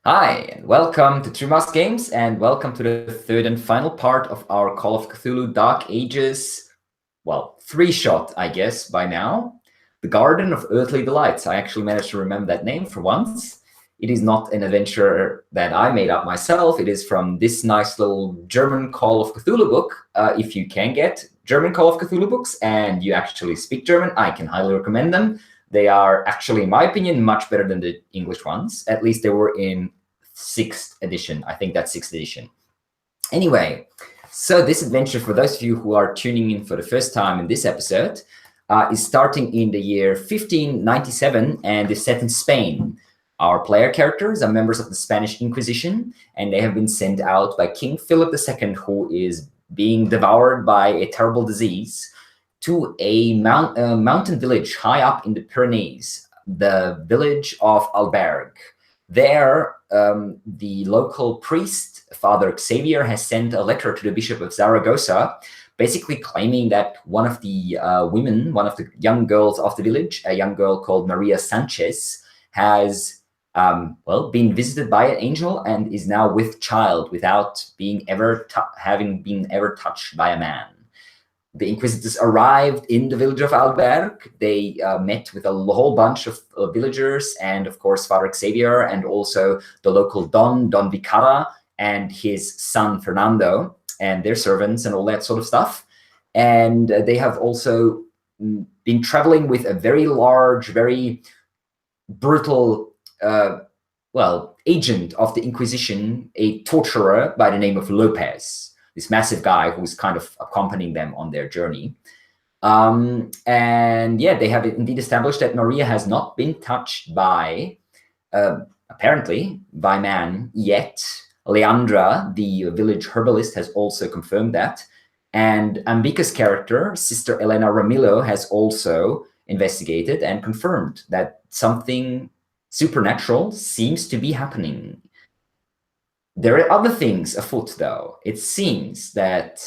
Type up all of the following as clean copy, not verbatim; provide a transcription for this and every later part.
Hi, and welcome to True Mask Games, and welcome to the third and final part of our Call of Cthulhu Dark Ages, well, three-shot, I guess, by now. The Garden of Earthly Delights. I actually managed to remember that name for once. It is not an adventure that I made up myself. It is from this nice little German Call of Cthulhu book. If you can get German Call of Cthulhu books and you actually speak German, I can highly recommend them. They are actually, in my opinion, much better than the English ones. At least they were in 6th edition. I think that's 6th edition. Anyway, so this adventure, for those of you who are tuning in for the first time in this episode, is starting in the year 1597 and is set in Spain. Our player characters are members of the Spanish Inquisition, and they have been sent out by King Philip II, who is being devoured by a terrible disease, to a mountain village high up in the Pyrenees, the village of Albergue. There, the local priest, Father Xavier, has sent a letter to the Bishop of Zaragoza, basically claiming that one of the women, one of the young girls of the village, a young girl called Maria Sanchez, has been visited by an angel and is now with child without having been ever touched by a man. The Inquisitors arrived in the village of Albergue. They met with a whole bunch of villagers and, of course, Father Xavier and also the local Don Vicarra, and his son Fernando and their servants and all that sort of stuff. And they have also been traveling with a very large, very brutal, agent of the Inquisition, a torturer by the name of Lopez. This massive guy who's kind of accompanying them on their journey. And yeah, they have indeed established that Maria has not been touched by, apparently, by man yet. Leandra, the village herbalist, has also confirmed that. And Ambika's character, Sister Elena Ramilo, has also investigated and confirmed that something supernatural seems to be happening. There are other things afoot, though. It seems that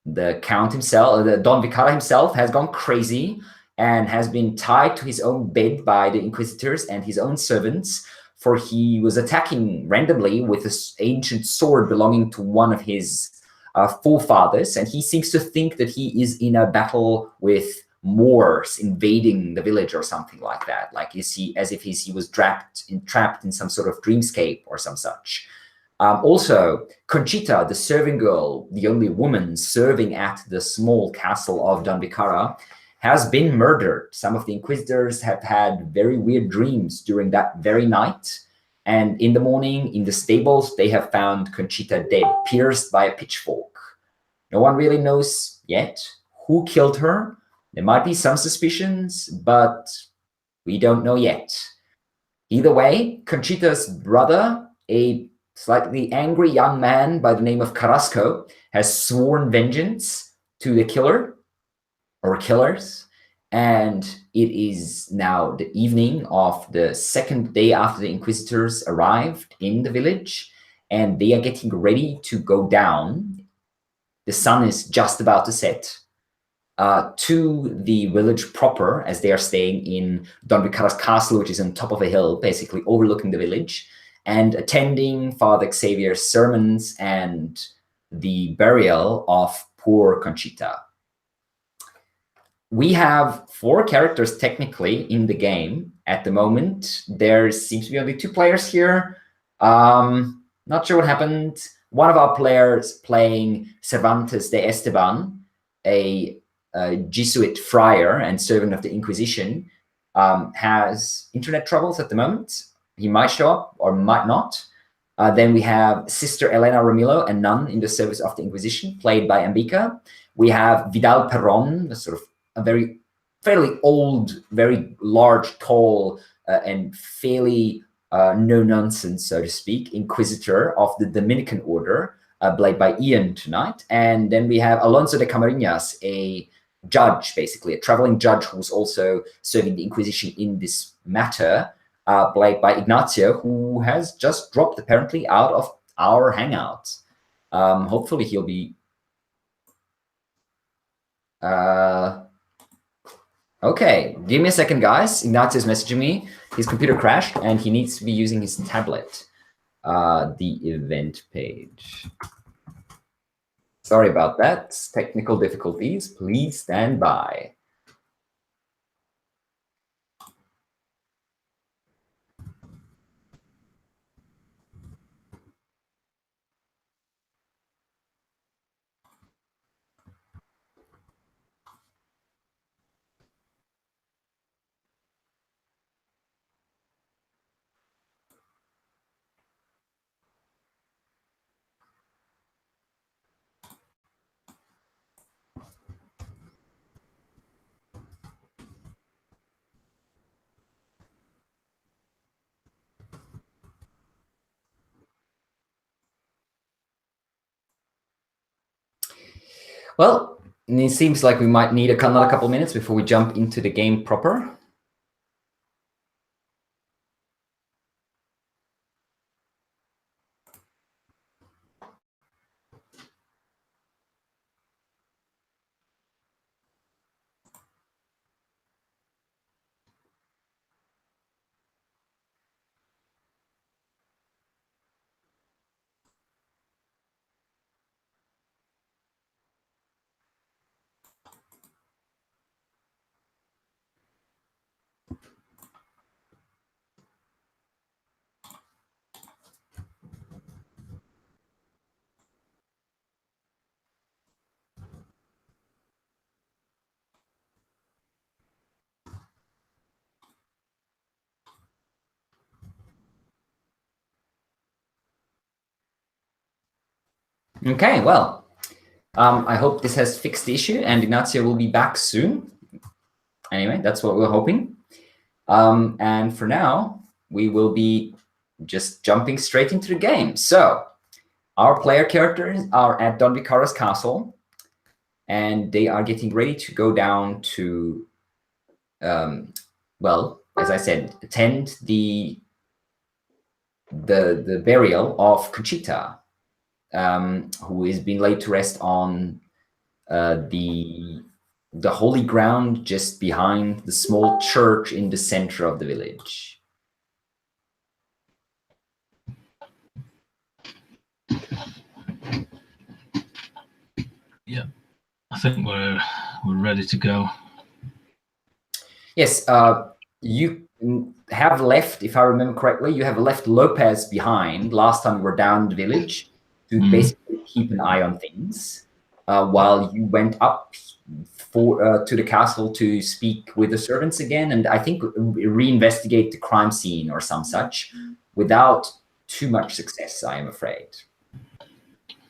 the Count himself, the Don Vicarra himself, has gone crazy and has been tied to his own bed by the Inquisitors and his own servants, for he was attacking randomly with this ancient sword belonging to one of his forefathers, and he seems to think that he is in a battle with Moors invading the village or something like that, like as if he was trapped in some sort of dreamscape or some such. Also, Conchita, the serving girl, the only woman serving at the small castle of Don Vicarra, has been murdered. Some of the Inquisitors have had very weird dreams during that very night. And in the morning, in the stables, they have found Conchita dead, pierced by a pitchfork. No one really knows yet who killed her. There might be some suspicions, but we don't know yet. Either way, Conchita's brother, a slightly angry young man by the name of Carrasco, has sworn vengeance to the killer or killers, and it is now the evening of the second day after the Inquisitors arrived in the village, and they are getting ready to go down. The sun is just about to set to the village proper, as they are staying in Don Vicarra's castle, which is on top of a hill, basically overlooking the village, and attending Father Xavier's sermons and the burial of poor Conchita. We have 4 characters technically in the game at the moment. There seems to be only 2 players here. Not sure what happened. One of our players playing Cervantes de Esteban, a Jesuit friar and servant of the Inquisition, has internet troubles at the moment. He might show up or might not. Then we have Sister Elena Ramilo, a nun in the service of the Inquisition, played by Ambika. We have Vidal Perron, a fairly old, very large, tall, and fairly no-nonsense, so to speak, Inquisitor of the Dominican Order, played by Ian tonight. And then we have Alonso de Camariñas, a judge, basically, a traveling judge who's also serving the Inquisition in this matter, played by Ignacio, who has just dropped, apparently, out of our hangout. Hopefully he'll be... Okay, give me a second, guys. Ignacio's messaging me. His computer crashed, and he needs to be using his tablet. the event page. Sorry about that. Technical difficulties. Please stand by. Well, it seems like we might need another couple minutes before we jump into the game proper. Okay, well, I hope this has fixed the issue and Ignacio will be back soon. Anyway, that's what we're hoping. And for now, we will be just jumping straight into the game. So our player characters are at Don Vicarra's castle, and they are getting ready to go down to, well, as I said, attend the burial of Conchita, who is being laid to rest on the holy ground just behind the small church in the center of the village. Yeah, I think we're ready to go. Yes, you have left, if I remember correctly, you have left Lopez behind last time we were down in the village to basically keep an eye on things, while you went up to the castle to speak with the servants again, and I think reinvestigate the crime scene or some such, without too much success, I am afraid.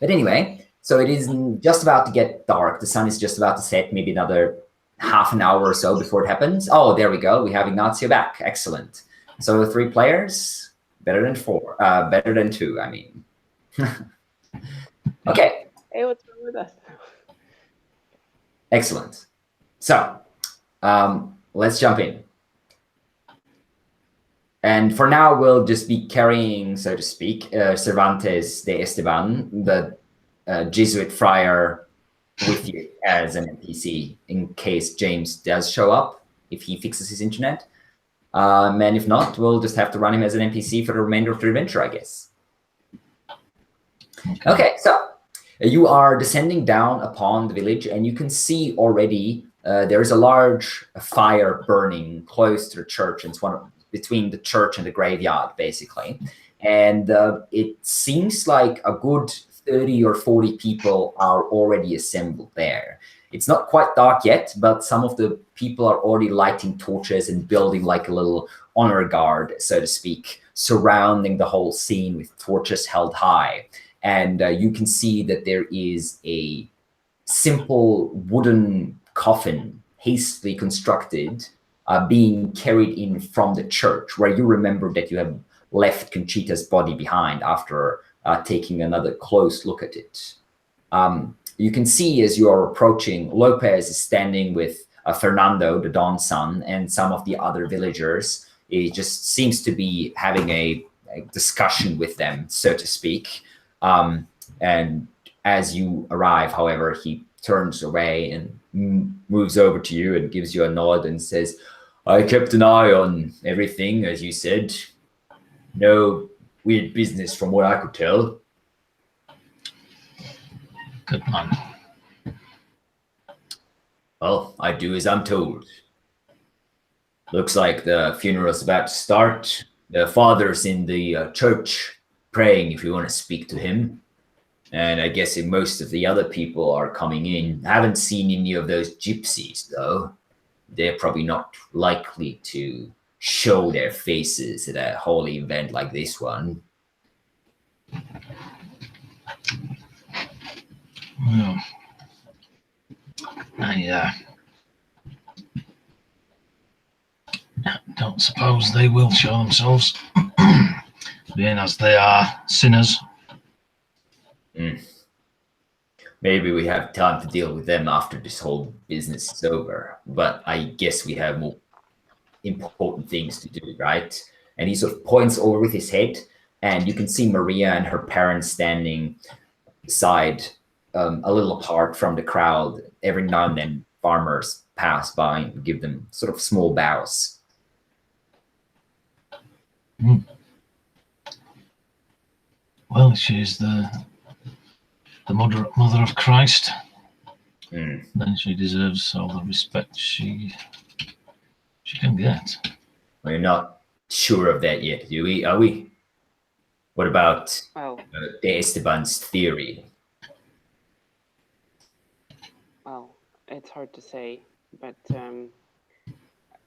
But anyway, so it is just about to get dark. The sun is just about to set, maybe another half an hour or so before it happens. Oh, there we go. We have Ignacio back. Excellent. So 3 players, better than 4, better than 2, I mean. Okay. Hey, what's wrong with us? Excellent. So let's jump in. And for now, we'll just be carrying, so to speak, Cervantes de Esteban, the Jesuit friar, with you as an NPC in case James does show up, if he fixes his internet. And if not, we'll just have to run him as an NPC for the remainder of the adventure, I guess. Okay, so you are descending down upon the village, and you can see already there is a large fire burning close to the church, and it's between the church and the graveyard, basically. And it seems like a good 30 or 40 people are already assembled there. It's not quite dark yet, but some of the people are already lighting torches and building like a little honor guard, so to speak, surrounding the whole scene with torches held high. And you can see that there is a simple wooden coffin, hastily constructed, being carried in from the church, where you remember that you have left Conchita's body behind after taking another close look at it. You can see as you are approaching, Lopez is standing with Fernando, the Don's son, and some of the other villagers. He just seems to be having a discussion with them, so to speak. And as you arrive, however, he turns away and moves over to you and gives you a nod and says, "I kept an eye on everything, as you said. No weird business from what I could tell. Good man. Well, I do as I'm told. Looks like the funeral's about to start. The father's in the church praying if you want to speak to him. And I guess most of the other people are coming in. I haven't seen any of those gypsies, though. They're probably not likely to show their faces at a holy event like this one. Well, I don't suppose they will show themselves, being as they are sinners. Maybe we have time to deal with them after this whole business is over. But I guess we have more important things to do, right? And he sort of points over with his head, and you can see Maria and her parents standing beside, a little apart from the crowd. Every now and then, farmers pass by and give them sort of small bows. Well, she's the mother of Christ. Then she deserves all the respect she can get. We're not sure of that yet, do we? Are we? What about the Esteban's theory? Well, it's hard to say, but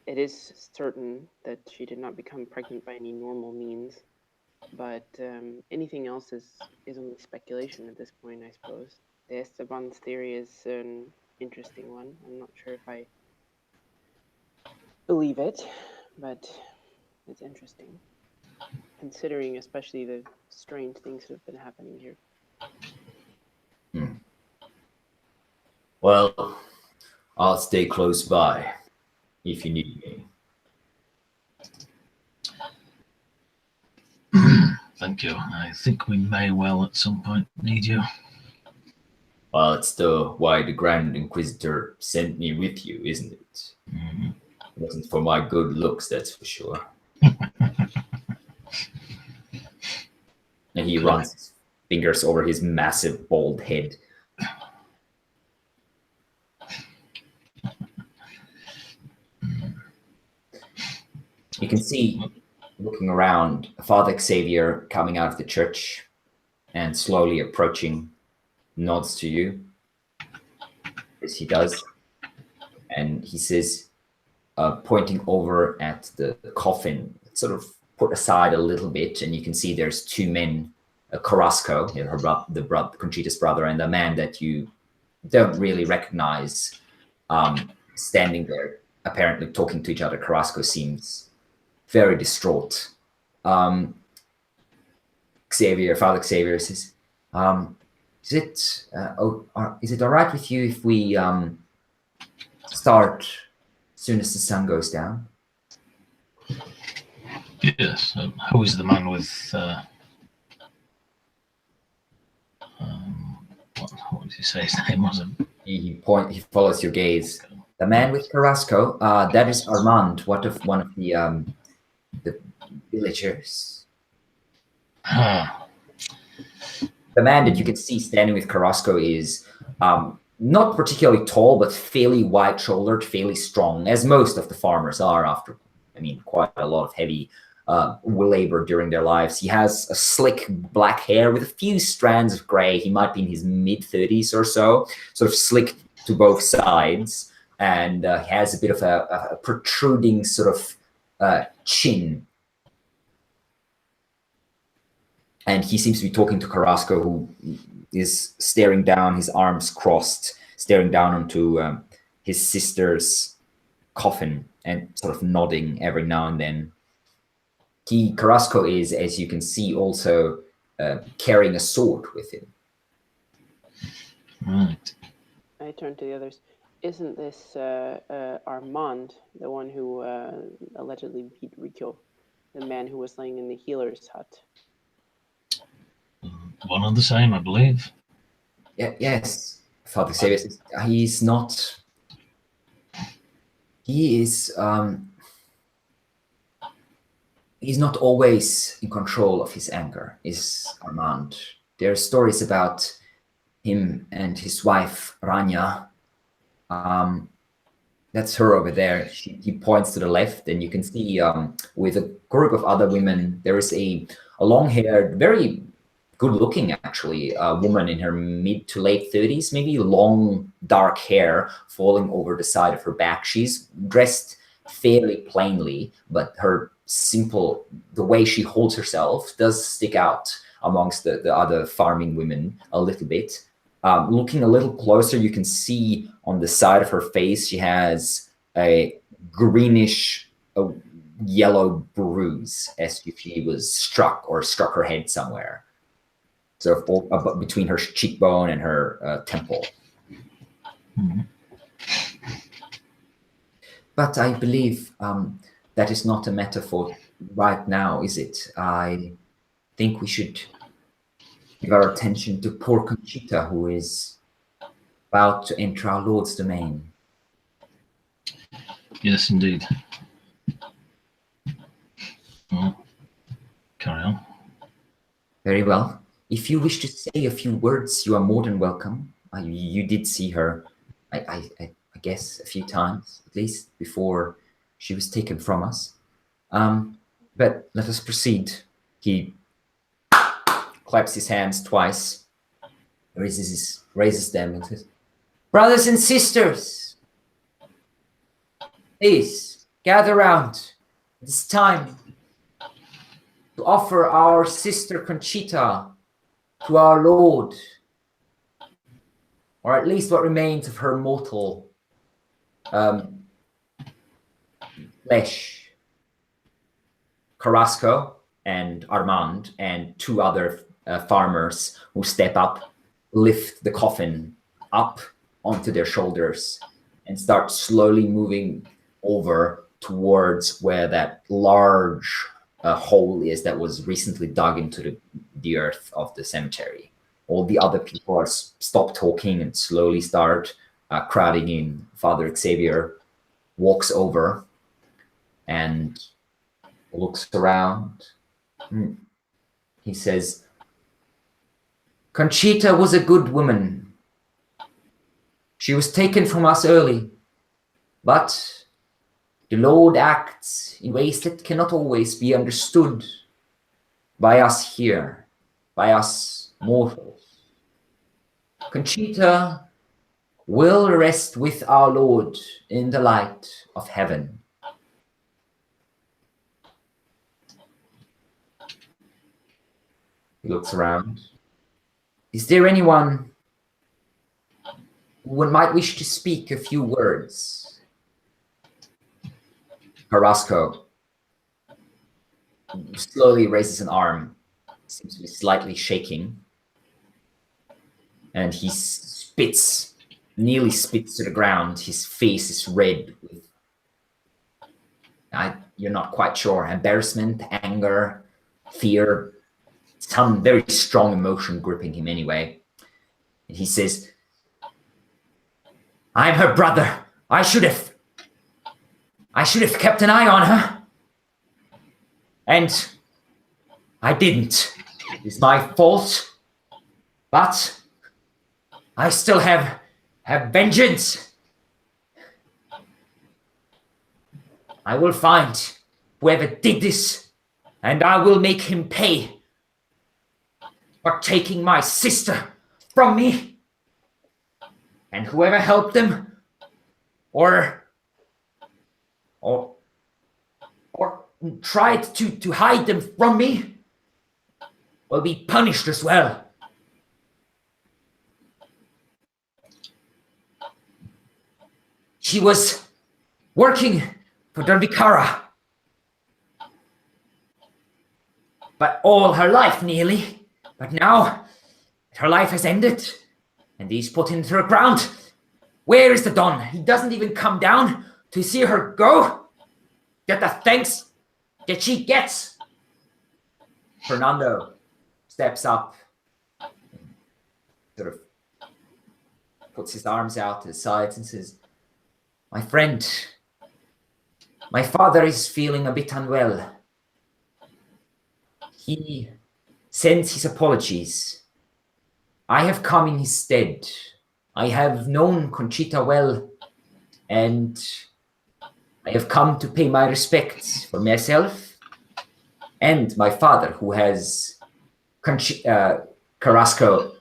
it is certain that she did not become pregnant by any normal means. But anything else is only speculation at this point, I suppose. The Esteban's theory is an interesting one. I'm not sure if I believe it, but it's interesting, considering especially the strange things that have been happening here. Well, I'll stay close by if you need me. Thank you. I think we may well at some point need you. Well, it's why the Grand Inquisitor sent me with you, isn't it? It wasn't for my good looks, that's for sure. And he runs his fingers over his massive bald head. You can see, looking around, Father Xavier coming out of the church and slowly approaching, nods to you, as he does. And he says, pointing over at the coffin, sort of put aside a little bit, and you can see there's two men, Carrasco, Conchita's brother, and a man that you don't really recognize, standing there, apparently talking to each other. Carrasco seems very distraught. Father Xavier says, is it all right with you if we start as soon as the sun goes down? Yes. Who is the man with? What did he say his name was? He follows your gaze. The man with Carrasco. That is Armand, one of the villagers. The man that you can see standing with Carrasco is not particularly tall, but fairly wide-shouldered, fairly strong, as most of the farmers are after, quite a lot of heavy labor during their lives. He has a slick black hair with a few strands of gray. He might be in his mid-30s or so, sort of slick to both sides, and he has a bit of a protruding sort of chin. And he seems to be talking to Carrasco, who is staring down, his arms crossed, staring down onto his sister's coffin and sort of nodding every now and then. Carrasco is, as you can see, also carrying a sword with him. Right. I turn to the others. Isn't this Armand, the one who allegedly beat Rico, the man who was laying in the healer's hut? One and the same, I believe. Yeah, yes, Father Xavier says, he's not. He is. he's not always in control of his anger, is Armand. There are stories about him and his wife, Rania. That's her over there. He points to the left, and you can see with a group of other women, there is a long-haired, very good-looking, actually, woman in her mid to late 30s, maybe long, dark hair falling over the side of her back. She's dressed fairly plainly, but her the way she holds herself does stick out amongst the other farming women a little bit. Looking a little closer, you can see on the side of her face, she has a greenish yellow bruise, as if she was struck her head somewhere. So between her cheekbone and her temple. Mm-hmm. But I believe that is not a metaphor right now, is it? I think we should give our attention to poor Conchita, who is about to enter our Lord's domain. Yes, indeed. Well, carry on. Very well. If you wish to say a few words, you are more than welcome. You did see her, I guess, a few times, at least, before she was taken from us. But let us proceed. He claps his hands twice, raises them and says, "Brothers and sisters, please gather round. It's time to offer our sister Conchita to our Lord, or at least what remains of her mortal flesh." Carrasco and Armand and two other farmers who step up, lift the coffin up onto their shoulders and start slowly moving over towards where that large hole is that was recently dug into the earth of the cemetery. All the other people are stop talking and slowly start crowding in. Father Xavier walks over and looks around. He says, "Conchita was a good woman. She was taken from us early, but the Lord acts in ways that cannot always be understood by us here, by us mortals. Conchita will rest with our Lord in the light of heaven." He looks around. Is there anyone who might wish to speak a few words? Carrasco slowly raises an arm, seems to be slightly shaking, and he nearly spits to the ground. His face is red with, you're not quite sure, embarrassment, anger, fear, some very strong emotion gripping him anyway. And he says, "I'm her brother. I should have kept an eye on her. And I didn't. It's my fault. But I still have vengeance. I will find whoever did this, and I will make him pay for taking my sister from me. And whoever helped them or tried to hide them from me will be punished as well." She was working for the Vicarra, but all her life nearly. But now her life has ended and he's put into the ground. Where is the Don? He doesn't even come down to see her go. Get the thanks that she gets. Fernando steps up, sort of puts his arms out to the sides and says, "My friend, my father is feeling a bit unwell. He sends his apologies. I have come in his stead. I have known Conchita well, and I have come to pay my respects for myself and my father, who has Carrasco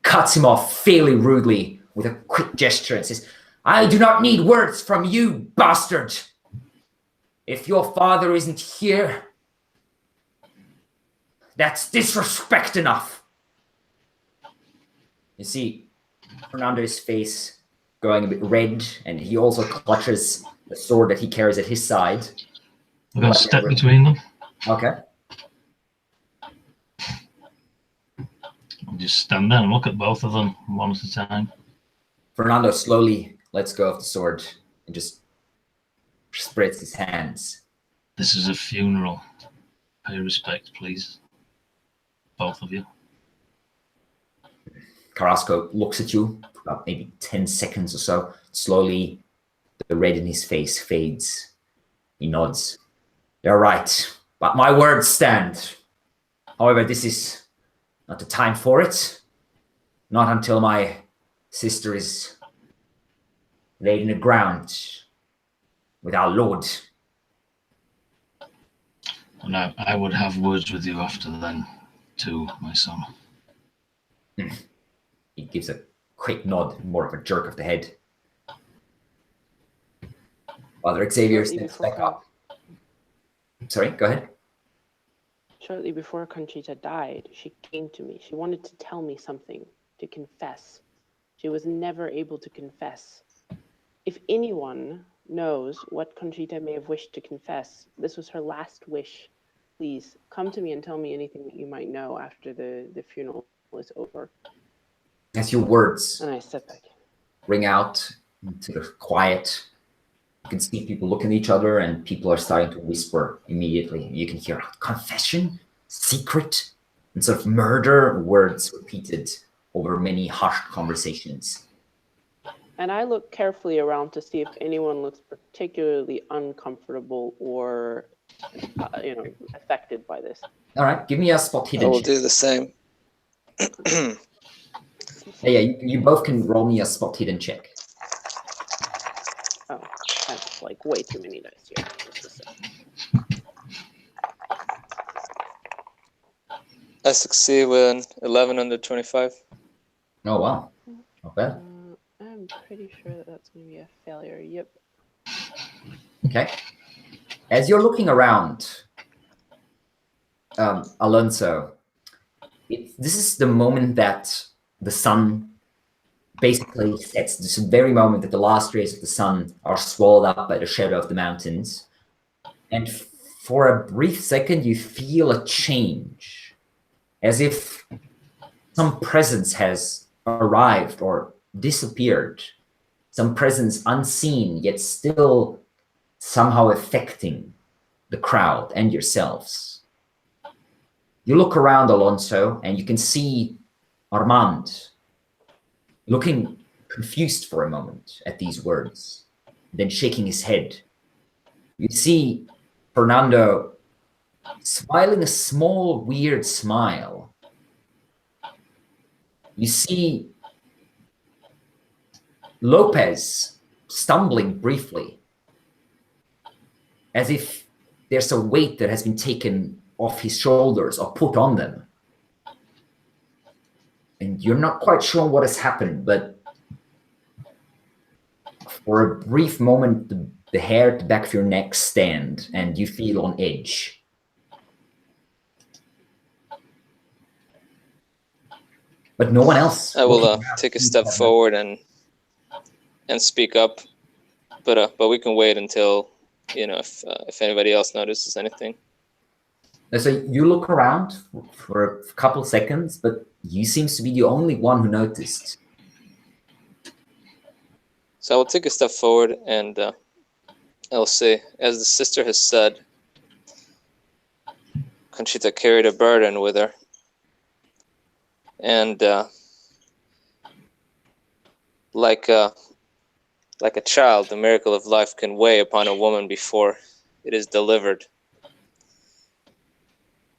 cuts him off fairly rudely with a quick gesture and says, I do not need words from you, bastard. If your father isn't here, that's disrespect enough. You see Fernando's face going a bit red, and he also clutches the sword that he carries at his side. I'm going to step between them. Okay. I'll just stand there and look at both of them one at a time. Fernando slowly lets go of the sword and just spreads his hands. This is a funeral. Pay respect, please. Both of you. Carrasco looks at you for about maybe 10 seconds or so. Slowly, the red in his face fades. He nods. You're right, but my words stand. However, this is not the time for it. Not until my sister is laid in the ground with our Lord. And I would have words with you after then, too, my son. He gives a quick nod, more of a jerk of the head. Father Xavier steps back up. Sorry, go ahead. Shortly before Conchita died, she came to me. She wanted to tell me something, to confess. She was never able to confess. If anyone knows what Conchita may have wished to confess, this was her last wish. Please come to me and tell me anything that you might know after the funeral is over. As your words And I step back. ring out into the quiet, you can see people looking at each other, and people are starting to whisper immediately. You can hear confession, secret, and sort of murder words repeated over many hushed conversations. And I look carefully around to see if anyone looks particularly uncomfortable or, affected by this. All right, give me a spot hidden I will check. do the same. Yeah, you both can roll me a spot hidden check. Oh, that's like way too many dice here. Just a second. I succeed with an 11 under 25. Oh, wow. Not bad. I'm pretty sure that that's going to be a failure. Yep. Okay. As you're looking around, Alonso, this is the moment that the sun basically sets. This very moment that the last rays of the sun are swallowed up by the shadow of the mountains. And for a brief second, you feel a change, as if some presence has arrived or disappeared. Some presence unseen, yet still somehow affecting the crowd and yourselves. You look around, Alonso, and you can see Armand looking confused for a moment at these words, then shaking his head. You see Fernando smiling a small, weird smile. You see Lopez stumbling briefly, as if there's a weight that has been taken off his shoulders or put on them. And you're not quite sure what has happened, but for a brief moment, the hair at the back of your neck stand, and you feel on edge. But no one else. I will take a step forward and speak up, but we can wait until if anybody else notices anything. So you look around for a couple seconds, but you seems to be the only one who noticed. So I will take a step forward and I'll say, as the sister has said, Conchita carried a burden with her. And like a child, the miracle of life can weigh upon a woman before it is delivered.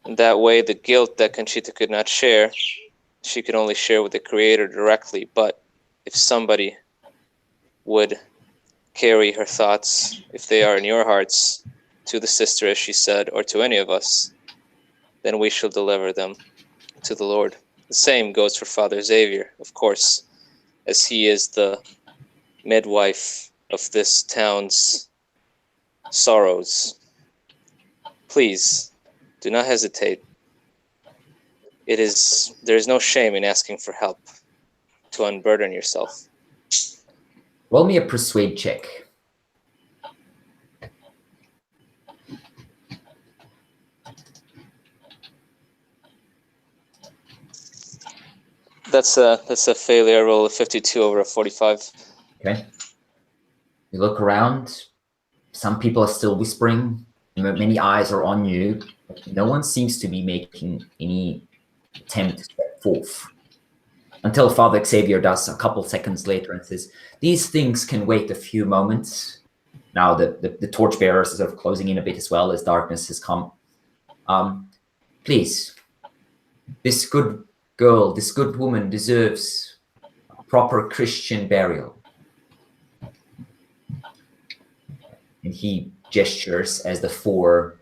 And that way, the guilt that Conchita could not share, she could only share with the Creator directly. But if somebody would carry her thoughts, if they are in your hearts, to the sister, as she said, or to any of us, then we shall deliver them to the Lord. The same goes for Father Xavier, of course, as he is the midwife of this town's sorrows. Please, do not hesitate. There is no shame in asking for help to unburden yourself. Roll me a persuade check. That's a failure. I roll a 52 over a 45. Okay. You look around. Some people are still whispering. Many eyes are on you. No one seems to be making any attempt to step forth. Until Father Xavier does a couple seconds later and says, "These things can wait a few moments." Now the torchbearers are sort of closing in a bit as well as darkness has come. Please, this good girl, this good woman deserves a proper Christian burial. And he gestures as the four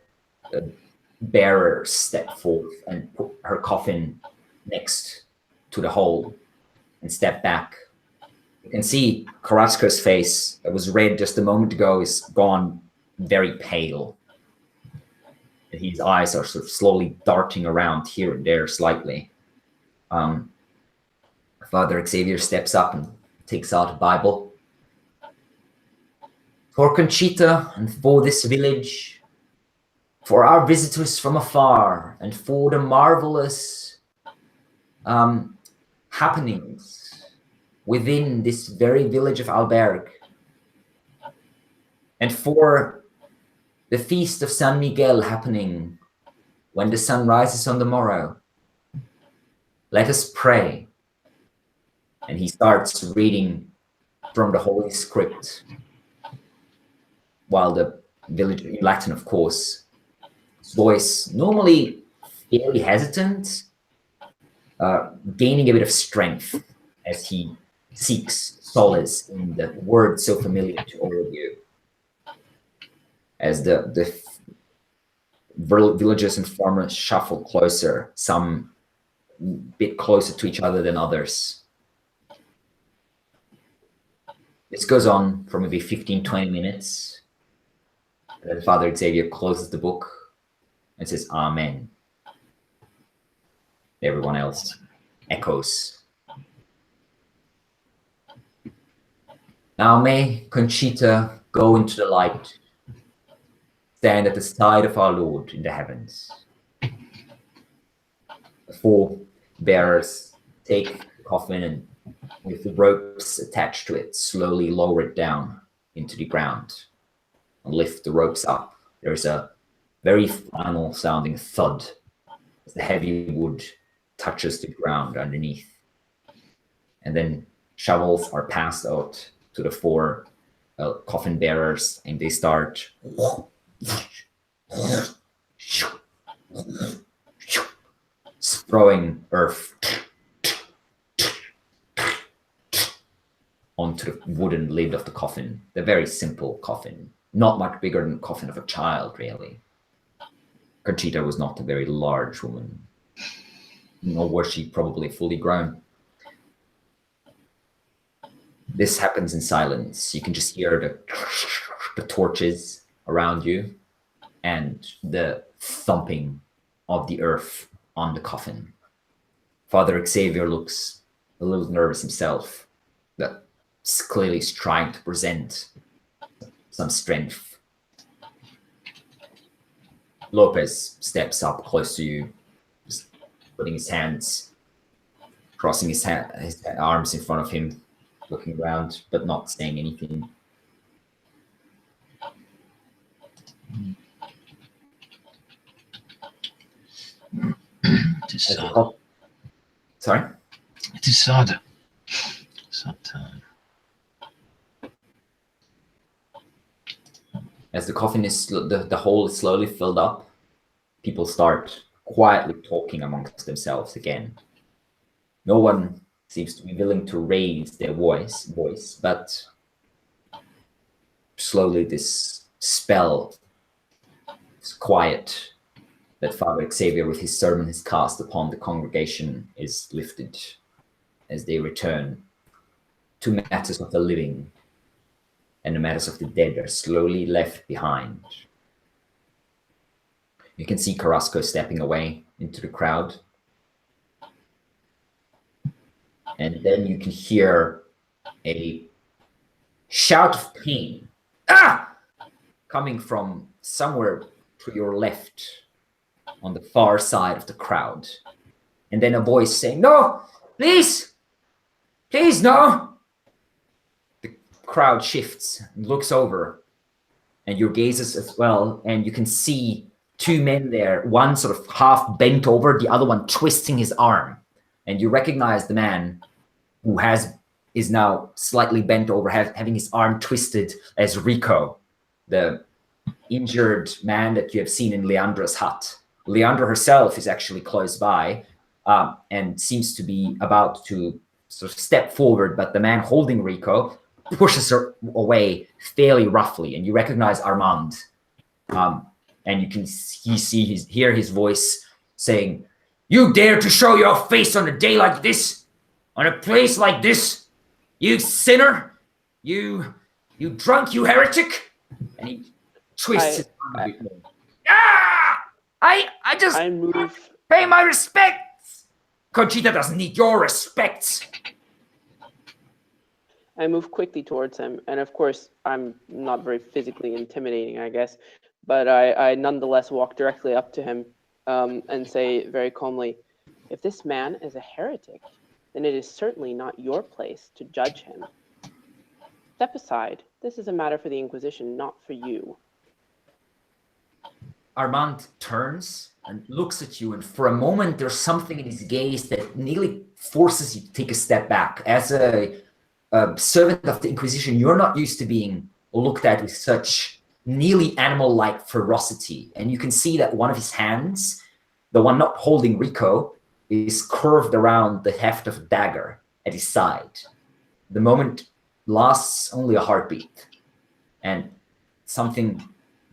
bearers step forth and put her coffin next to the hole and step back. You can see Carrasco's face that was red just a moment ago is gone very pale. And his eyes are sort of slowly darting around here and there slightly. Father Xavier steps up and takes out a Bible. For Conchita and for this village, for our visitors from afar, and for the marvelous happenings within this very village of Albergue, and for the feast of San Miguel happening when the sun rises on the morrow, let us pray. And he starts reading from the Holy Script, while the village, in Latin of course, his voice, normally fairly hesitant, gaining a bit of strength as he seeks solace in the word so familiar to all of you. As the villagers and farmers shuffle closer, some bit closer to each other than others. This goes on for maybe 15-20 minutes. And then Father Xavier closes the book and says, "Amen." Everyone else echoes. Now may Conchita go into the light, stand at the side of our Lord in the heavens. The four bearers take the coffin and, with the ropes attached to it, slowly lower it down into the ground and lift the ropes up. There's a very final sounding thud as the heavy wood touches the ground underneath. And then shovels are passed out to the four coffin bearers, and they start throwing earth onto the wooden lid of the coffin. The very simple coffin, not much bigger than the coffin of a child, really. Conchita was not a very large woman, nor was she probably fully grown. This happens in silence. You can just hear the torches around you and the thumping of the earth on the coffin. Father Xavier looks a little nervous himself, but clearly is trying to present some strength. Lopez steps up close to you, just putting his hands, crossing his arms in front of him, looking around, but not saying anything. It is sad. Sorry? It is sad. Sad time. As the coffin is, the hole is slowly filled up, people start quietly talking amongst themselves again. No one seems to be willing to raise their voice, but slowly this spell, this quiet that Father Xavier with his sermon has cast upon the congregation is lifted as they return to matters of the living, and the matters of the dead are slowly left behind. You can see Carrasco stepping away into the crowd. And then you can hear a shout of pain coming from somewhere to your left on the far side of the crowd. And then a voice saying, "No, please, no." The crowd shifts and looks over, and your gazes as well, and you can see two men there, one sort of half bent over, the other one twisting his arm. And you recognize the man who is now slightly bent over, having his arm twisted, as Rico, the injured man that you have seen in Leandra's hut. Leandra herself is actually close by and seems to be about to sort of step forward, but the man holding Rico pushes her away fairly roughly, and you recognize Armand. And you can hear his voice saying, "You dare to show your face on a day like this, on a place like this, you sinner, you drunk, you heretic!" And he twists his arm a bit more. I just pay my respects. Conchita doesn't need your respects. I move quickly towards him, and of course, I'm not very physically intimidating, I guess, but I nonetheless walk directly up to him and say very calmly, "If this man is a heretic, then it is certainly not your place to judge him. Step aside. This is a matter for the Inquisition, not for you." Armand turns and looks at you, and for a moment, there's something in his gaze that nearly forces you to take a step back. As a servant of the Inquisition, you're not used to being looked at with such nearly animal-like ferocity. And you can see that one of his hands, the one not holding Rico, is curved around the heft of a dagger at his side. The moment lasts only a heartbeat, and something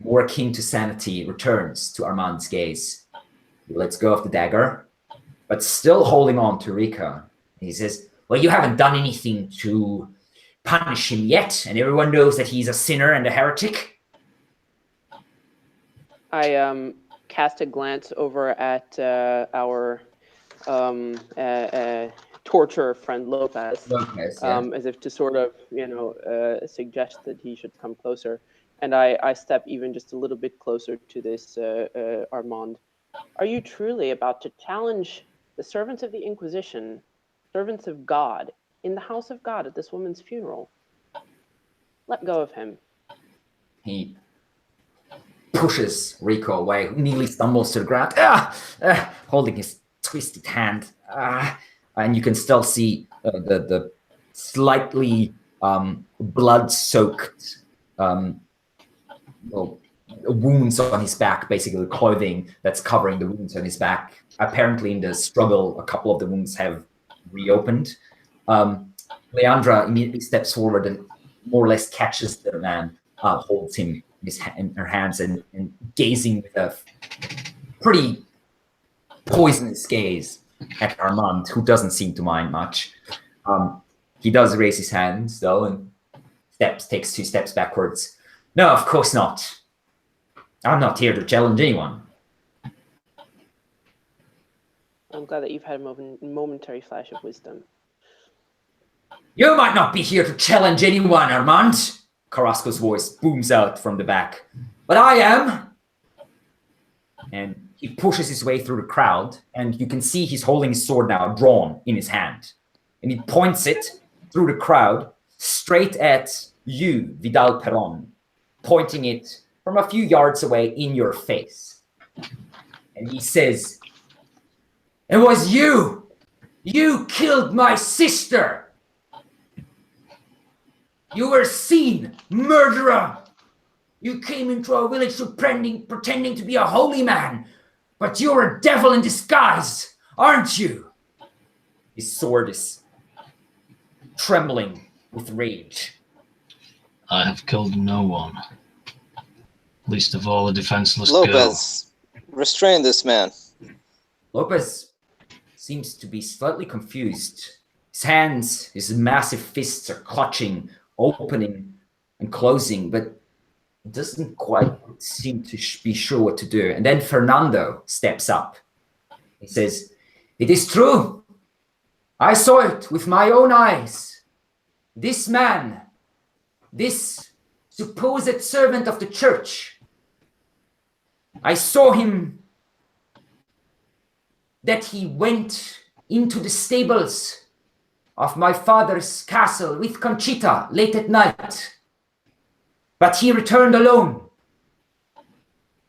more akin to sanity returns to Armand's gaze. He lets go of the dagger, but still holding on to Rico. He says, "Well, you haven't done anything to punish him yet, and everyone knows that he's a sinner and a heretic." I cast a glance over at our torturer friend Lopez, as if to sort of, suggest that he should come closer. And I step even just a little bit closer to this Armand. "Are you truly about to challenge the servants of the Inquisition, servants of God, in the house of God at this woman's funeral? Let go of him." He pushes Rico away, who nearly stumbles to the ground, holding his twisted hand. And you can still see the slightly blood-soaked wounds on his back, basically the clothing that's covering the wounds on his back. Apparently in the struggle, a couple of the wounds have reopened. Leandra immediately steps forward and more or less catches the man, holds him in her hands and gazing with a pretty poisonous gaze at Armand, who doesn't seem to mind much. He does raise his hands though and takes 2 steps backwards. "No, of course not. I'm not here to challenge anyone." I'm glad that you've had a momentary flash of wisdom. "You might not be here to challenge anyone, Armand," Carrasco's voice booms out from the back, "but I am." And he pushes his way through the crowd, and you can see he's holding his sword now, drawn in his hand. And he points it through the crowd straight at you, Vidal Perón, pointing it from a few yards away in your face. And he says, "It was you! You killed my sister! You were seen, murderer! You came into our village pretending to be a holy man, But you're a devil in disguise, aren't you? His sword is trembling with rage. I have killed no one. Least of all a defenseless Lopez, restrain this man. Lopez seems to be slightly confused. His hands, his massive fists are clutching, opening and closing, but doesn't quite seem to be sure what to do. And then Fernando steps up. He says, "It is true. I saw it with my own eyes. This man, this supposed servant of the church, I saw him that he went into the stables of my father's castle with Conchita late at night. But he returned alone.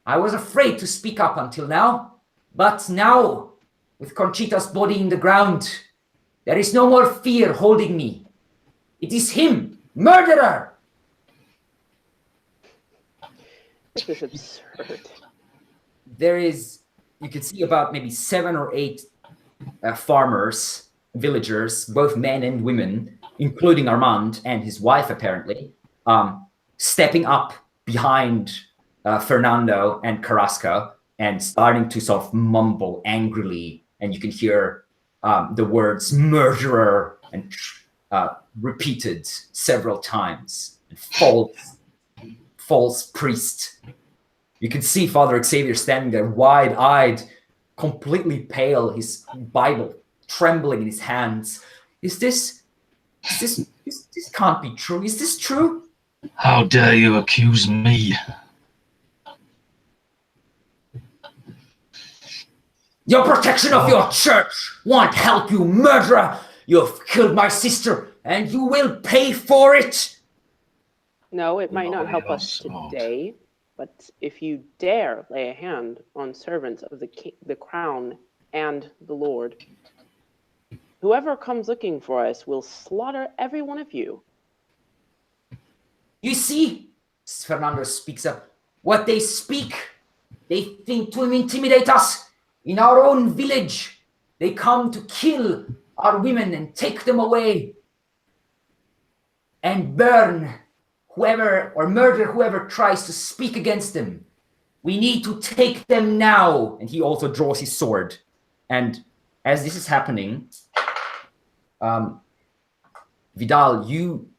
I was afraid to speak up until now, but now, with Conchita's body in the ground, there is no more fear holding me. It is him, murderer!" This is absurd. There is, you can see about maybe 7 or 8 farmers, villagers, both men and women, including Armand and his wife apparently, stepping up behind Fernando and Carrasco and starting to sort of mumble angrily. And you can hear the words murderer and repeated several times. And false priest. You can see Father Xavier standing there wide-eyed, completely pale, his Bible trembling in his hands. This can't be true. Is this true? How dare you accuse me? Your protection of your church won't help you, murderer. You've killed my sister, and you will pay for it. No, it might not No, help you us don't. today, but if you dare lay a hand on servants of the crown and the Lord, whoever comes looking for us will slaughter every one of you. You see, Fernando speaks up, what they speak, they think to intimidate us in our own village. They come to kill our women and take them away and burn whoever or murder whoever tries to speak against them. We need to take them now. And he also draws his sword. And as this is happening, Vidal, you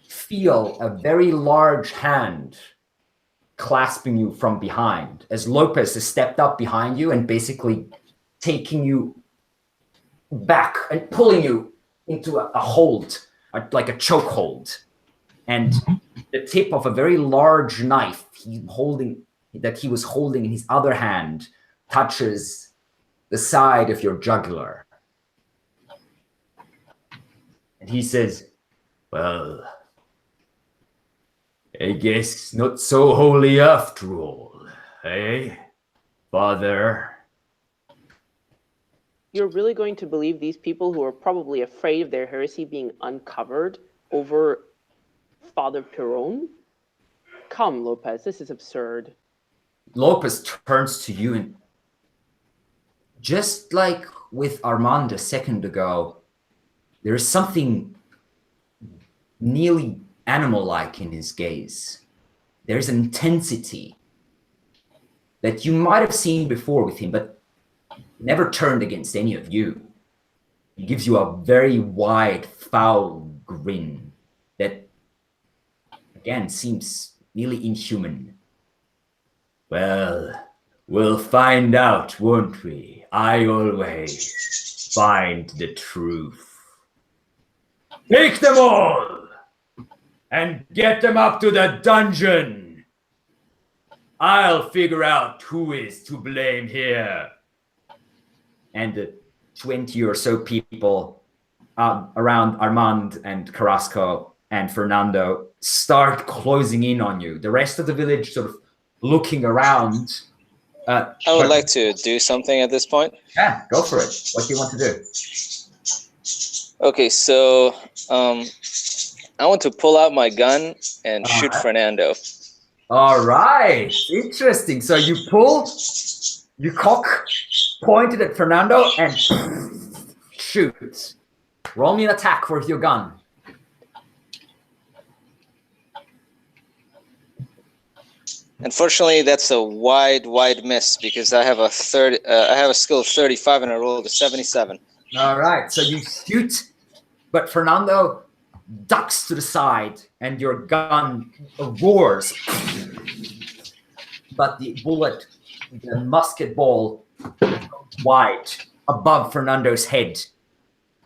feel a very large hand clasping you from behind as Lopez has stepped up behind you and basically taking you back and pulling you into a hold, like a choke hold. And the tip of a very large knife that he was holding in his other hand touches the side of your jugular. And he says, "Well, I guess not so holy after all, eh, Father?" You're really going to believe these people who are probably afraid of their heresy being uncovered over Father Perron? Come, Lopez, this is absurd. Lopez turns to you and just like with Armand a second ago, there is something nearly animal-like in his gaze. There's an intensity that you might have seen before with him, but never turned against any of you. He gives you a very wide, foul grin that, again, seems nearly inhuman. "Well, we'll find out, won't we? I always find the truth. Take them all and get them up to the dungeon. I'll figure out who is to blame here." And the 20 or so people around Armand and Carrasco and Fernando start closing in on you. The rest of the village sort of looking around. I would like to do something at this point. Yeah, go for it. What do you want to do? Okay, so I want to pull out my gun and shoot Fernando. All right, interesting. So you pull You cock, point it at Fernando, and shoot. Roll me an attack with your gun. Unfortunately, that's a wide miss because I have a skill of 35 and I rolled a 77. All right, so you shoot, but Fernando ducks to the side, and your gun roars. But the bullet, the musket ball, goes wide above Fernando's head.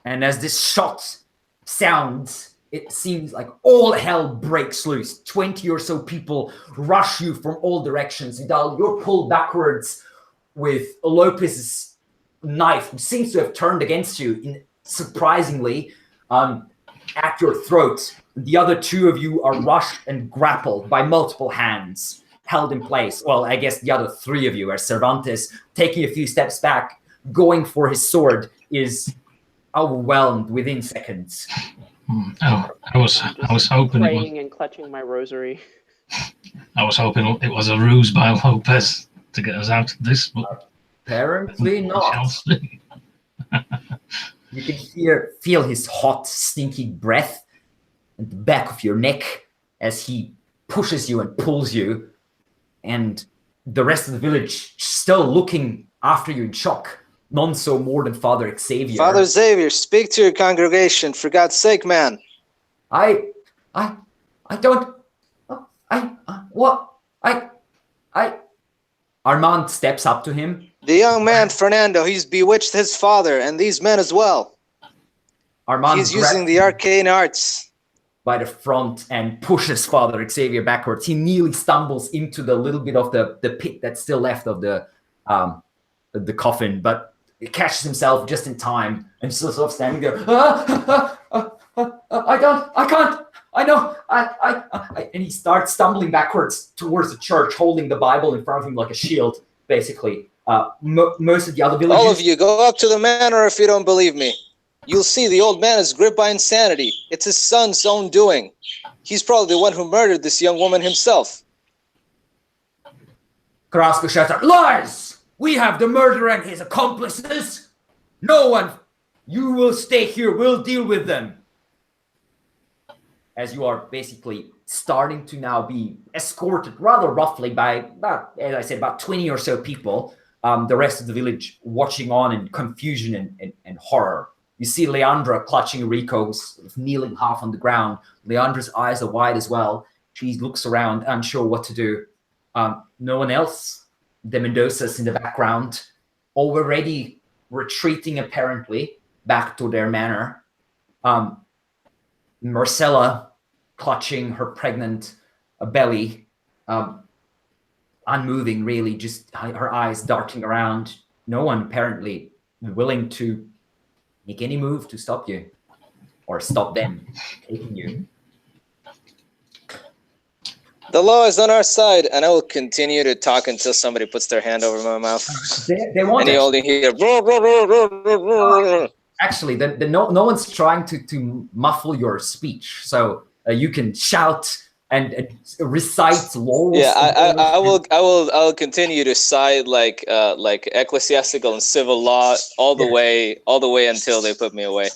And as this shot sounds, it seems like all hell breaks loose. 20 or so people rush you from all directions. Vidal, you're pulled backwards with Lopez's knife, who seems to have turned against you, surprisingly, at your throat. The other two of you are rushed and grappled by multiple hands, held in place. Well, I guess the other three of you are Cervantes, taking a few steps back, going for his sword, is overwhelmed within seconds. Oh, I was hoping it was. Praying and clutching my rosary. I was hoping it was a ruse by Lopez to get us out of this, but apparently we not. shall see. You can feel his hot, stinky breath at the back of your neck as he pushes you and pulls you, and the rest of the village still looking after you in shock. None so more than Father Xavier. Father Xavier, speak to your congregation, for God's sake, man. Armand steps up to him. The young man, Fernando, he's bewitched his father and these men as well. Armand He's using the arcane arts. By the front and pushes Father Xavier backwards. He nearly stumbles into the little bit of the pit that's still left of the coffin, but he catches himself just in time and still sort of standing there. And he starts stumbling backwards towards the church, holding the Bible in front of him like a shield, basically. Most of the other villagers... All of you, go up to the manor if you don't believe me. You'll see the old man is gripped by insanity. It's his son's own doing. He's probably the one who murdered this young woman himself. Carrasco shouts out, "Lies! We have the murderer and his accomplices! No one! You will stay here, we'll deal with them!" As you are basically starting to now be escorted rather roughly by about, as I said, about 20 or so people, the rest of the village watching on in confusion and horror. You see Leandra clutching Rico, sort of kneeling half on the ground. Leandra's eyes are wide as well. She looks around, unsure what to do. No one else. The Mendoza's in the background, already retreating apparently back to their manor. Marcella clutching her pregnant belly, unmoving really, just her eyes darting around. No one apparently willing to make any move to stop you or stop them taking you. The law is on our side, and I will continue to talk until somebody puts their hand over my mouth. They won't. And you only hear... Actually, no one's trying to muffle your speech, so you can shout and recite laws. Yeah, I'll continue to cite like ecclesiastical and civil law all the way until they put me away.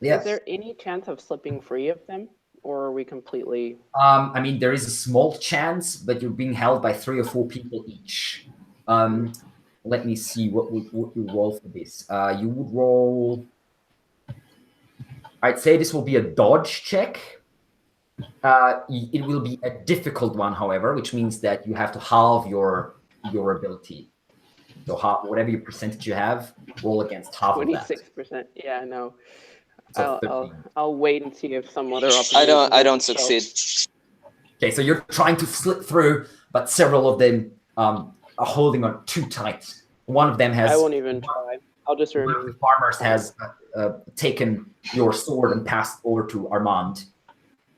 Yeah. Is there any chance of slipping free of them? Or are we completely... I mean, there is a small chance, but you're being held by 3 or 4 people each. Let me see what you roll for this. You would roll... I'd say this will be a dodge check. It will be a difficult one, however, which means that you have to halve your ability. So whatever your percentage you have, roll against half of that. 26%. Yeah, no. So I'll wait and see if some other opportunity... I don't succeed. Okay, so you're trying to slip through, but several of them are holding on too tight. One of them has... I won't even try. I'll just One of the farmers has taken your sword and passed over to Armand,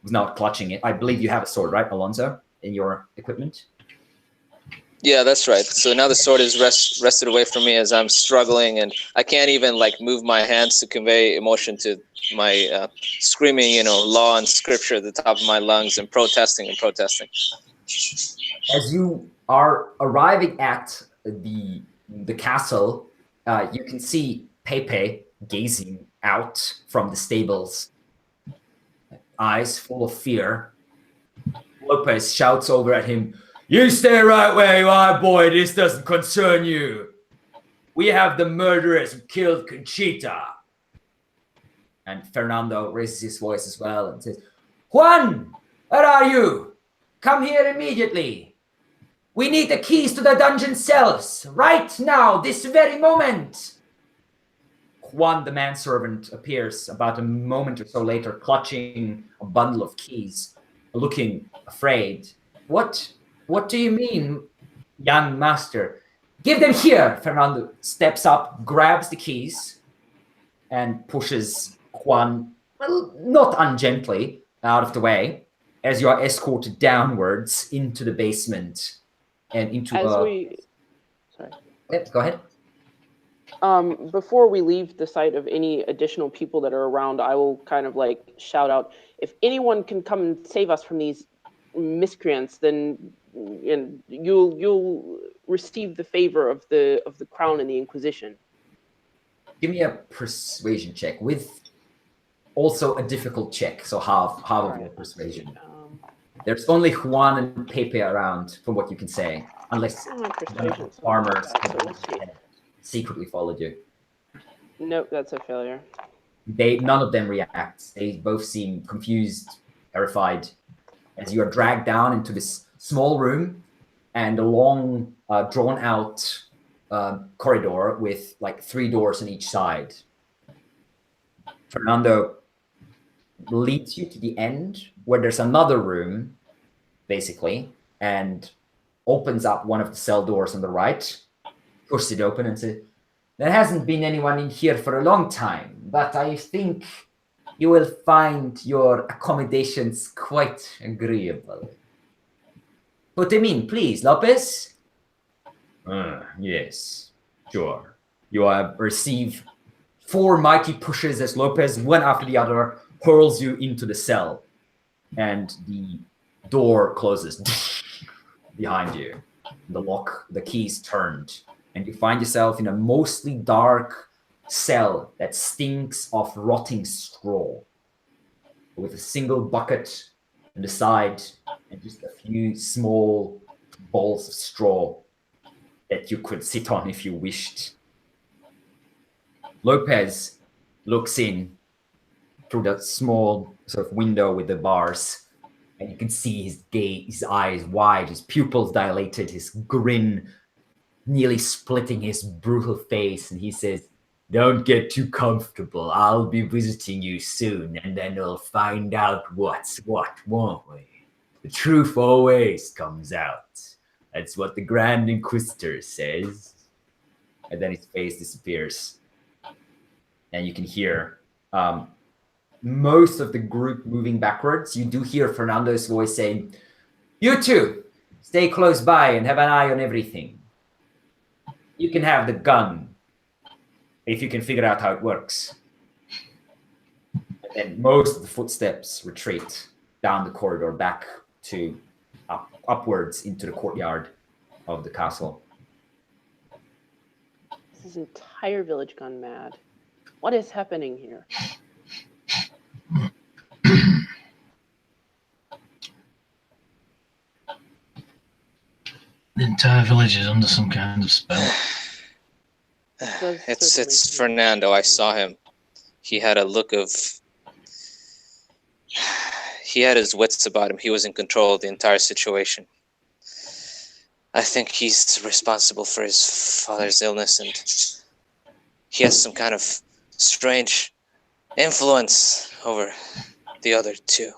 who's now clutching it. I believe you have a sword, right, Alonso, in your equipment? Yeah, that's right. So now the sword is rested away from me as I'm struggling, and I can't even move my hands to convey emotion to my screaming, law and scripture at the top of my lungs and protesting. As you are arriving at the the castle, you can see Pepe gazing out from the stables, eyes full of fear. Lopez shouts over at him, "You stay right where you are, boy. This doesn't concern you. We have the murderers who killed Conchita." And Fernando raises his voice as well and says, "Juan, where are you? Come here immediately. We need the keys to the dungeon cells right now, this very moment." Juan, the manservant, appears about a moment or so later, clutching a bundle of keys, looking afraid. What do you mean, young master? "Give them here." Fernando steps up, grabs the keys, and pushes Juan, well, not ungently, out of the way, as you are escorted downwards into the basement and into Sorry. Yep, go ahead. Before we leave the site of any additional people that are around, I will kind of like shout out, if anyone can come and save us from these miscreants, then you'll receive the favor of the crown and the Inquisition. Give me a persuasion check with also a difficult check, so half of your persuasion. There's only Juan and Pepe around, from what you can say, unless persuasion, farmers secretly followed you. Nope, that's a failure. None of them react. They both seem confused, terrified, as you are dragged down into this small room and a long, drawn-out corridor with like 3 doors on each side. Fernando leads you to the end where there's another room, basically, and opens up one of the cell doors on the right, pushes it open and says, "There hasn't been anyone in here for a long time, but I think you will find your accommodations quite agreeable. Put him in, please, Lopez." "Yes, sure." You receive 4 mighty pushes as Lopez, one after the other, hurls you into the cell, and the door closes behind you. The key's turned, and you find yourself in a mostly dark cell that stinks of rotting straw, with a single bucket on the side and just a few small balls of straw that you could sit on if you wished. Lopez looks in through that small sort of window with the bars, and you can see his eyes wide, his pupils dilated, his grin nearly splitting his brutal face, and he says, "Don't get too comfortable. I'll be visiting you soon, and then we'll find out what's what, won't we? The truth always comes out. That's what the Grand Inquisitor says." And then his face disappears. And you can hear most of the group moving backwards. You do hear Fernando's voice saying, "You two, stay close by and have an eye on everything. You can have the gun if you can figure out how it works." And then most of the footsteps retreat down the corridor back to upwards into the courtyard of the castle. This entire village gone mad. What is happening here? The entire village is under some kind of spell. It's Fernando. I saw him. He had a look of... He had his wits about him. He was in control of the entire situation. I think he's responsible for his father's illness, and he has some kind of strange influence over the other two.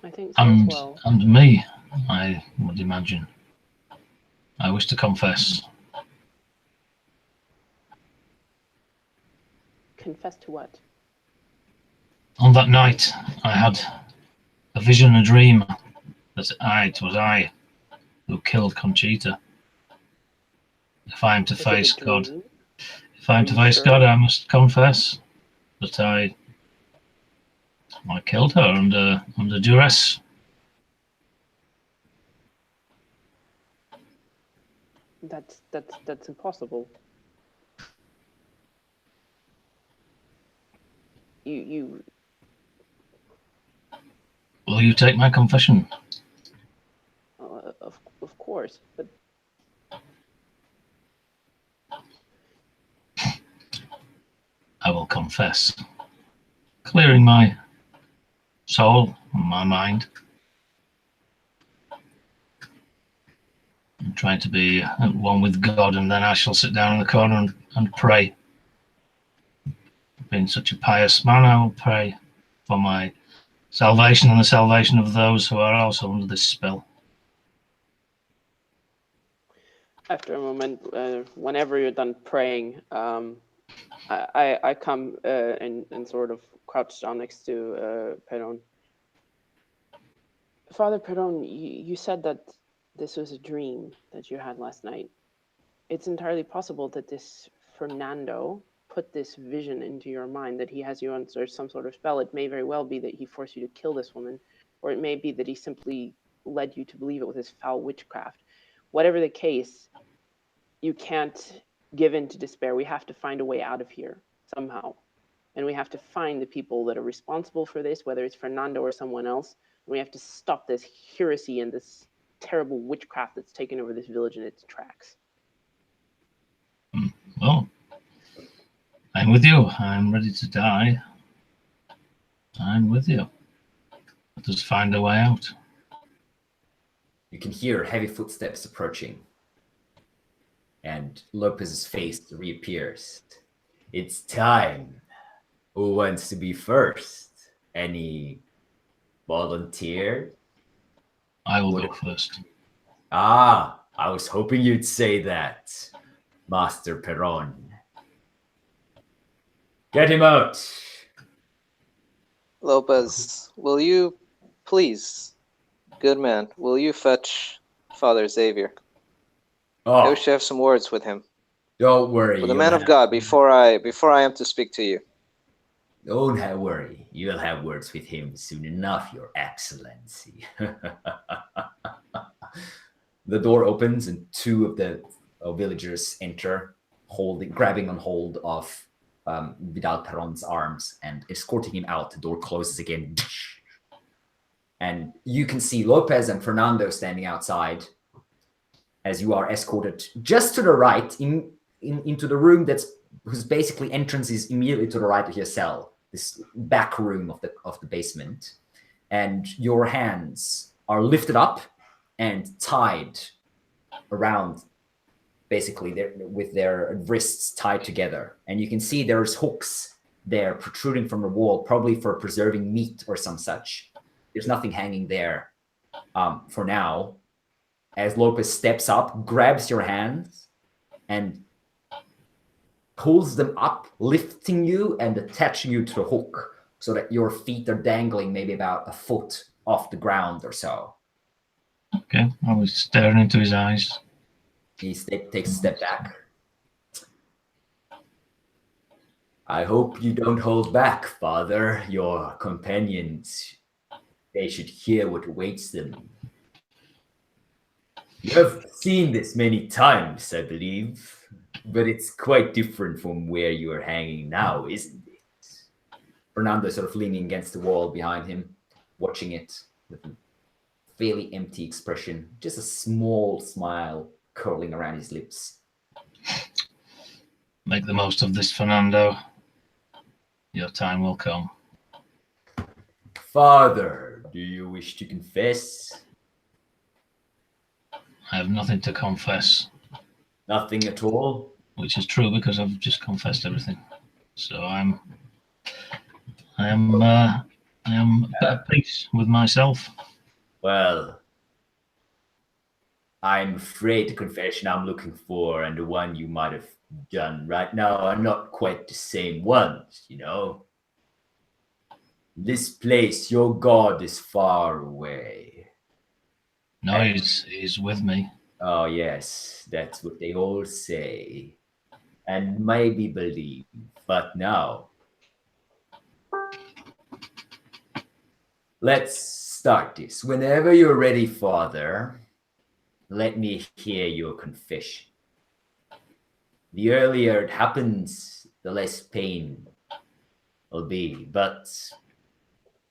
I think so as well. And me, I would imagine. I wish to confess. Confess to what? On that night, I had a vision, a dream, that it was I who killed Conchita. If I am to face God, I must confess that I killed her under duress. That's impossible. You Will you take my confession? of course, but I will confess, clearing my soul and my mind. I'm trying to be at one with God, and then I shall sit down in the corner and pray. Being such a pious man, I will pray for my salvation and the salvation of those who are also under this spell. after a moment, whenever you're done praying, I come and sort of crouch down next to Perón. Father Perón, you said that this was a dream that you had last night. It's entirely possible that this Fernando put this vision into your mind, that he has you under some sort of spell. It may very well be that he forced you to kill this woman, or it may be that he simply led you to believe it was his foul witchcraft. Whatever the case, you can't give in to despair. We have to find a way out of here somehow. And we have to find the people that are responsible for this, whether it's Fernando or someone else. And we have to stop this heresy and this terrible witchcraft that's taken over this village in its tracks. Well, I'm with you. I'm ready to die. I'm with you. Let us find a way out. You can hear heavy footsteps approaching, and Lopez's face reappears. It's time. Who wants to be first? Any volunteer? I will go first. Ah, I was hoping you'd say that, Master Perón. Get him out. Lopez, will you please, good man, will you fetch Father Xavier? I Oh, wish to have some words with him. don't worry. With the man of God before I am to speak to you. Don't worry. You'll have words with him soon enough, Your Excellency. The door opens and two of the villagers enter, grabbing on hold of Vidal Perón's arms and escorting him out. The door closes again. And you can see Lopez and Fernando standing outside as you are escorted just to the right into the room whose basically entrance is immediately to the right of your cell, this back room of the basement. And your hands are lifted up and tied around, basically with their wrists tied together. And you can see there's hooks there protruding from the wall, probably for preserving meat or some such. There's nothing hanging there for now. As Lopez steps up, grabs your hands, and pulls them up, lifting you and attaching you to the hook so that your feet are dangling maybe about a foot off the ground or so. Okay, I was staring into his eyes. He takes a step back. I hope you don't hold back, Father. Your companions, they should hear what awaits them. You have seen this many times, I believe, but it's quite different from where you are hanging now, isn't it? Fernando sort of leaning against the wall behind him, watching it with a fairly empty expression, just a small smile curling around his lips. Make the most of this, Fernando. Your time will come. Father, do you wish to confess? I have nothing to confess. Nothing at all? Which is true because I've just confessed everything. So I am at peace with myself. Well, I'm afraid the confession I'm looking for and the one you might have done right now are not quite the same ones, you know? This place, your God is far away. No, he's with me. Oh, yes, that's what they all say. And maybe believe. But now, let's start this. Whenever you're ready, Father, let me hear your confession. The earlier it happens, the less pain will be. But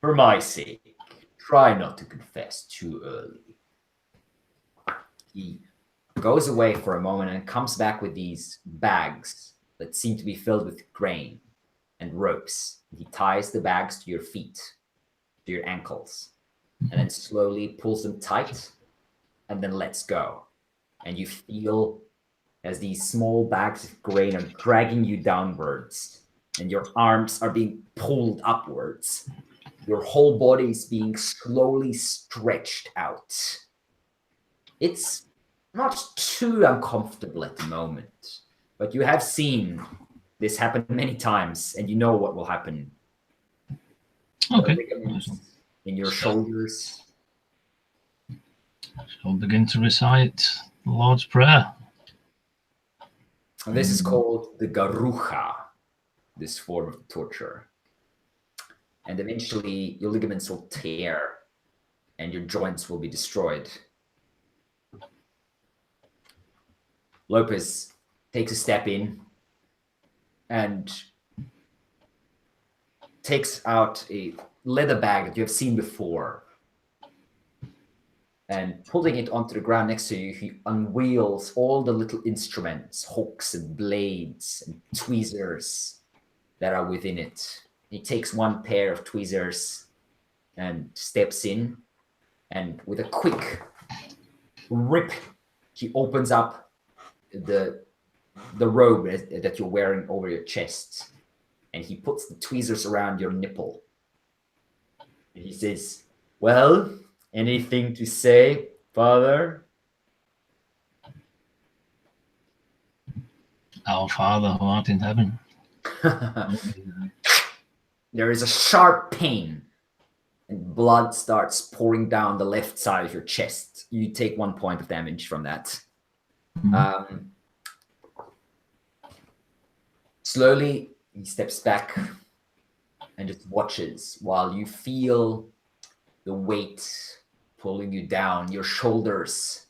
for my sake, try not to confess too early. He goes away for a moment and comes back with these bags that seem to be filled with grain and ropes. He ties the bags to your feet, to your ankles, and then slowly pulls them tight and then lets go. And you feel as these small bags of grain are dragging you downwards and your arms are being pulled upwards. Your whole body is being slowly stretched out. It's not too uncomfortable at the moment, but you have seen this happen many times and you know what will happen. Okay. In your shoulders. I'll begin to recite the Lord's Prayer. And this is called the garucha, this form of torture. And eventually your ligaments will tear and your joints will be destroyed. Lopez takes a step in and takes out a leather bag that you have seen before. And pulling it onto the ground next to you, he unwheels all the little instruments, hooks and blades and tweezers that are within it. He takes one pair of tweezers and steps in, and with a quick rip, he opens up the robe that you're wearing over your chest, and he puts the tweezers around your nipple. And he says, "Well, anything to say, Father?" Our Father who art in heaven. There is a sharp pain, and blood starts pouring down the left side of your chest. You take 1 point of damage from that. Slowly, he steps back and just watches while you feel the weight pulling you down, your shoulders,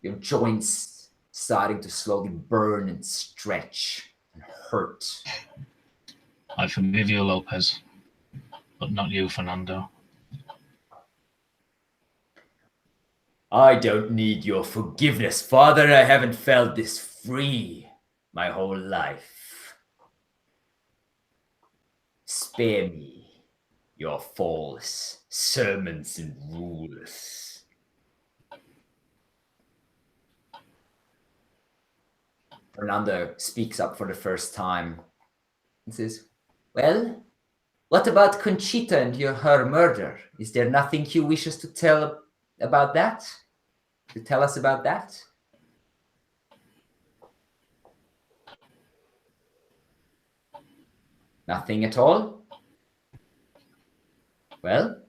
your joints starting to slowly burn and stretch and hurt. I forgive you, Lopez, but not you, Fernando. I don't need your forgiveness, Father. I haven't felt this free my whole life. Spare me your false sermons and rules. Fernando speaks up for the first time and says, "Well, what about Conchita and her murder? Is there nothing you wish us to tell about that? To tell us about that?" Nothing at all? Well,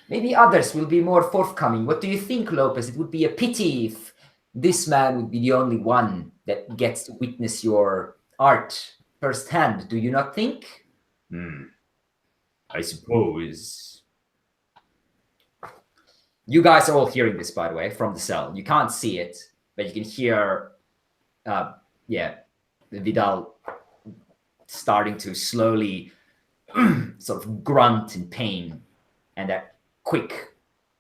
maybe others will be more forthcoming. What do you think, Lopez? It would be a pity if this man would be the only one that gets to witness your art firsthand. Do you not think? I suppose. You guys are all hearing this, by the way, from the cell. You can't see it, but you can hear, Vidal starting to slowly sort of grunt in pain, and that quick,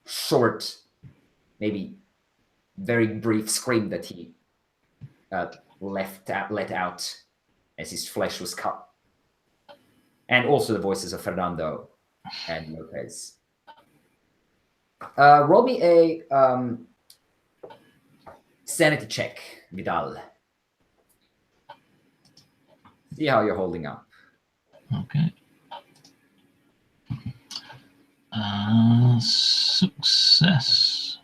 short, maybe very brief scream that he let out as his flesh was cut. And also the voices of Fernando and Lopez. Roll me a sanity check, Vidal. See how you're holding up. Okay. Success.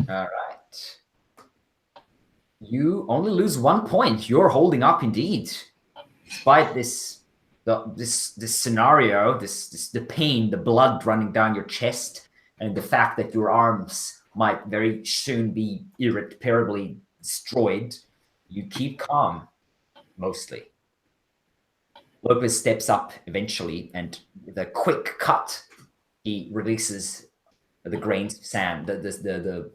All right. You only lose 1 point. You're holding up indeed, despite this scenario, the pain, the blood running down your chest, and the fact that your arms might very soon be irreparably destroyed. You keep calm, mostly. Lopez steps up eventually, and with a quick cut, he releases the grains of sand, the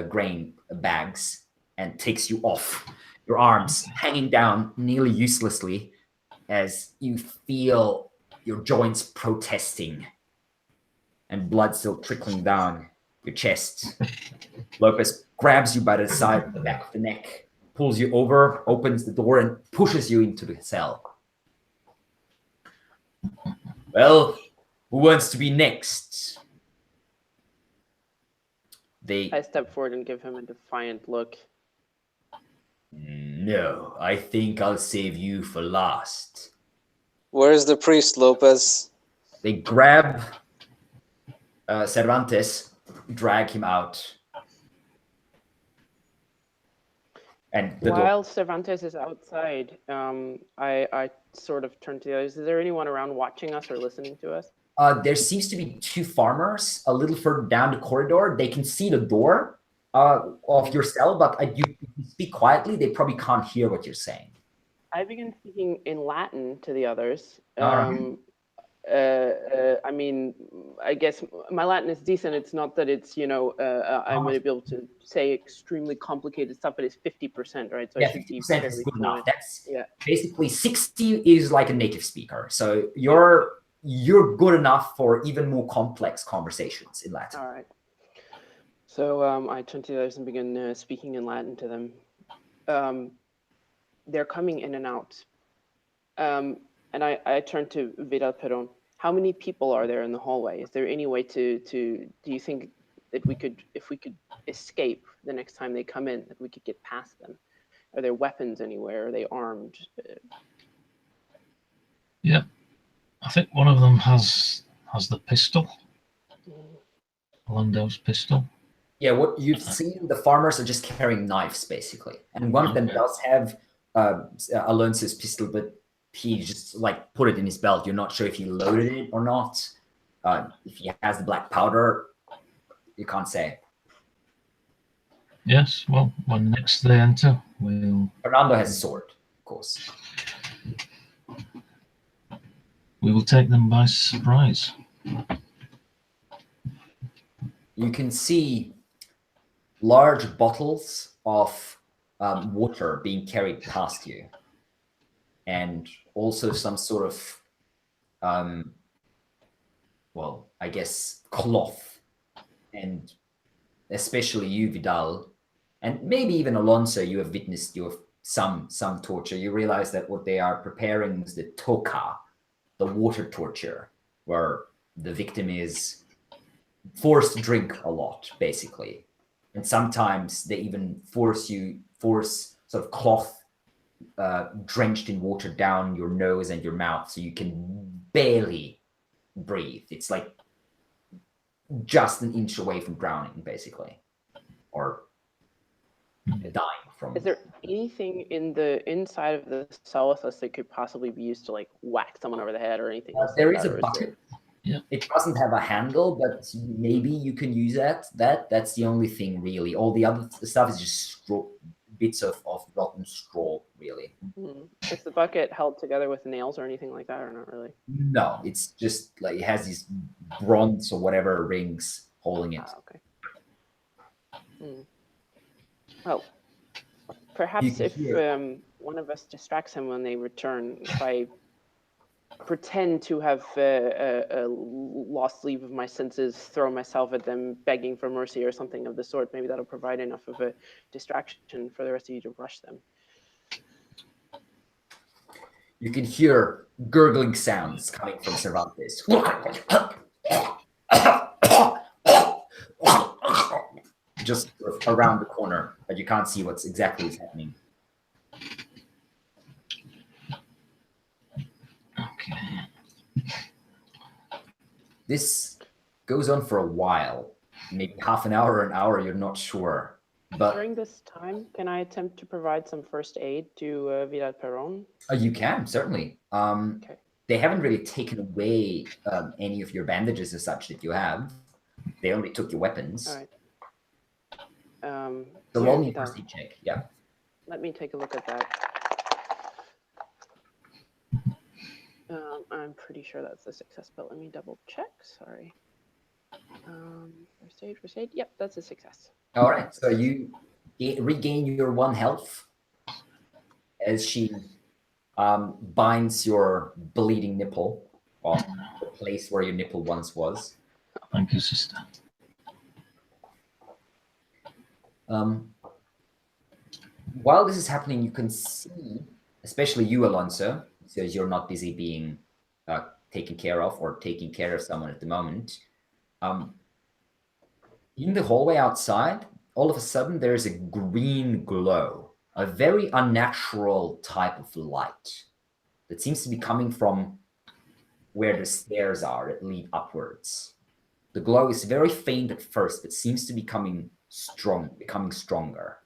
grain bags, and takes you off, your arms hanging down nearly uselessly as you feel your joints protesting and blood still trickling down your chest. Lopez grabs you by the side, the back of the neck, pulls you over, opens the door, and pushes you into the cell. Well, who wants to be next? I step forward and give him a defiant look. No, I think I'll save you for last. Where's the priest, Lopez? They grab Cervantes, drag him out. And While Cervantes is outside, I sort of turn to the others. Is there anyone around watching us or listening to us? There seems to be two farmers a little further down the corridor. They can see the door of your cell, but you speak quietly. They probably can't hear what you're saying. I begin speaking in Latin to the others. I mean, I guess my Latin is decent. It's not that it's, I'm going to be able to say extremely complicated stuff, but it's 50%, right? So yeah, I should 50% is good enough. That's yeah. Basically 60 is like a native speaker. So you're good enough for even more complex conversations in Latin. All right. So I turn to the others and begin speaking in Latin to them. They're coming in and out. And I turn to Vidal Perón. How many people are there in the hallway? Is there any way do you think that if we could escape the next time they come in, that we could get past them? Are there weapons anywhere? Are they armed? Yeah, I think one of them has the pistol, Lando's pistol. Yeah, what you've seen, the farmers are just carrying knives, basically. And one of them does have Alonso's pistol, but he just like put it in his belt. You're not sure if he loaded it or not. If he has the black powder, you can't say. Yes, well, when next they enter, Fernando has a sword, of course. We will take them by surprise. You can see large bottles of water being carried past you, and also some sort of, well, I guess cloth, and especially you, Vidal, and maybe even Alonso, you have witnessed some torture. You realize that what they are preparing is the toca, the water torture, where the victim is forced to drink a lot, basically. And sometimes they even force sort of cloth drenched in water down your nose and your mouth so you can barely breathe. It's like just an inch away from drowning, basically, or dying from. Is there anything in the inside of the cell with us that could possibly be used to like whack someone over the head or anything else? There like is that, a or bucket. Yeah. It doesn't have a handle, but maybe you can use that's the only thing, really. All the other stuff is just bits of rotten straw, really. Is the bucket held together with nails or anything like that, or not really? No, it's just like it has these bronze or whatever rings holding it. Okay. Well, perhaps if one of us distracts him when they return, if I pretend to have lost leave of my senses, throw myself at them, begging for mercy or something of the sort, maybe that'll provide enough of a distraction for the rest of you to rush them. You can hear gurgling sounds coming from Cervantes. Just around the corner, but you can't see what's exactly is happening. Okay. This goes on for a while, maybe half an hour or an hour, you're not sure. But during this time, can I attempt to provide some first aid to Vidal Perón? You can, certainly. Okay. They haven't really taken away any of your bandages as such that you have. They only took your weapons. All right. So roll me a first aid check. Yeah. Let me take a look at that. I'm pretty sure that's a success, but let me double check. Sorry. First aid. Yep, that's a success. All right. So you regain your 1 health as she binds your bleeding nipple, or the place where your nipple once was. Thank you, sister. While this is happening, you can see, especially you, Alonso, because you're not busy being taken care of or taking care of someone at the moment. In the hallway outside, all of a sudden, there's a green glow, a very unnatural type of light that seems to be coming from where the stairs are that lead upwards. The glow is very faint at first, but seems to be becoming stronger.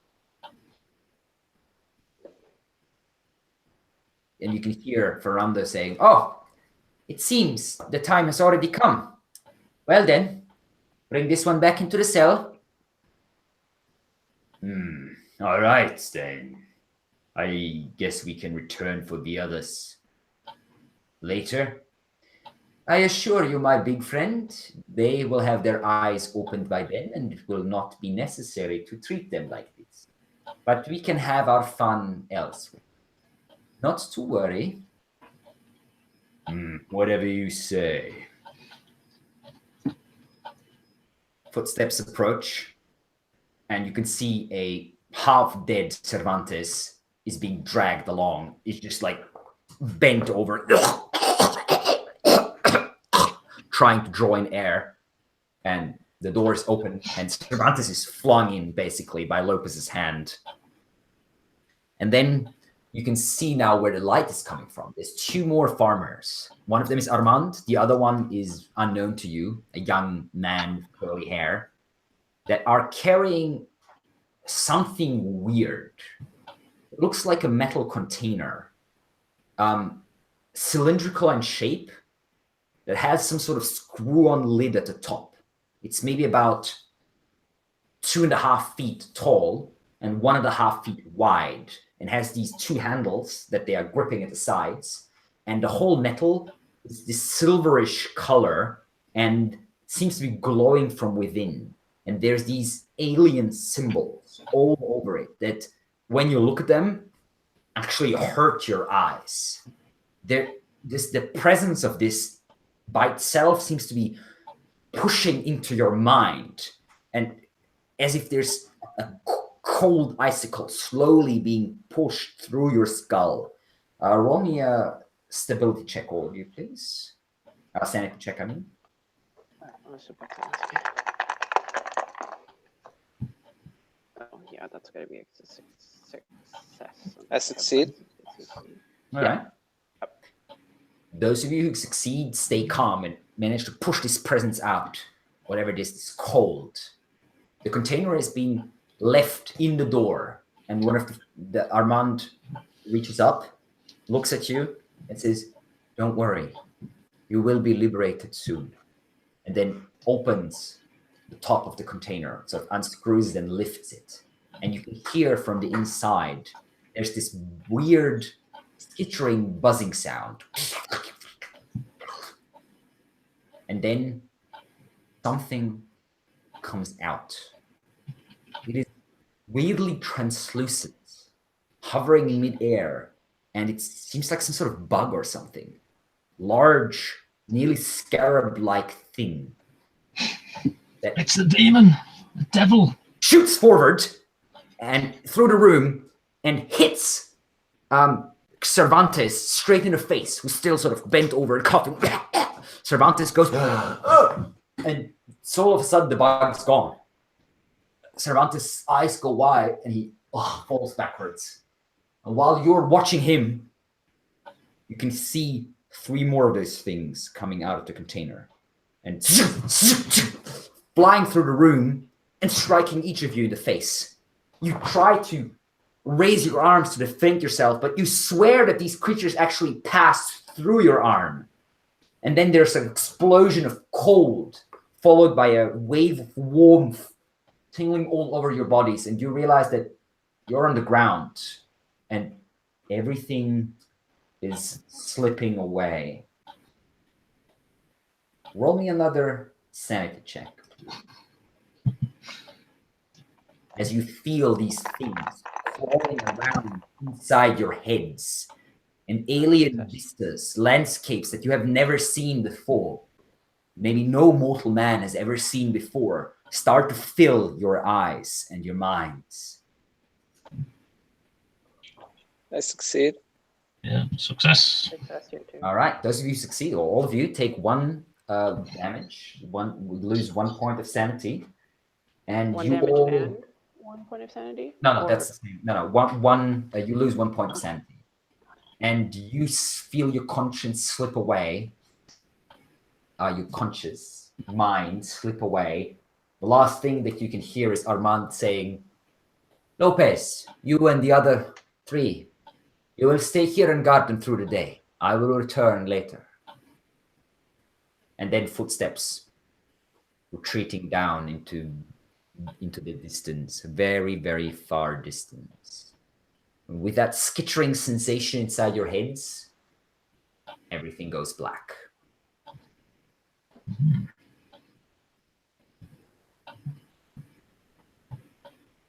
And you can hear Fernando saying, "Oh, it seems the time has already come. Well then, bring this one back into the cell." All right, then. I guess we can return for the others later. I assure you, my big friend, they will have their eyes opened by then, and it will not be necessary to treat them like this. But we can have our fun elsewhere. Not to worry. Whatever you say. Footsteps approach, and you can see a half-dead Cervantes is being dragged along. He's just like bent over, trying to draw in air, and the door is open, and Cervantes is flung in basically by Lopez's hand. And then you can see now where the light is coming from. There's 2 more farmers. One of them is Armand. The other one is unknown to you, a young man with curly hair, that are carrying something weird. It looks like a metal container, cylindrical in shape, that has some sort of screw-on lid at the top. It's maybe about 2.5 feet tall and 1.5 feet wide, and has these 2 handles that they are gripping at the sides. And the whole metal is this silverish color and seems to be glowing from within. And there's these alien symbols all over it that, when you look at them, actually hurt your eyes. The presence of this by itself seems to be pushing into your mind, and as if there's a cold icicle slowly being pushed through your skull. Roll me a stability check, all of you, please. Sanity check, I mean. Oh, yeah, that's going to be a success. I succeed. All right. Those of you who succeed stay calm and manage to push this presence out, whatever it is cold. The container is being left in the door, and one of the Armand reaches up, looks at you, and says, "Don't worry, you will be liberated soon." And then opens the top of the container, sort of unscrews it and lifts it. And you can hear from the inside, there's this weird skittering buzzing sound. And then something comes out. It is weirdly translucent, hovering in midair, and it seems like some sort of bug or something. Large, nearly scarab-like thing. It's the demon, the devil. Shoots forward and through the room and hits Cervantes straight in the face, who's still sort of bent over and coughing. Cervantes goes, and so all of a sudden the bug's gone. Cervantes' eyes go wide and he falls backwards. And while you're watching him, you can see 3 more of those things coming out of the container and flying through the room and striking each of you in the face. You try to raise your arms to defend yourself, but you swear that these creatures actually pass through your arm. And then there's an explosion of cold, followed by a wave of warmth tingling all over your bodies, and you realize that you're on the ground and everything is slipping away. Roll me another sanity check. as you feel these things crawling around inside your heads, and alien vistas, landscapes that you have never seen before, maybe no mortal man has ever seen before, start to fill your eyes and your minds. I succeed. Yeah, success. Success here too. All right, those of you succeed, or all of you take 1 damage. Lose 1 point of sanity, and 1 you damage all. and 1 point of sanity. No, Or- that's the same. No. One. You lose 1 point of sanity, and you feel your conscience slip away. Your conscious mind slip away. The last thing that you can hear is Armand saying, "Lopez, you and the other 3, you will stay here and guard them through the day. I will return later." And then footsteps retreating down into the distance, very, very far distance. And with that skittering sensation inside your heads, everything goes black.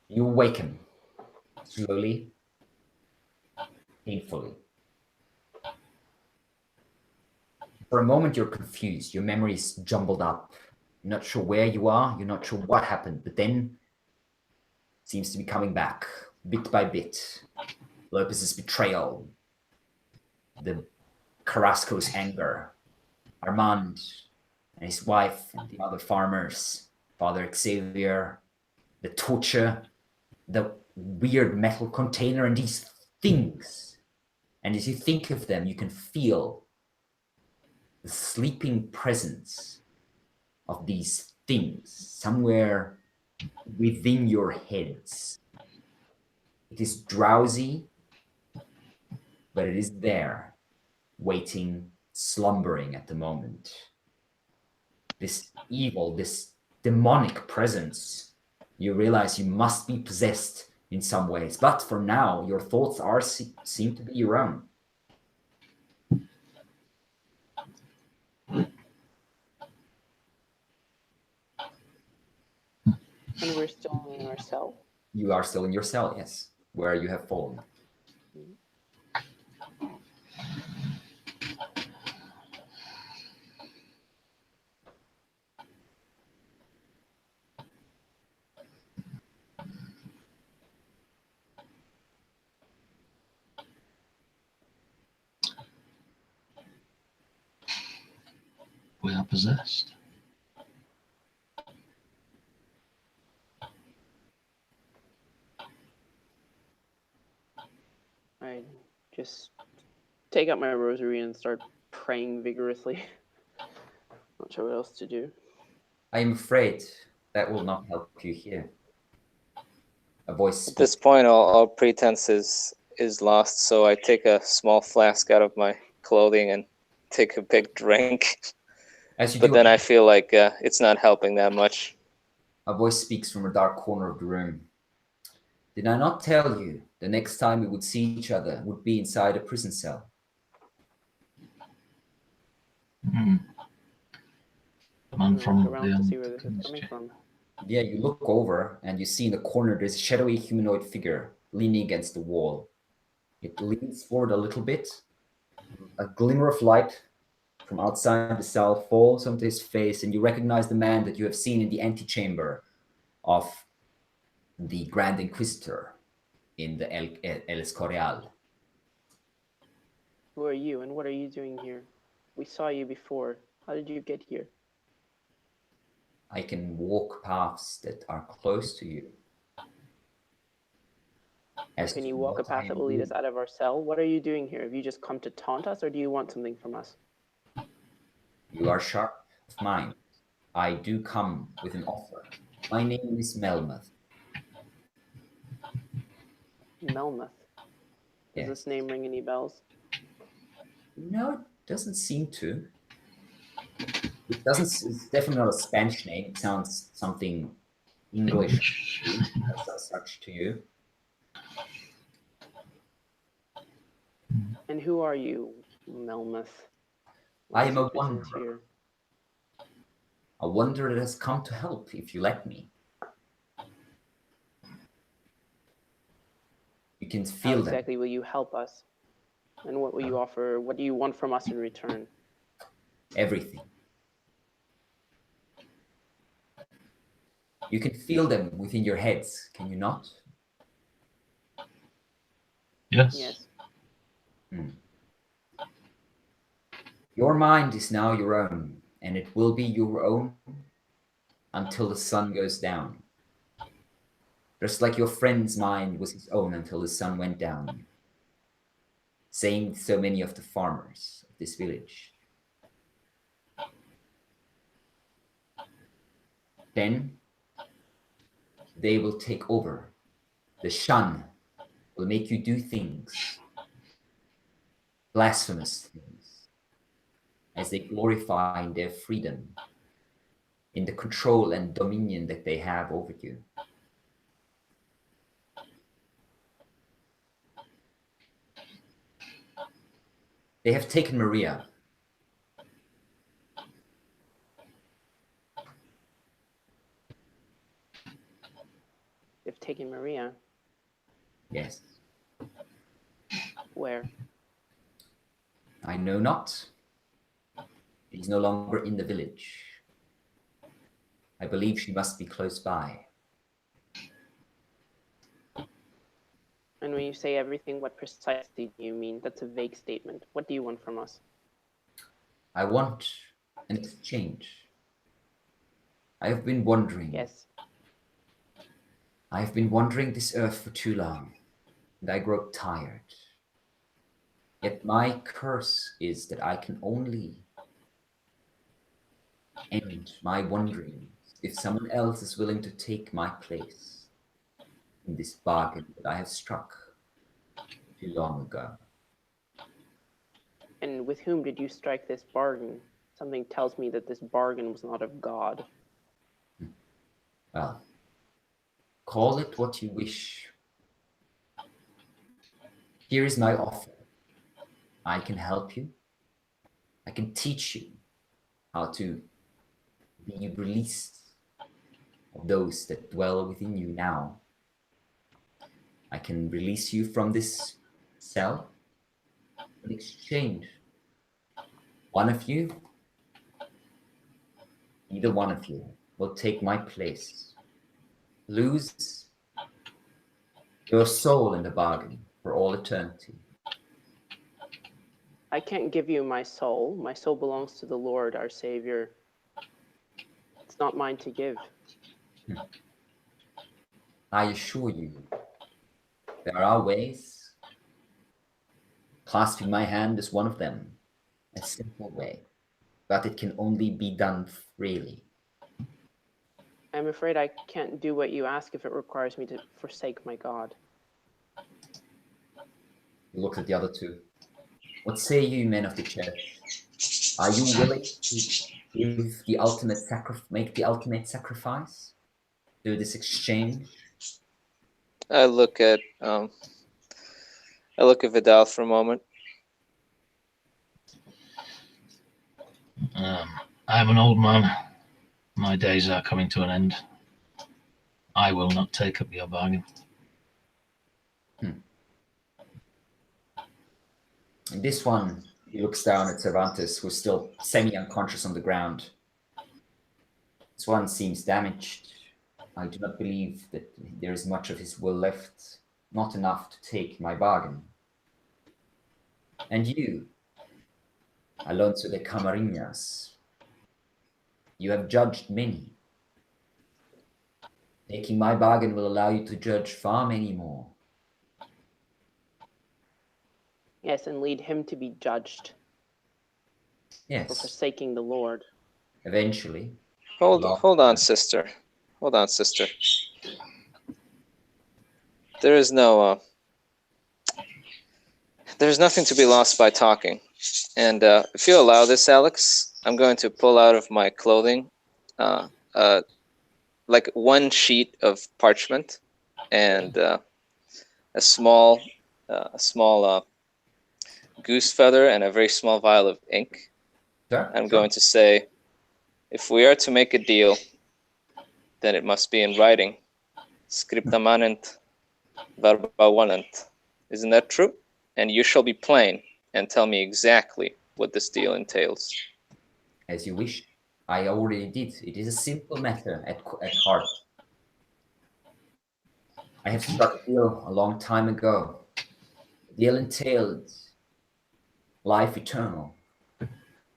You awaken slowly, painfully. For a moment, you're confused. Your memory is jumbled up. You're not sure where you are. You're not sure what happened. But then it seems to be coming back bit by bit. Lopez's betrayal, the Carrasco's anger, Armand and his wife and the other farmers, Father Xavier, the torture, the weird metal container, and these things. And as you think of them, you can feel the sleeping presence of these things somewhere within your heads. It is drowsy, but it is there, waiting, slumbering at the moment. This evil, this demonic presence, you realize you must be possessed in some ways. But for now, your thoughts seem to be your own. And we're still in our cell. You are still in your cell, yes, where you have fallen. We are possessed. I just take out my rosary and start praying vigorously. Not sure what else to do. I am afraid that will not help you here. A voice At this point, all pretense is lost, so I take a small flask out of my clothing and take a big drink. As you But do, then I feel like it's not helping that much. a voice speaks from a dark corner of the room. Did I not tell you the next time we would see each other would be inside a prison cell? The man Look from around the to see where this is coming from. Yeah, you look over and you see in the corner there's a shadowy humanoid figure leaning against the wall. It leans forward a little bit. A glimmer of light from outside the cell falls onto his face, and you recognize the man that you have seen in the antechamber of the Grand Inquisitor in the El Escorial. Who are you and what are you doing here? We saw you before. How did you get here? I can walk paths that are close to you. Can you walk a path that will lead us out of our cell? What are you doing here? Have you just come to taunt us, or do you want something from us? You are sharp of mind. I do come with an offer. My name is Melmoth. Melmoth. Does Yes. this name ring any bells? No, it doesn't seem to. It doesn't. It's definitely not a Spanish name. It sounds something English as such to you. And who are you, Melmoth? I What am is a your business wanderer. here? A wanderer that has come to help, if you let me. You can How feel them. exactly will you help us? And what will you offer? What do you want from us in return? Everything. You can feel them within your heads, can you not? Yes. Yes. Your mind is now your own, and it will be your own until the sun goes down. Just like your friend's mind was his own until the sun went down. Same with so many of the farmers of this village. Then they will take over. The Shan will make you do things, blasphemous things, as they glorify in their freedom, in the control and dominion that they have over you. They have taken Maria. They've taken Maria. Yes. Where? I know not. She's no longer in the village. I believe she must be close by. And when you say everything, what precisely do you mean? That's a vague statement. What do you want from us? I want an exchange. I have been wandering. Yes. I have been wandering this earth for too long, and I grow tired. Yet my curse is that I can only end my wandering if someone else is willing to take my place in this bargain that I have struck too long ago. And with whom did you strike this bargain? Something tells me that this bargain was not of God. Well, call it what you wish. Here is my offer. I can help you. I can teach you how to be released of those that dwell within you now. I can release you from this cell. In exchange, one of you, either one of you, will take my place. Lose your soul in the bargain for all eternity. I can't give you my soul. My soul belongs to the Lord, our Savior. It's not mine to give. I assure you, there are ways. Clasping my hand is one of them. A simple way, but it can only be done freely. I'm afraid I can't do what you ask if it requires me to forsake my God. He looked at the other two. What say you, men of the church? Are you willing to give the ultimate make the ultimate sacrifice? Do this exchange? I look at Vidal for a moment. I'm an old man. My days are coming to an end. I will not take up your bargain. And this one, he looks down at Cervantes, who's still semi-unconscious on the ground. This one seems damaged. I do not believe that there is much of his will left, not enough to take my bargain. And you, Alonso de Camariñas, you have judged many. Taking my bargain will allow you to judge far many more. Yes, and lead him to be judged for Yes, forsaking the Lord. eventually. Hold on, sister. Hold on, sister. There's nothing to be lost by talking. And if you allow this, Alex, I'm going to pull out of my clothing like one sheet of parchment and a small goose feather and a very small vial of ink. Sure, I'm going to say, if we are to make a deal, then it must be in writing. Scripta manent, verba volent. Isn't that true? And you shall be plain and tell me exactly what this deal entails. As you wish. I already did. It is a simple matter at heart. I have struck a deal a long time ago. The deal entailed life eternal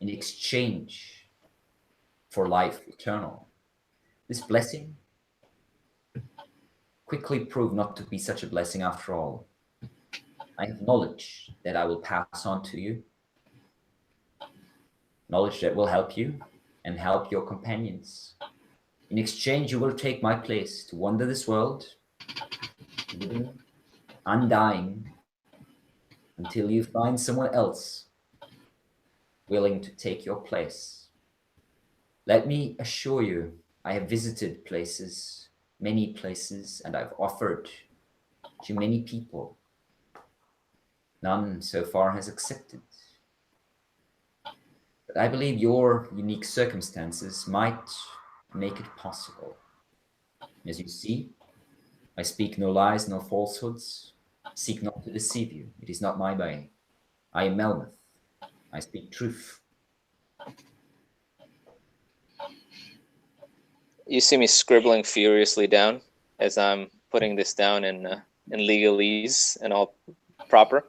in exchange for life eternal. This blessing quickly proved not to be such a blessing after all. I have knowledge that I will pass on to you, knowledge that will help you and help your companions. In exchange, you will take my place to wander this world, living, undying, until you find someone else willing to take your place. Let me assure you, I have visited places, many places, and I've offered to many people. None so far has accepted. But I believe your unique circumstances might make it possible. As you see, I speak no lies, no falsehoods, seek not to deceive you. It is not my way. I am Melmoth. I speak truth. You see me scribbling furiously down as I'm putting this down in legalese and all proper.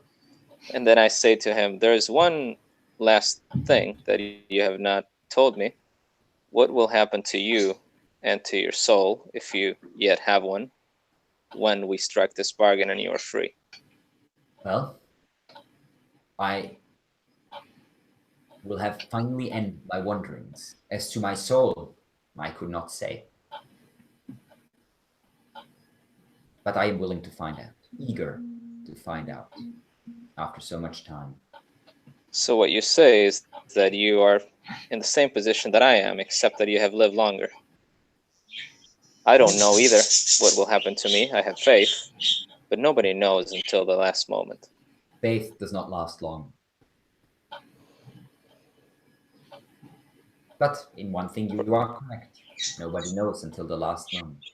And then I say to him, there's one last thing that you have not told me. What will happen to you and to your soul, if you yet have one, when we strike this bargain and you are free? Well, I will have finally ended my wanderings. As to my soul, I could not say. But I am willing to find out, eager to find out, after so much time. So what you say is that you are in the same position that I am, except that you have lived longer. I don't know either what will happen to me. I have faith, but nobody knows until the last moment. Faith does not last long. But in one thing you are correct. Nobody knows until the last moment.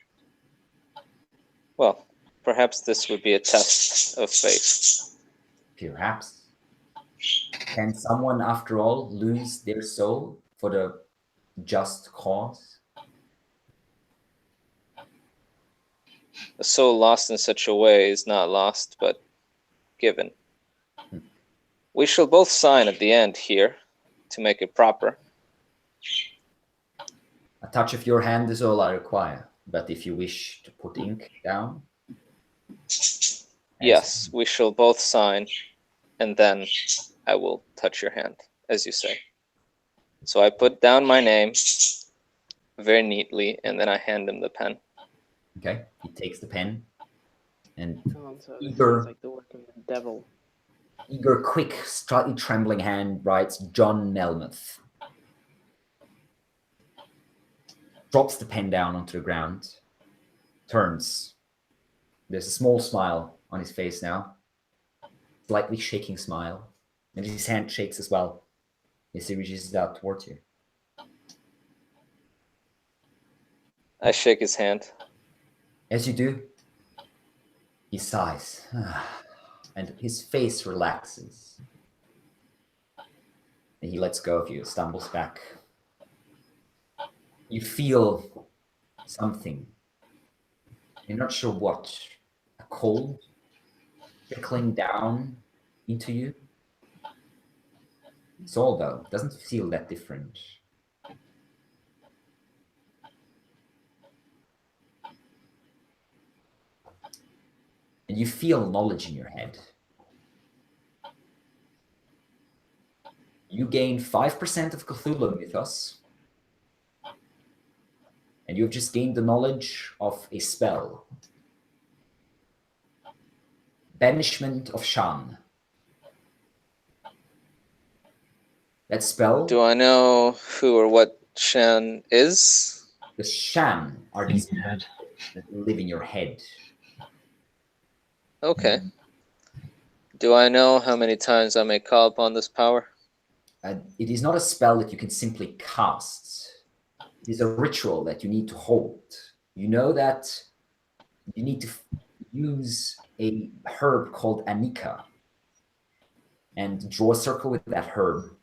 Well, perhaps this would be a test of faith. Perhaps. Can someone, after all, lose their soul for the just cause? A soul lost in such a way is not lost, but given. We shall both sign at the end here to make it proper. A touch of your hand is all I require. But if you wish to put ink down... Yes, we shall both sign, and then I will touch your hand, as you say. So I put down my name very neatly, and then I hand him the pen. Okay, he takes the pen and So this eager, sounds like the work of the devil. eager, quick, slightly trembling hand writes John Melmoth. Drops the pen down onto the ground, turns. There's a small smile on his face now, slightly shaking smile, and his hand shakes as well as he reaches out towards you. I shake his hand. As you do, he sighs, and his face relaxes. And he lets go of you, stumbles back. You feel something. You're not sure what. A cold trickling down into you. It's all, though. It doesn't feel that different. And you feel knowledge in your head. You gain 5% of Cthulhu mythos, and you've just gained the knowledge of a spell. Banishment of Shan. That spell... Do I know who or what Shan is? The Shan are these In your head. that live in your head. Okay. Do I know how many times I may call upon this power? It is not a spell that you can simply cast. It is a ritual that you need to hold. You know that you need to use a herb called anika and draw a circle with that herb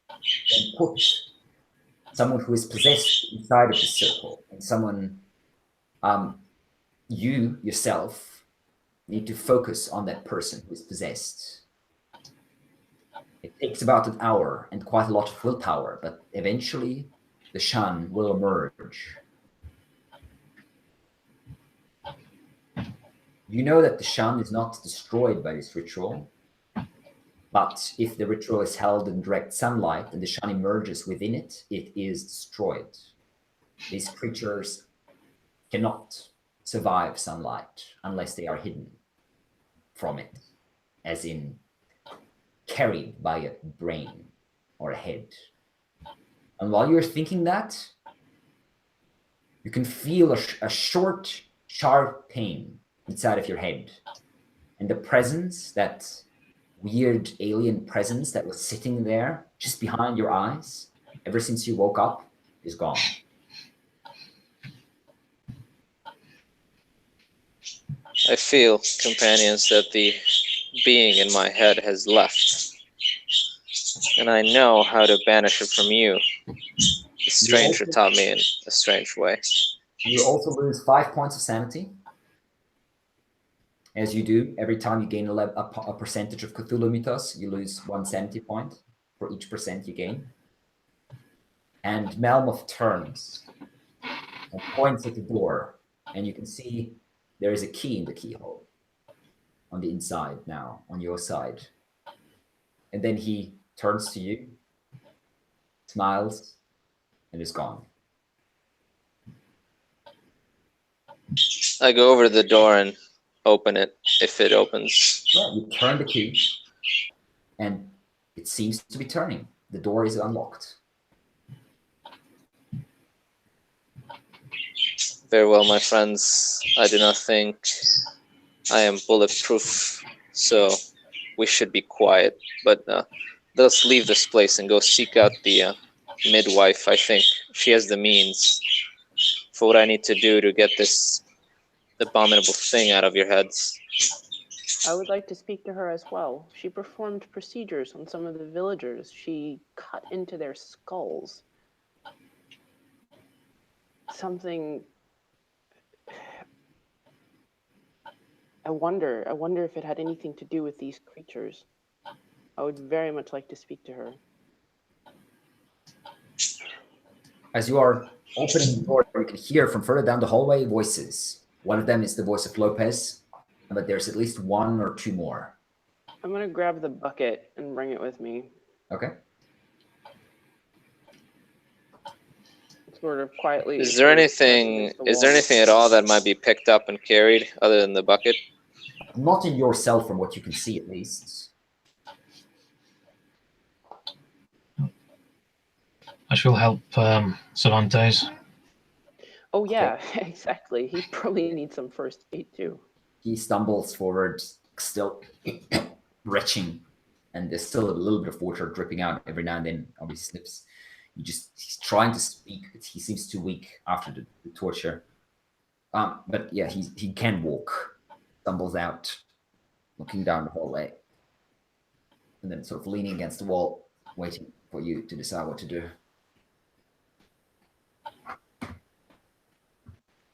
and put someone who is possessed inside of the circle, and someone, you yourself need to focus on that person who is possessed. It takes about an hour and quite a lot of willpower, but eventually the Shan will emerge. You know that the Shan is not destroyed by this ritual, but if the ritual is held in direct sunlight and the Shan emerges within it, it is destroyed. These creatures cannot survive sunlight unless they are hidden from it, as in carried by a brain or a head. And while you're thinking that, you can feel a short, sharp pain inside of your head. And the presence, that weird alien presence that was sitting there just behind your eyes ever since you woke up, is gone. I feel, companions, that the being in my head has left. And I know how to banish it from you. The stranger taught me in a strange way. You also lose 5 points of sanity. As you do, every time you gain a percentage of Cthulhu Mythos, you lose 1 sanity point for each percent you gain. And Melmoth turns and points at the door, and you can see there is a key in the keyhole on the inside now, on your side. And then he turns to you, smiles, and is gone. I go over to the door and open it, if it opens. Yeah, you turn the key, and it seems to be turning. The door is unlocked. Very well, my friends. I do not think I am bulletproof, so we should be quiet. But let's leave this place and go seek out the midwife. I think she has the means for what I need to do to get this abominable thing out of your heads. I would like to speak to her as well. She performed procedures on some of the villagers. She cut into their skulls. Something... I wonder if it had anything to do with these creatures. I would very much like to speak to her. As you are opening the door, you can hear from further down the hallway voices. One of them is the voice of Lopez, but there's at least 1 or 2 more. I'm going to grab the bucket and bring it with me. Okay. Sort of quietly. Is there anything at all that might be picked up and carried other than the bucket? Not in yourself, from what you can see, at least. I shall help Cervantes. Oh yeah, exactly. He probably needs some first aid too. He stumbles forward, still retching, and there's still a little bit of water dripping out every now and then on his slips. He's trying to speak, but he seems too weak after the torture. But yeah, he can walk. Stumbles out, looking down the hallway, and then sort of leaning against the wall, waiting for you to decide what to do.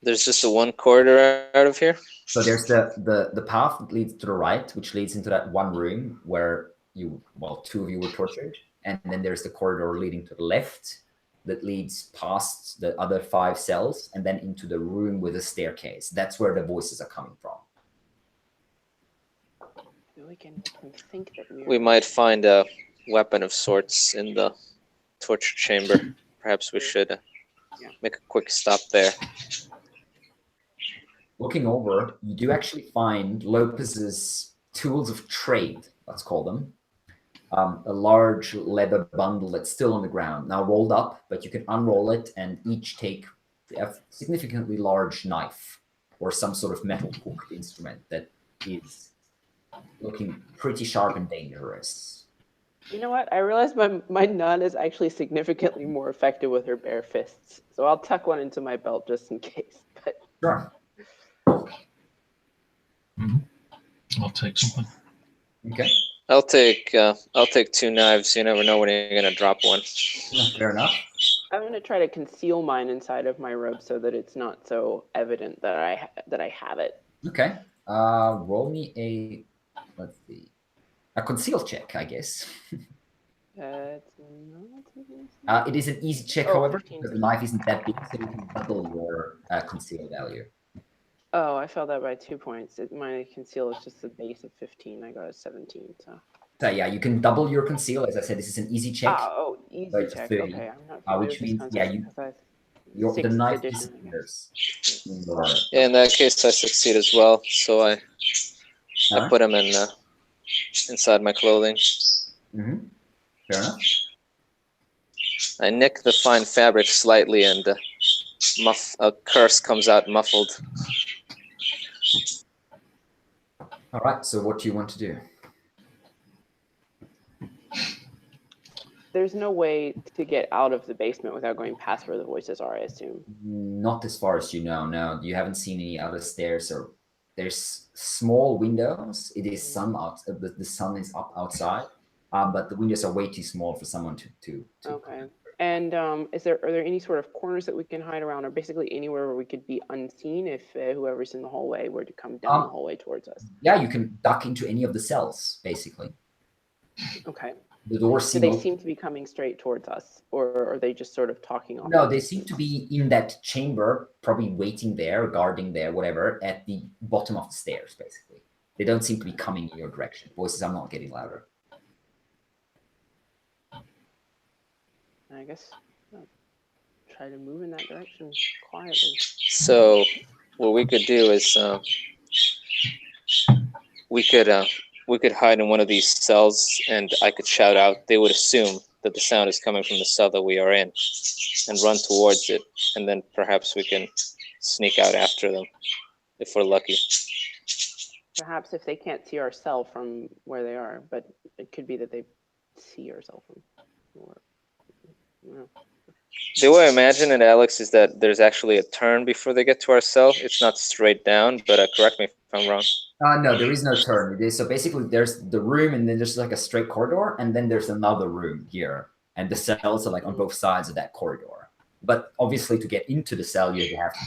There's just a one corridor out of here? So there's the path that leads to the right, which leads into that one room where 2 of you were tortured. And then there's the corridor leading to the left that leads past the other 5 cells and then into the room with a staircase. That's where the voices are coming from. We can think that we might find a weapon of sorts in the torture chamber. Perhaps we should make a quick stop there. Looking over, you do actually find Lopez's tools of trade, let's call them. A large leather bundle that's still on the ground, now rolled up, but you can unroll it and each take a significantly large knife or some sort of metal hooked instrument that is looking pretty sharp and dangerous. You know what? I realized my nun is actually significantly more effective with her bare fists. So I'll tuck one into my belt just in case. But Sure. I'll take something. Okay. I'll take 2 knives. You never know when you're gonna drop one. Fair enough. I'm gonna try to conceal mine inside of my robe so that it's not so evident that I have it. Okay. Roll me a, let's see, a conceal check, I guess. It's not It is an easy check, Oh, however, 15. because the knife isn't that big, so you can double your conceal value. Oh, I failed that by 2 points. My conceal is just the base of 15. I got a 17. So yeah, you can double your conceal. As I said, this is an easy check. Easy it's check. 30, Okay, I'm not familiar which with this means concept the sixth knife edition, I guess. disappears. Yeah, in that case, I succeed as well. So I put them in inside my clothing. Mm-hmm. Fair enough. I nick the fine fabric slightly, and a curse comes out muffled. All right. So what do you want to do? There's no way to get out of the basement without going past where the voices are, I assume. Not as far as you know. No, you haven't seen any other stairs, or there's small windows. It is sun out. The sun is up outside, but the windows are way too small for someone to. Okay. And are there any sort of corners that we can hide around, or basically anywhere where we could be unseen if whoever's in the hallway were to come down the hallway towards us? Yeah, you can duck into any of the cells, basically. Okay. The doors Do they seem to be coming straight towards us, or are they just sort of talking off? No, they seem to be in that chamber, probably waiting there, guarding there, whatever, at the bottom of the stairs, basically. They don't seem to be coming in your direction. Voices are not getting louder. I guess I'll try to move in that direction quietly. So what we could do is we could hide in one of these cells, and I could shout out. They would assume that the sound is coming from the cell that we are in, and run towards it, and then perhaps we can sneak out after them if we're lucky. Perhaps if they can't see our cell from where they are, but it could be that they see our cell from. The way I imagine it, Alex, is that there's actually a turn before they get to our cell. It's not straight down, but correct me if I'm wrong. No, there is no turn. So basically, there's the room, and then there's like a straight corridor, and then there's another room here, and the cells are like on both sides of that corridor. But obviously, to get into the cell, you have to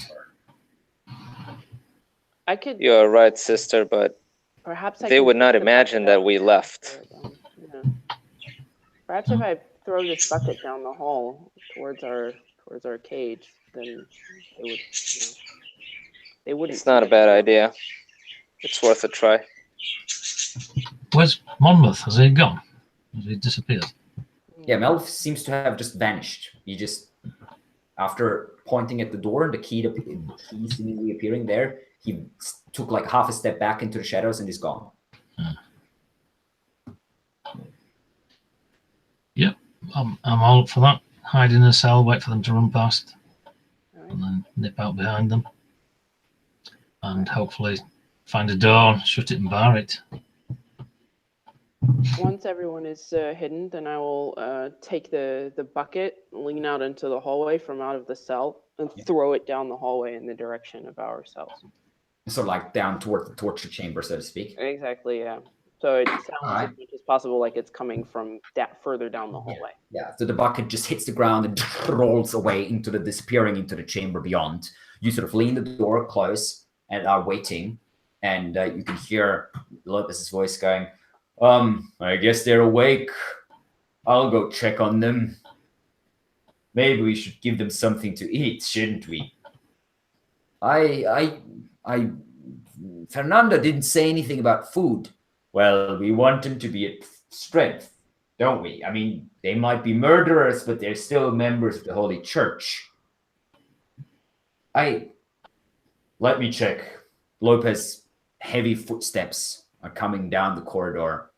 turn. You are right, sister, but perhaps they would not imagine that we left. Yeah. Perhaps if I throw this bucket down the hall towards our cage, then they wouldn't. It's not a bad idea. It's worth a try. Where's Monmouth? Has he gone? Has he disappeared? Yeah, Melf seems to have just vanished. He just, after pointing at the door and the key seemingly appearing there, he took like half a step back into the shadows and is gone. Yep, I'm all up for that. Hide in a cell, wait for them to run past, and then nip out behind them, and hopefully find a door, shut it and bar it. Once everyone is hidden, then I will take the bucket, lean out into the hallway from out of the cell, and throw it down the hallway in the direction of our cells. So like down toward the torture chamber, so to speak. Exactly, yeah. So it sounds as much as possible like it's coming from further down the hallway. Yeah, so the bucket just hits the ground and rolls away disappearing into the chamber beyond. You sort of lean the door close and are waiting, and you can hear Lopez's voice going, I guess they're awake. I'll go check on them. Maybe we should give them something to eat, shouldn't we? Fernanda didn't say anything about food. Well, we want them to be at strength, don't we? I mean, they might be murderers, but they're still members of the Holy Church. Let me check. Lopez's heavy footsteps are coming down the corridor.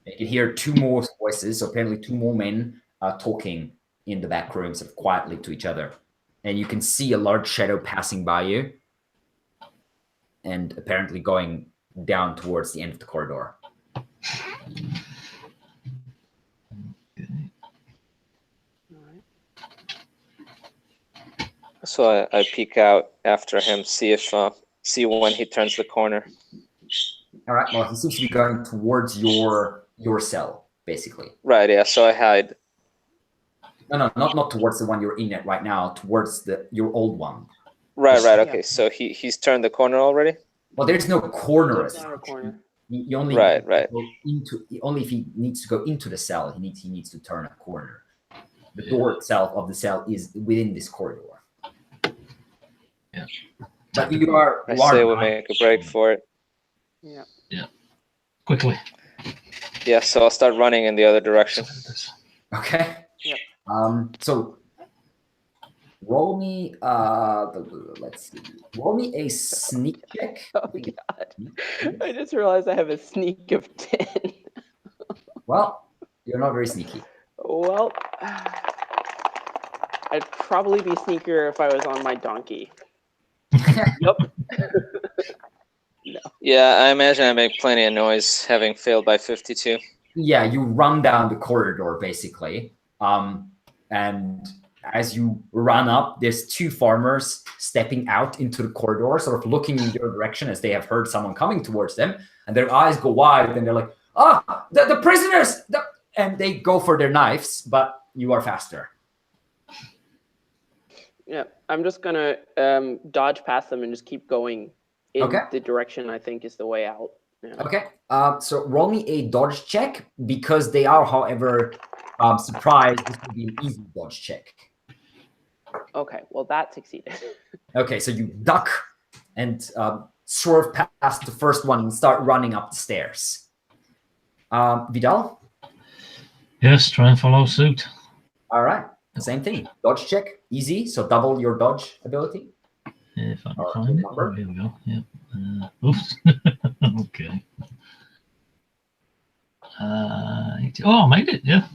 You can hear two more voices, so apparently two more men are talking in the back room, sort of quietly to each other. And you can see a large shadow passing by you and apparently going down towards the end of the corridor. So I peek out after him, see when he turns the corner. All right. Well, he seems to be going towards your cell, basically. Right. Yeah. So I hide. No, not towards the one you're in it right now. Towards your old one. Right. Right. Yeah. Okay. So he's turned the corner already. Well, there's no corner as There's not a such. corner. He only Right. go into only if he needs to go into the cell. He needs to turn a corner. The door itself of the cell is within this corridor. Yeah. But you are. I say we make a break for it. Yeah. Quickly. Yeah. So I'll start running in the other direction. Okay. Yep. So roll me. Let's see. Roll me a sneak check. Oh God! I just realized I have a sneak of 10. Well, you're not very sneaky. Well, I'd probably be sneaker if I was on my donkey. Yep. No. Yeah. I imagine I make plenty of noise, having failed by 52. Yeah, you run down the corridor basically, and as you run up, there's two farmers stepping out into the corridor, sort of looking in your direction as they have heard someone coming towards them, and their eyes go wide, and they're like, "Ah, the prisoners!" And they go for their knives, but you are faster. Yeah, I'm just gonna dodge past them and just keep going in Okay. the direction I think is the way out. Yeah. Okay, so roll me a dodge check because they are, however, surprised. This will be an easy dodge check. Okay, well that succeeded. Okay, so you duck and swerve past the first one and start running up the stairs. Vidal? Yes, try and follow suit. All right, same thing. Dodge check, easy, so double your dodge ability. If I can Or find it. number. Oh, here we go. Yep. Oops. Okay. Oh, I made it. Yeah.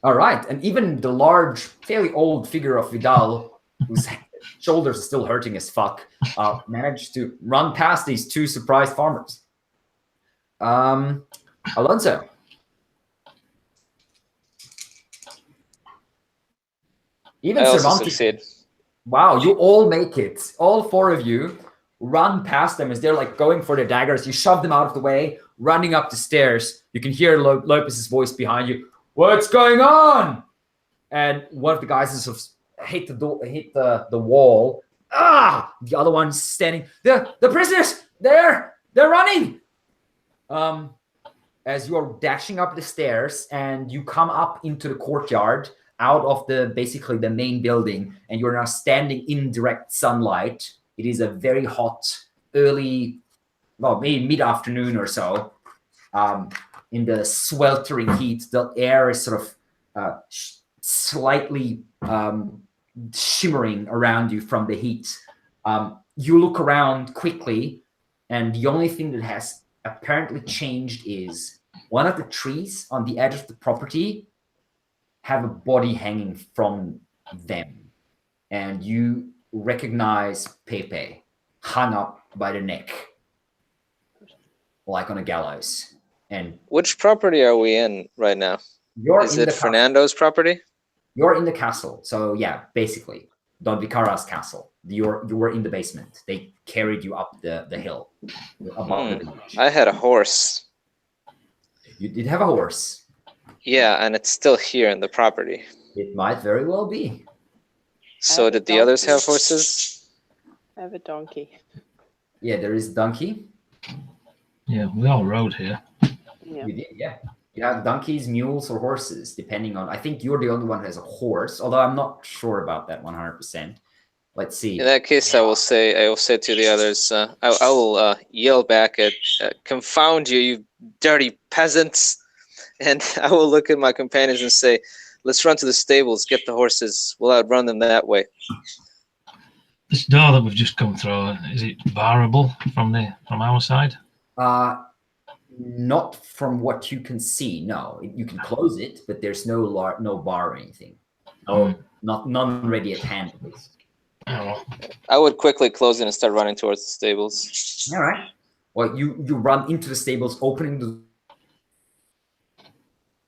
All right, and even the large, fairly old figure of Vidal, whose shoulders are still hurting as fuck, managed to run past these two surprised farmers. Alonso. Even I also Cervantes. succeed. Wow, you all make it. All four of you run past them as they're like going for their daggers. You shove them out of the way, running up the stairs. You can hear Lopez's voice behind you. What's going on? And one of the guys is sort of hit the wall. Ah! The other one's standing. The prisoners, they're running. As you are dashing up the stairs and you come up into the courtyard out of basically the main building, and you're now standing in direct sunlight. It is a very hot, early, well, maybe mid-afternoon or so. In the sweltering heat, the air is sort of slightly shimmering around you from the heat. You look around quickly, and the only thing that has apparently changed is one of the trees on the edge of the property have a body hanging from them, and you recognize Pepe hung up by the neck, like on a gallows. And Which property are we in right now? Is it Fernando's property? You're in the castle, so yeah, basically Don Vicarra's castle. You were in the basement. They carried you up the hill above the village. I had a horse. You did have a horse. Yeah, and it's still here in the property. It might very well be. So did the others have horses? I have a donkey. Yeah, there is donkey. Yeah, we all rode here. Yeah. You did, yeah. You have donkeys, mules, or horses, depending on. I think you're the only one who has a horse, although I'm not sure about that 100%. Let's see. In that case, I will say to the others, I will yell back at, "Confound you, you dirty peasants!" And I will look at my companions and say, "Let's run to the stables, get the horses. We'll outrun them that way." This door that we've just come through, is it barrable from our side? Not from what you can see. No, you can close it, but there's no bar or anything. None ready at hand, at least. Oh. I would quickly close it and start running towards the stables. All right. Well, you run into the stables, opening the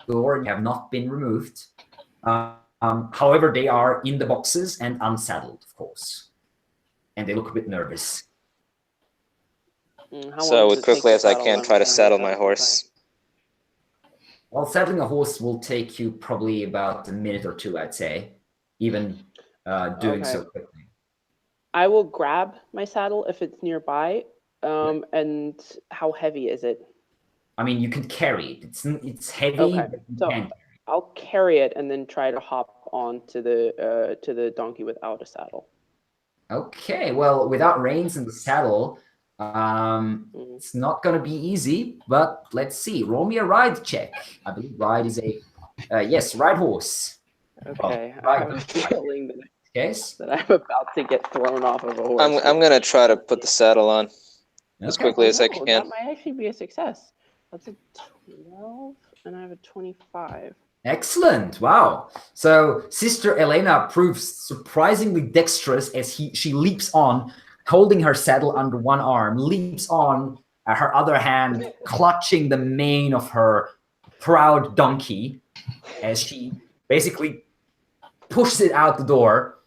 door, and you have not been removed. However, they are in the boxes and unsaddled, of course, and they look a bit nervous. How So I long would does it take quickly to as I saddle can them? try to saddle my horse. Well, saddling a horse will take you probably about a minute or two, I'd say, even doing so Okay. quickly. I will grab my saddle if it's nearby. And how heavy is it? I mean, you can carry it. It's heavy, Okay, but you so can. I'll carry it and then try to hop on to the donkey without a saddle. Okay, well, without reins in the saddle, Mm. it's not going to be easy, but let's see. Roll me a ride check. I believe ride is a, yes, ride horse. Okay, I Right, have a feeling Case. that I'm about to get thrown off of a horse. I'm gonna try to put the saddle on as Okay. quickly as I No, can. that might actually be a success. That's a 12, and I have a 25. Excellent. Wow. So Sister Elena proves surprisingly dexterous as she leaps on, holding her saddle under one arm, leaps on her other hand, clutching the mane of her proud donkey as she basically pushes it out the door.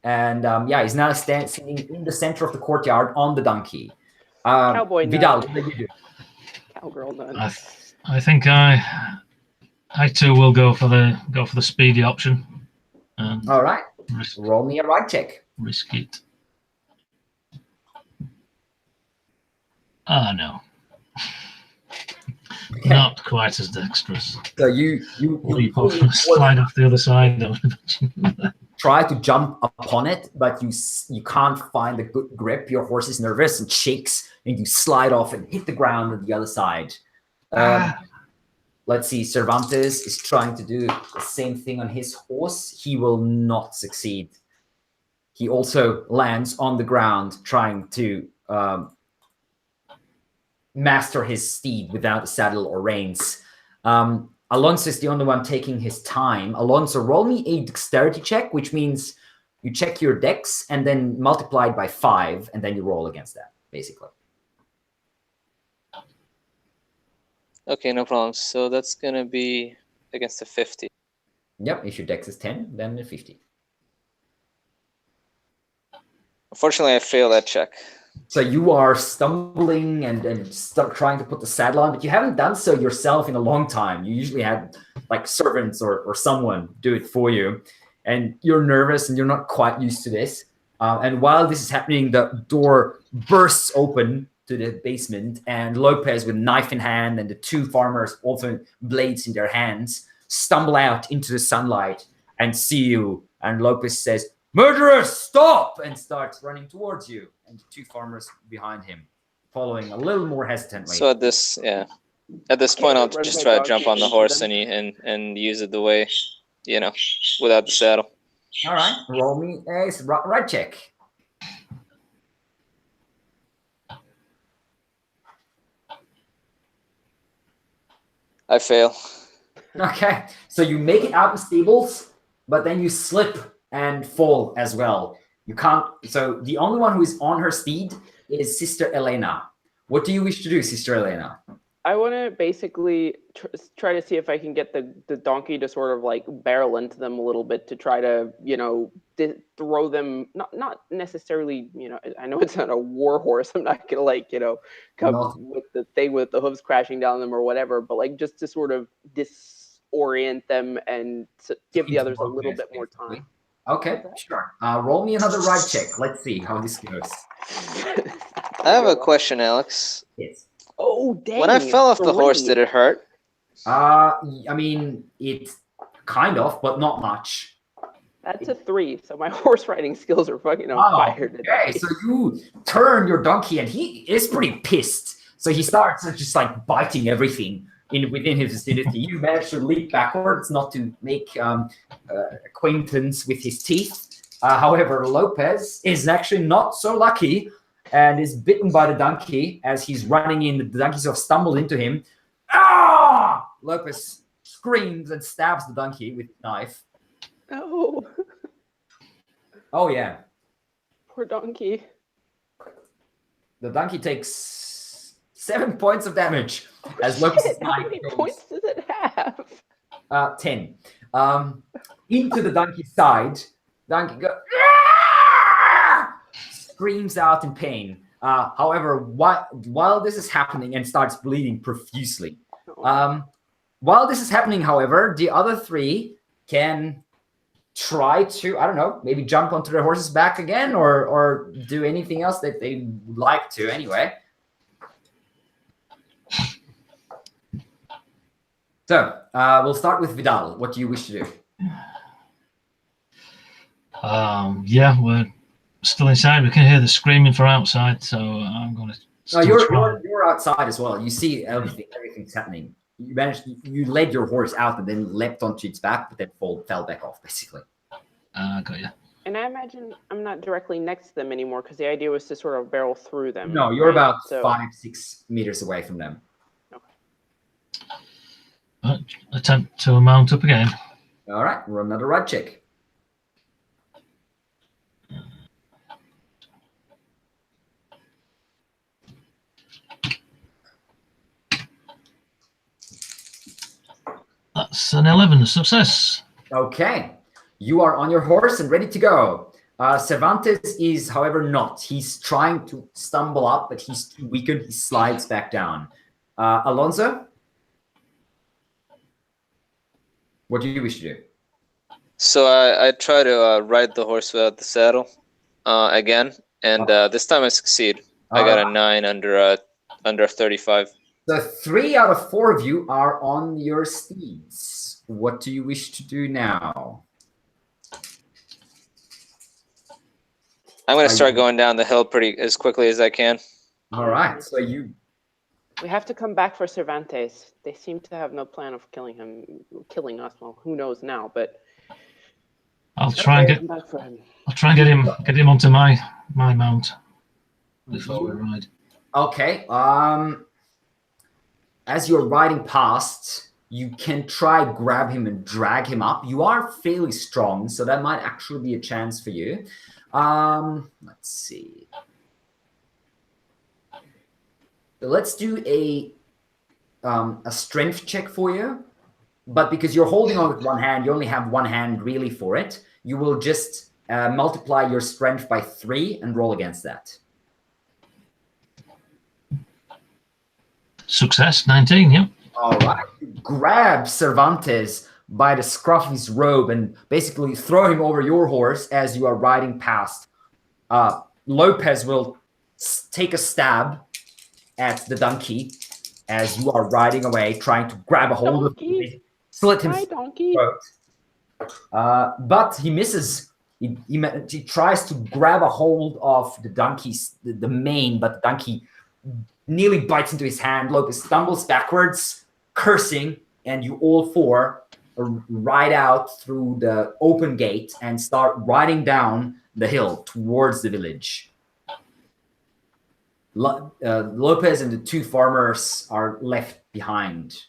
And yeah, he's now sitting in the center of the courtyard on the donkey. Cowboy Vidal, nun. what do you do? Cowgirl nun. I think I too will go for the speedy option. All right. Risk, Roll me a ride check. risk it. Ah, no. Okay. Not quite as dexterous. So you Leap off, slide off the other side. try to jump upon it, but you can't find a good grip. Your horse is nervous and shakes, and you slide off and hit the ground on the other side. Let's see. Cervantes is trying to do the same thing on his horse. He will not succeed. He also lands on the ground trying to master his steed without a saddle or reins. Alonso is the only one taking his time. Alonso, roll me a dexterity check, which means you check your dex and then multiply it by 5, and then you roll against that, basically. Okay, no problem. So that's gonna be against a 50. Yep, if your dex is 10, then a 50. Unfortunately, I failed that check. So you are stumbling and start trying to put the saddle on, but you haven't done so yourself in a long time. You usually have like servants or someone do it for you, and you're nervous and you're not quite used to this. And while this is happening, the door bursts open to the basement, and Lopez, with knife in hand, and the two farmers, also blades in their hands, stumble out into the sunlight and see you. And Lopez says, "Murderers, stop!" and starts running towards you, and the two farmers behind him, following a little more hesitantly. So at this point, I'll just try to jump on the horse and use it the way, without the saddle. All right, roll me a ride check. I fail. Okay, so you make it out the stables, but then you slip and fall as well. You can't. So the only one who is on her steed is Sister Elena. What do you wish to do, Sister Elena? I want to basically try to see if I can get the donkey to sort of like barrel into them a little bit to try to, throw them, not necessarily, I know it's not a war horse. I'm not going to come with the thing with the hooves crashing down them or whatever, but like just to sort of disorient them and give the others a little bit more time. Okay, sure. Roll me another ride check. Let's see how this goes. I have a question, Alex. Yes. Oh, dang. When I fell off the horse, did it hurt? I mean, it kind of, but not much. That's a 3, so my horse riding skills are fucking on fire today. Okay, so you turn your donkey, and he is pretty pissed. So he starts just like biting everything within his vicinity. You manage to leap backwards, not to make acquaintance with his teeth. However, Lopez is actually not so lucky and is bitten by the donkey as he's running in. The donkey sort of stumbled into him. Ah! Lopez screams and stabs the donkey with a knife. No. Oh, yeah. Poor donkey. The donkey takes 7 points of damage as Lopez's How knife many goes. points does it have? 10. Into the donkey's side. Donkey goes, screams out in pain. However, while this is happening and starts bleeding profusely, Oh, while this is happening, however, the other three can try to, I don't know, maybe jump onto their horse's back again, or do anything else that they would like to anyway. So we'll start with Vidal. What do you wish to do? Yeah, we're still inside. We can hear the screaming from outside, so I'm going to. No, you're outside as well. You see everything's happening. You led your horse out and then leapt onto its back, but then fell back off, basically. Got you. and I imagine I'm not directly next to them anymore because the idea was to sort of barrel through them. No, you're right? about So- 5-6 meters away from them. Attempt to mount up again. All right, run another ride check. That's an 11 success. Okay, you are on your horse and ready to go. Cervantes is, however, not. He's trying to stumble up, but he's too weakened. He slides back down. Alonso, what do you wish to do? So I try to ride the horse without the saddle again, and this time I succeed. I got a 9 under 35. So 3 out of 4 of you are on your steeds. What do you wish to do now? I'm going to start going down the hill as quickly as I can. All right, so you. We have to come back for Cervantes. They seem to have no plan of killing us. Well, who knows now? But I'll try and come back for him. get him onto my mount before we ride. Okay. As you're riding past, you can try grab him and drag him up. You are fairly strong, so that might actually be a chance for you. Let's see. Let's do a strength check for you. But because you're holding on with one hand, you only have one hand really for it. You will just multiply your strength by 3 and roll against that. Success, 19, yep. All right. You grab Cervantes by the scruff of his robe and basically throw him over your horse as you are riding past. Lopez will take a stab at the donkey as you are riding away, trying to grab a hold of him, slit him. Hi, donkey. But he misses. He tries to grab a hold of the donkey's the mane, but the donkey nearly bites into his hand. Lopez stumbles backwards, cursing, and you all 4 ride out through the open gate and start riding down the hill towards the village. Lopez and the 2 farmers are left behind.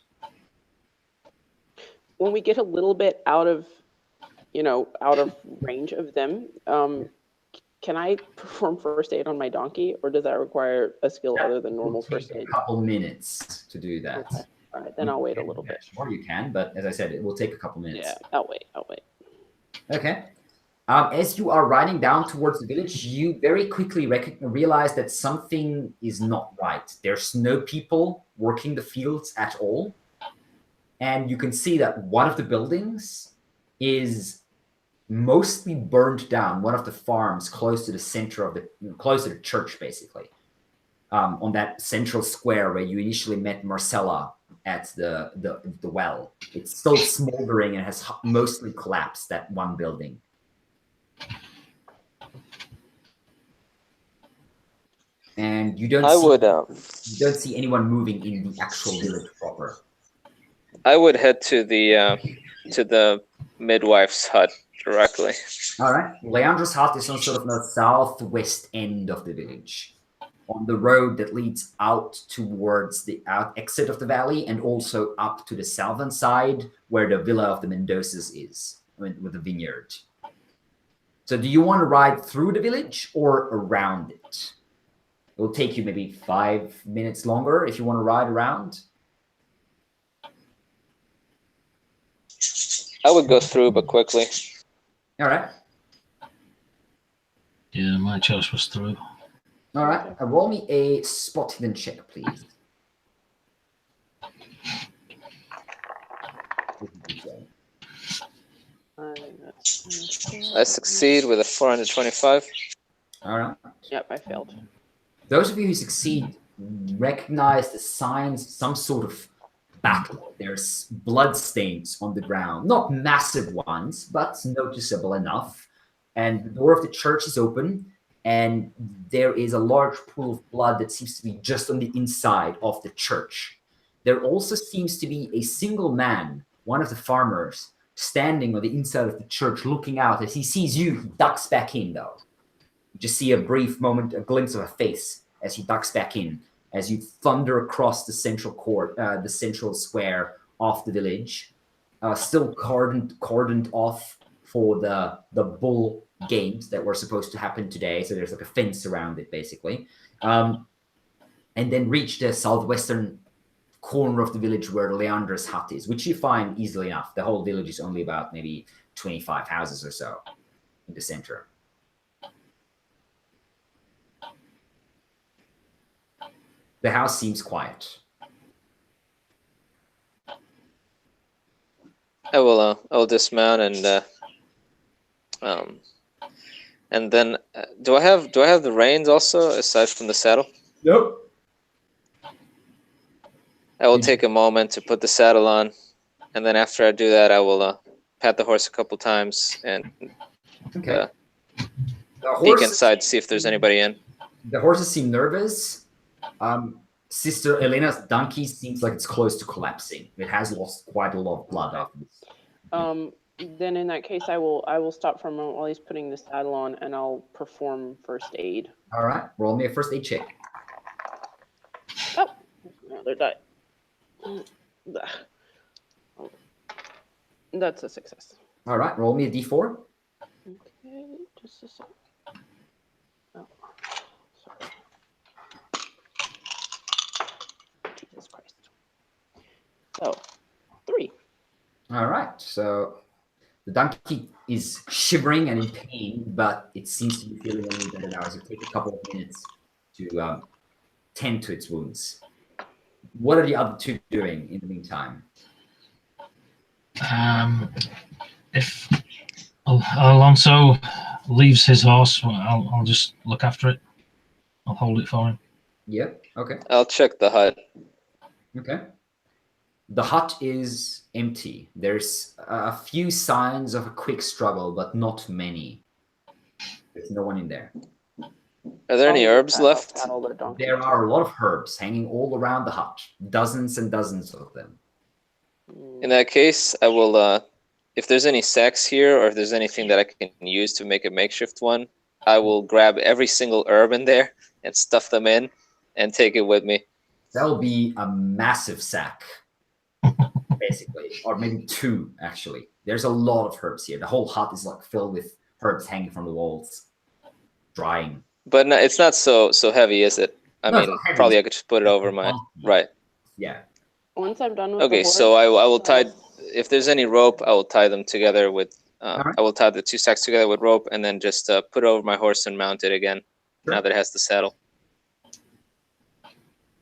When we get a little bit out of range of them, can I perform first aid on my donkey, or does that require a skill other than normal first aid? A couple minutes to do that. Okay. All right, then I'll wait a little bit. Sure, you can, but as I said, it will take a couple minutes. Yeah, I'll wait. Okay. As you are riding down towards the village, you very quickly realize that something is not right. There's no people working the fields at all. And you can see that one of the buildings is mostly burned down. One of the farms close to the center of close to the church, basically. On that central square where you initially met Marcella at the well. It's still smoldering and has mostly collapsed, that one building. And you don't see anyone moving in the actual village proper. I would head to the midwife's hut directly. All right. Leandra's hut is on sort of the southwest end of the village, on the road that leads out towards the exit of the valley and also up to the southern side where the villa of the Mendozas is, with the vineyard. So do you want to ride through the village or around it? It will take you maybe 5 minutes longer if you want to ride around. I would go through, but quickly. All right. Yeah, my choice was through. All right. Roll me a spot hidden check, please. I succeed with a 425. All right. Yep, I failed. Those of you who succeed recognize the signs, some sort of battle. There's blood stains on the ground, not massive ones, but noticeable enough. And the door of the church is open, and there is a large pool of blood that seems to be just on the inside of the church. There also seems to be a single man, one of the farmers, standing on the inside of the church looking out. As he sees you, he ducks back in, though. You just see a brief moment, a glimpse of a face as he ducks back in, as you thunder across the central court, the central square of the village, still cordoned off for the bull games that were supposed to happen today. So there's like a fence around it, basically. And then reach the southwestern corner of the village where Leandra's hut is, which you find easily enough. The whole village is only about maybe 25 houses or so in the center. The house seems quiet. I will dismount and then do I have the reins also aside from the saddle? Nope. I will take a moment to put the saddle on, and then after I do that, I will pat the horse a couple times and peek inside to see if there's anybody in. The horses seem nervous. Sister Elena's donkey seems like it's close to collapsing. It has lost quite a lot of blood after this. Then in that case, I will stop for a moment while he's putting the saddle on, and I'll perform first aid. All right, roll me a first aid check. Oh, another die. That's a success. All right, roll me a d4. Okay, just a second. Oh, sorry. Jesus Christ. So, 3. All right, so the donkey is shivering and in pain, but it seems to be feeling a little better now as you take a couple of minutes to tend to its wounds. What are the other two doing in the meantime? If Alonso leaves his horse, I'll just look after it. I'll hold it for him. Yep, okay. I'll check the hut. Okay. The hut is empty. There's a few signs of a quick struggle, but not many. There's no one in there. Are there any herbs left? There are a lot of herbs hanging all around the hut. Dozens and dozens of them. In that case, I will, if there's any sacks here or if there's anything that I can use to make a makeshift one, I will grab every single herb in there and stuff them in and take it with me. That'll be a massive sack, basically, or maybe 2, actually. There's a lot of herbs here. The whole hut is like filled with herbs hanging from the walls, drying. But no, it's not so heavy, is it? I mean, probably I could just put it over my... Right. Yeah. Once I'm done with okay, the horse, so I will tie... If there's any rope, I will tie them together with... right. I will tie the 2 sacks together with rope and then just put it over my horse and mount it again, now that it has the saddle.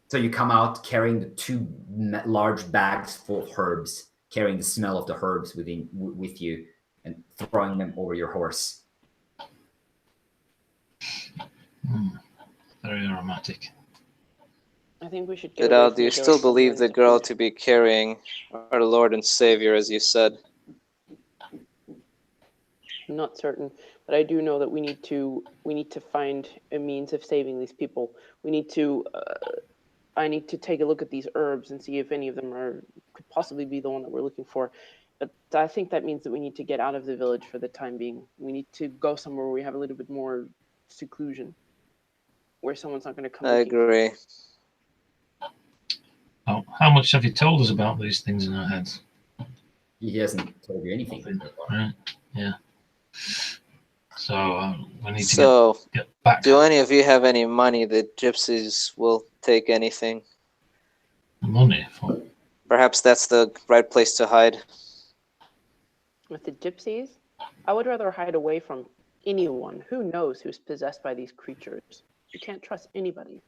So you come out carrying the 2 large bags full of herbs, carrying the smell of the herbs with you, and throwing them over your horse. Very aromatic. I think we should get Vidal, do you still believe the girl to be carrying our Lord and Savior, as you said? I'm not certain, but I do know that we need to find a means of saving these people. We need to. I need to take a look at these herbs and see if any of them could possibly be the one that we're looking for. But I think that means that we need to get out of the village for the time being. We need to go somewhere where we have a little bit more seclusion, where someone's not going to come. I agree. Oh, how much have you told us about these things in our heads? He hasn't told you anything. Right. Yeah. So we need to get back. Do any of you have any money that gypsies will take anything? Money? Perhaps that's the right place to hide. With the gypsies? I would rather hide away from anyone. Who knows who's possessed by these creatures? You can't trust anybody.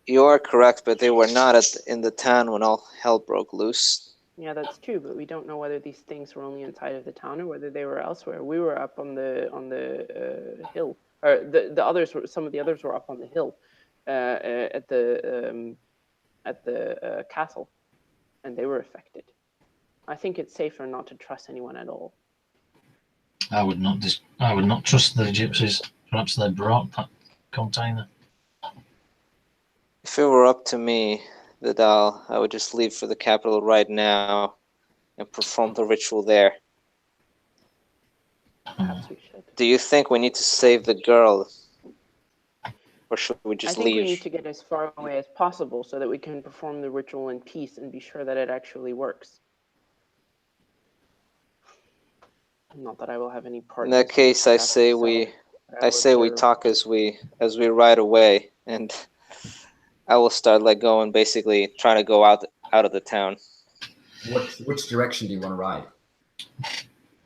You are correct, but they were not in the town when all hell broke loose. Yeah, that's true, but we don't know whether these things were only inside of the town or whether they were elsewhere. We were up on the hill, or the others were. Some of the others were up on the hill, at the castle, and they were affected. I think it's safer not to trust anyone at all. I would not trust the gypsies. Perhaps they brought that container. If it were up to me, Vidal, I would just leave for the capital right now and perform the ritual there. Perhaps we should. Do you think we need to save the girl? Or should we just I think leave? we need to get as far away as possible so that we can perform the ritual in peace and be sure that it actually works. Not that I will have any part. In that case, I say we talk as we ride away, and I will start going, basically trying to go out of the town. Which direction do you want to ride?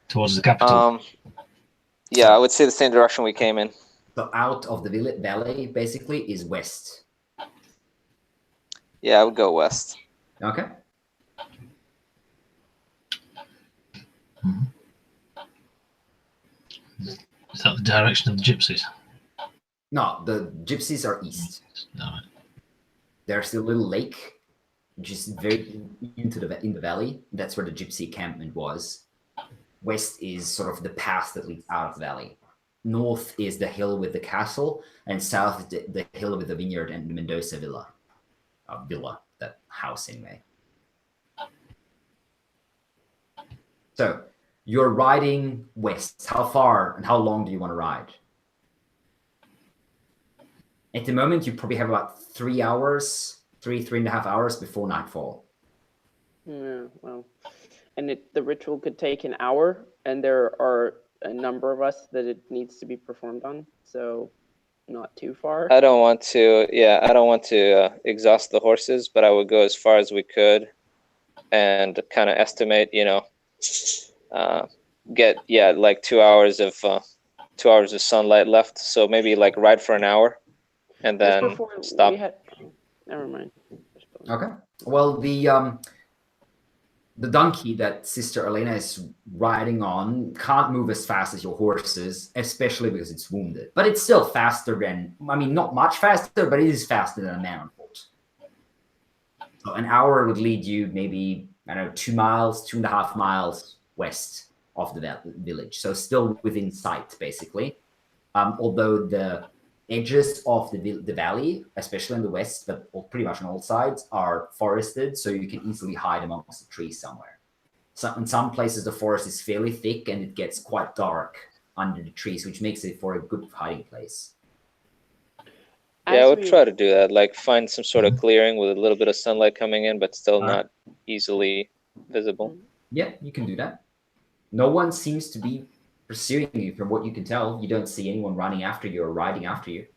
Towards the capital. Yeah, I would say the same direction we came in. So out of the valley, basically, is west. Yeah, I would go west. Okay. Is that the direction of the gypsies? No, the gypsies are east. No. There's a little lake, which is very in the valley. That's where the gypsy encampment was. West is sort of the path that leads out of the valley. North is the hill with the castle, and south is the hill with the vineyard and the Mendoza villa. That house anyway. So you're riding west. How far and how long do you want to ride? At the moment, you probably have about 3 hours, 3.5 hours before nightfall. Yeah, well, and the ritual could take an hour, and there are a number of us that it needs to be performed on, so not too far. I don't want to exhaust the horses, but I would go as far as we could and kind of estimate, get 2 hours of 2 hours of sunlight left, so maybe ride for an hour and then stop. Never mind. Okay. Well, the donkey that Sister Elena is riding on can't move as fast as your horses, especially because it's wounded. But it's still faster than, not much faster, but it is faster than a man on foot. So an hour would lead you maybe, 2 miles, 2.5 miles west of the village. So still within sight, basically. Although the edges of the valley, especially in the west, but pretty much on all sides, are forested, so you can easily hide amongst the trees somewhere. So in some places, the forest is fairly thick, and it gets quite dark under the trees, which makes it for a good hiding place. Yeah, I would try to do that, find some sort of clearing with a little bit of sunlight coming in, but still not easily visible. Yeah, you can do that. No one seems to be pursuing you, from what you can tell. You don't see anyone running after you or riding after you.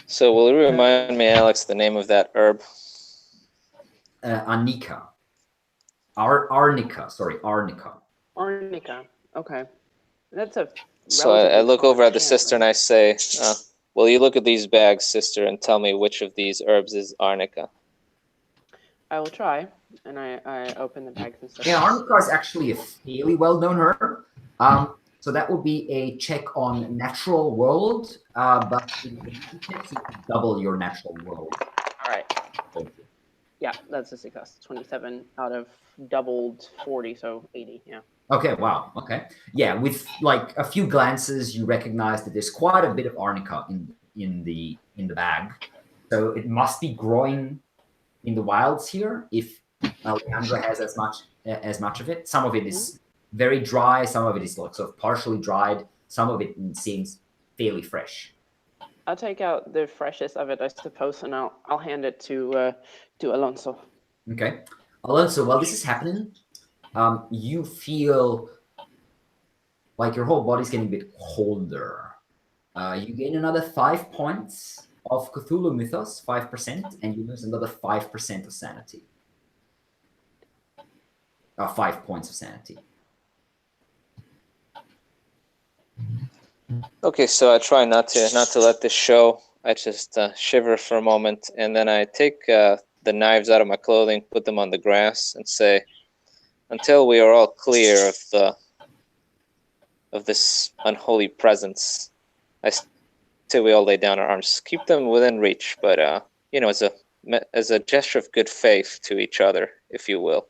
So will you remind me, Alex, the name of that herb? Arnica. Arnica. Arnica. Okay. That's a... So I look over at the sister and I say, will you look at these bags, sister, and tell me which of these herbs is arnica? I will try, and I open the bags and stuff. Yeah, arnica is actually a fairly well-known herb. So that would be a check on natural world, but in the context, you can double your natural world. All right. Yeah, that's a success. 27 out of doubled 40, so 80. Yeah. Okay. Wow. Okay. Yeah, with a few glances, you recognize that there's quite a bit of arnica in the bag. So it must be growing in the wilds here. If Alejandra has as much of it, some of it is very dry, some of it is sort of partially dried, some of it seems fairly fresh. I'll take out the freshest of it, I suppose, and I'll hand it to Alonso. Okay, Alonso, while this is happening, you feel like your whole body's getting a bit colder. You gain another 5 points of Cthulhu Mythos, 5%, and you lose another 5% of sanity. 5 points of sanity. Okay, so I try not to let this show. I just shiver for a moment, and then I take the knives out of my clothing, put them on the grass, and say, "Until we are all clear of this unholy presence, I say we all lay down our arms. Keep them within reach, but as a gesture of good faith to each other, if you will."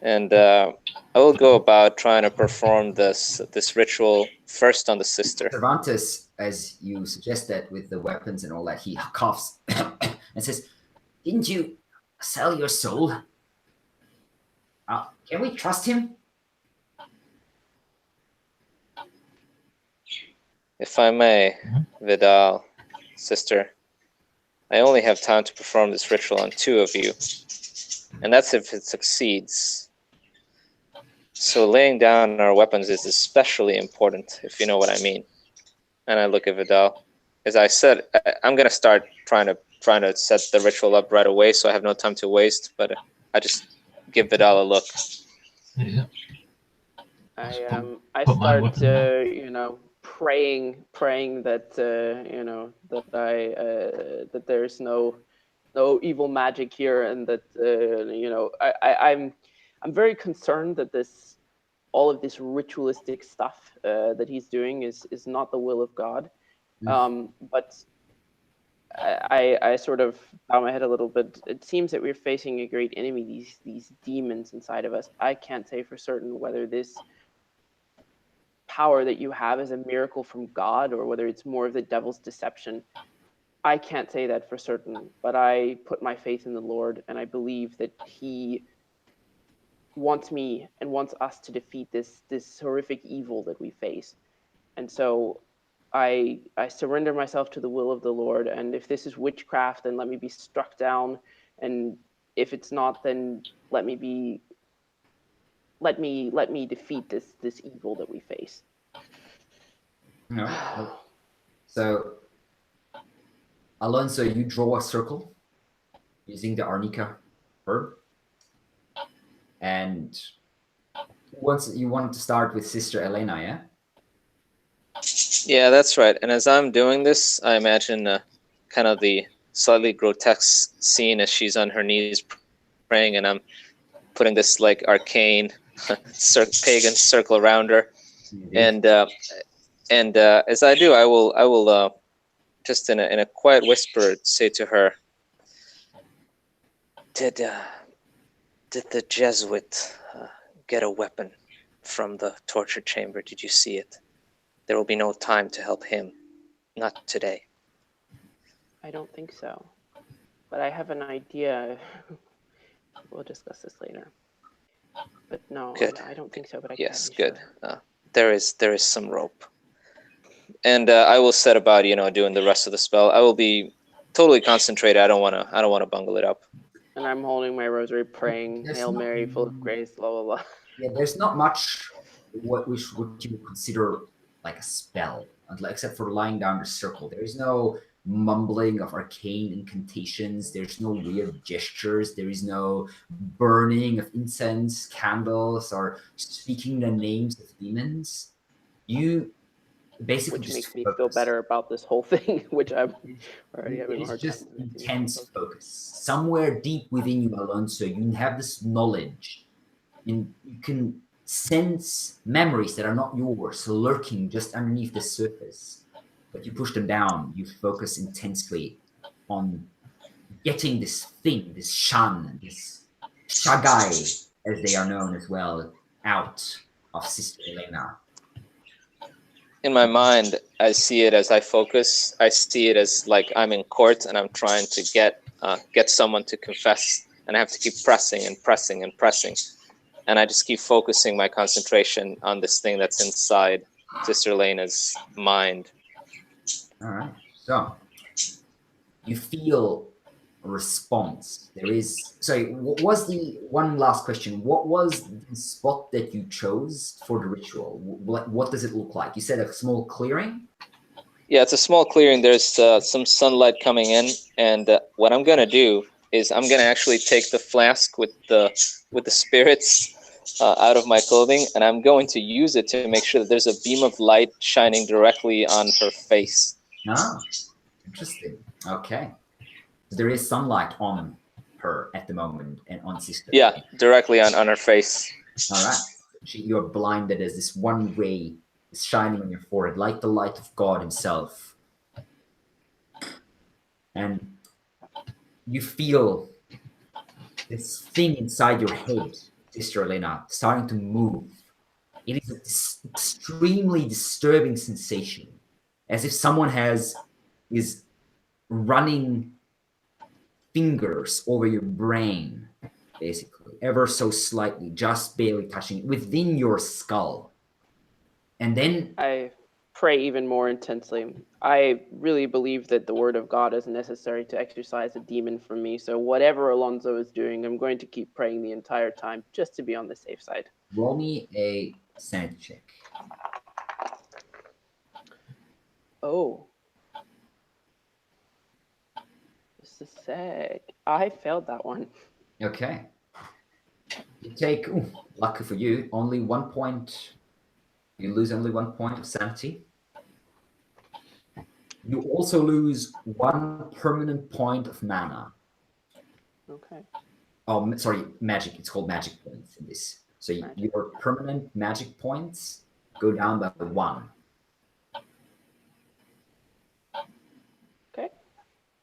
And I will go about trying to perform this ritual first on the sister. Cervantes, as you suggested with the weapons and all that, he coughs and says, "Didn't you sell your soul? Can we trust him?" If I may, Vidal, sister, I only have time to perform this ritual on 2 of you, and that's if it succeeds. So laying down our weapons is especially important, if you know what I mean. And I look at Vidal. As I said, I'm going to start trying to set the ritual up right away, so I have no time to waste, but I just give Vidal a look. Yeah. I put my start weapon praying that that there's no evil magic here, and that I'm very concerned that all of this ritualistic stuff that he's doing is not the will of God. But I sort of bow my head a little bit. It seems that we're facing a great enemy, these demons inside of us. I can't say for certain whether this power that you have is a miracle from God or whether it's more of the devil's deception. I can't say that for certain, but I put my faith in the Lord, and I believe that he wants me and wants us to defeat this horrific evil that we face. And so I surrender myself to the will of the Lord, and if this is witchcraft, then let me be struck down, and if it's not, then let me defeat this evil that we face. No. So, Alonso, you draw a circle using the arnica herb, and you want to start with Sister Elena, yeah? Yeah, that's right. And as I'm doing this, I imagine kind of the slightly grotesque scene as she's on her knees praying, and I'm putting this like arcane pagan circle around her. And as I do, I will just in a quiet whisper say to her, Did the Jesuit get a weapon from the torture chamber? Did you see it? There will be no time to help him. Not today. I don't think so. But I have an idea. We'll discuss this later. But no, Good. I don't think so. But I yes, can't be good. Sure. There is some rope, and I will set about doing the rest of the spell. I will be totally concentrated. I don't want to bungle it up. And I'm holding my rosary, praying, Hail Mary, full of grace, blah blah blah. Yeah, there's not much what you would consider like a spell, except for lying down the circle. There is no mumbling of arcane incantations. There's no weird gestures. There is no burning of incense, candles, or speaking the names of demons. You basically which just makes me focus. feel better about this whole thing, which I'm already having a hard time. It's just intense focus. Somewhere deep within you, Alonso, you have this knowledge, and you can sense memories that are not yours lurking just underneath the surface. But you push them down. You focus intensely on getting this thing, this shan, this shagai, as they are known as well, out of Sister Elena. In my mind, I see it as I focus. I see it as like I'm in court and I'm trying to get someone to confess, and I have to keep pressing and pressing and pressing. And I just keep focusing my concentration on this thing that's inside Sister Elena's mind. All right. So you feel a response. There is. Sorry. What was the one last question? What was the spot that you chose for the ritual? What does it look like? You said a small clearing. Yeah, it's a small clearing. There's some sunlight coming in, and what I'm gonna do is I'm gonna actually take the flask with the spirits out of my clothing, and I'm going to use it to make sure that there's a beam of light shining directly on her face. Ah, interesting. Okay. So there is sunlight on her at the moment and on Sister. Yeah, directly on her face. All right. You're blinded as this one ray is shining on your forehead, like the light of God himself. And you feel this thing inside your head, Sister Elena, starting to move. It is an extremely disturbing sensation, as if someone is running fingers over your brain, basically, ever so slightly, just barely touching it within your skull. And then I pray even more intensely. I really believe that the word of God is necessary to exorcise a demon from me. So whatever Alonso is doing, I'm going to keep praying the entire time just to be on the safe side. roll me a sanity check. Oh. Just a sec. I failed that one. Okay. You take, lucky for you, only 1 point. You lose only 1 point of sanity. You also lose 1 permanent point of mana. Okay. Oh, sorry, magic. It's called magic points in this. So your permanent magic points go down by 1. Okay.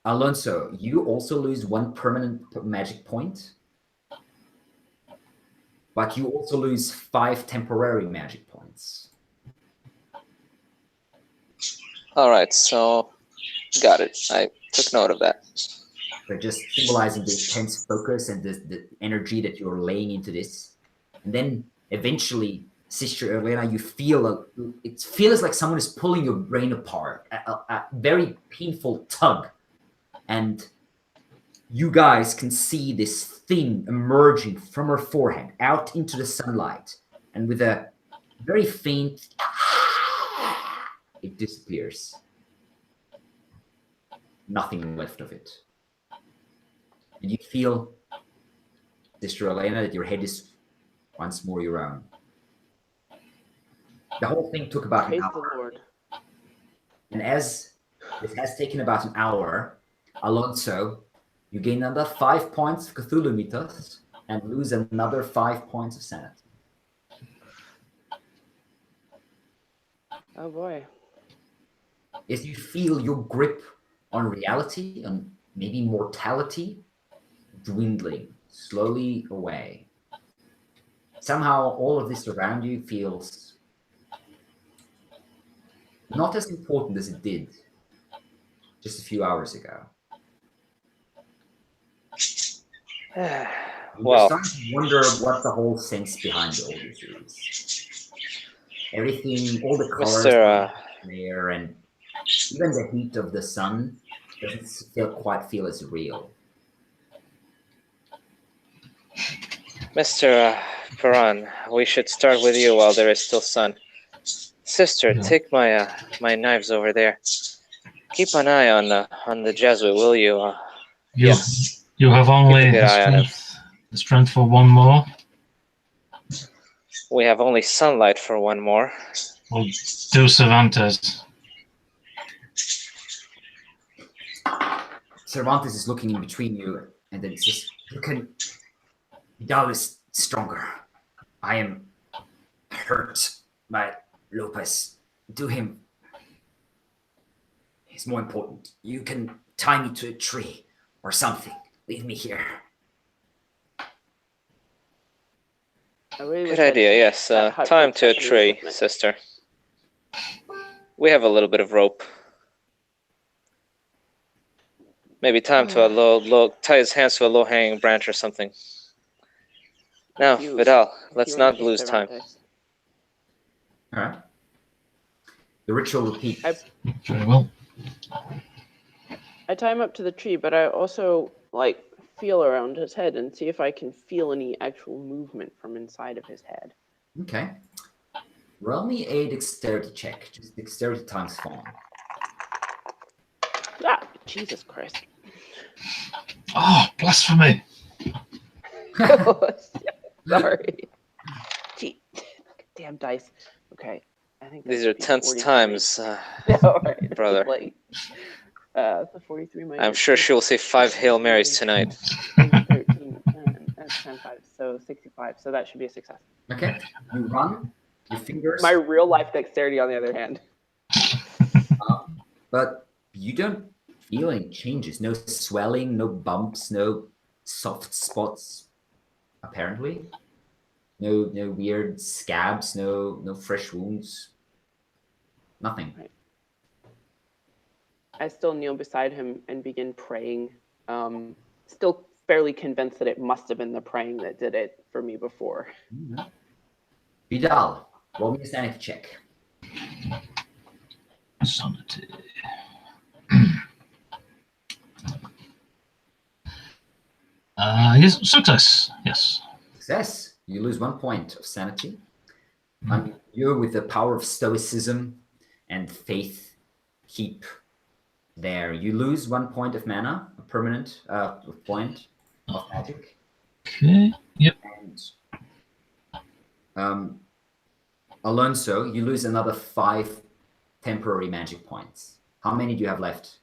Alonso, you also lose 1 permanent magic point, but you also lose 5 temporary magic points. All right, so got it. I took note of that. So just symbolizing the intense focus and the energy that you're laying into this. And then eventually, Sister Elena, you feel it feels like someone is pulling your brain apart, a very painful tug. And you guys can see this thing emerging from her forehead out into the sunlight. And with a very faint, it disappears. Nothing left of it. And you feel, Sister Elena, that your head is once more your own. The whole thing took about Praise an the hour. Lord. And as it has taken about an hour, Alonso, you gain another 5 points of Cthulhu Mythos and lose another 5 points of sanity. Oh boy. As you feel your grip on reality, on maybe mortality, dwindling slowly away. Somehow all of this around you feels not as important as it did just a few hours ago. You're Well, starting to wonder what the whole sense behind all this is. Everything, all the colors Mr. there, and even the heat of the sun doesn't quite feel as real. Mr. Paran, we should start with you while there is still sun. Sister, take my my knives over there. Keep an eye on the Jesuit, will you? You have only Keep a good eye on him. the strength for 1 more. We have only sunlight for 1 more. We'll do Cervantes. Cervantes is looking in between you, and then says, Vidal is stronger. I am hurt by Lopez. Do him. He's more important. You can tie me to a tree or something. Leave me here. Good idea, yes. Time to a tree, sister. We have a little bit of rope. Maybe time to tie his hands to a low-hanging branch or something. Now, Vidal, let's not lose time. All right. The ritual repeats. Very well. I tie him up to the tree, but I also feel around his head and see if I can feel any actual movement from inside of his head. Okay. Roll me a dexterity check. Just dexterity times 4. Ah, Jesus Christ. Oh, blasphemy. Sorry. damn dice. Okay, I think These that are should be tense 43. times, No, right, brother. Like, so 43 minus I'm sure she'll say 5 Hail Marys tonight. 13, that's 10, 5, so 65. So that should be a success. Okay, you run. Your fingers. My real life dexterity, on the other hand. But you don't feel any changes. No swelling, no bumps, no soft spots. Apparently, no weird scabs, no fresh wounds. Nothing. Right. I still kneel beside him and begin praying. Still fairly convinced that it must have been the praying that did it for me before. Mm-hmm. Vidal, roll me a sanity check. Sanity. Yes, success. Yes. Success. You lose 1 point of sanity. You, with the power of stoicism and faith, keep there. You lose 1 point of mana, a permanent point of magic. Okay. Yep. And Alonso, you lose another 5 temporary magic points. How many do you have left?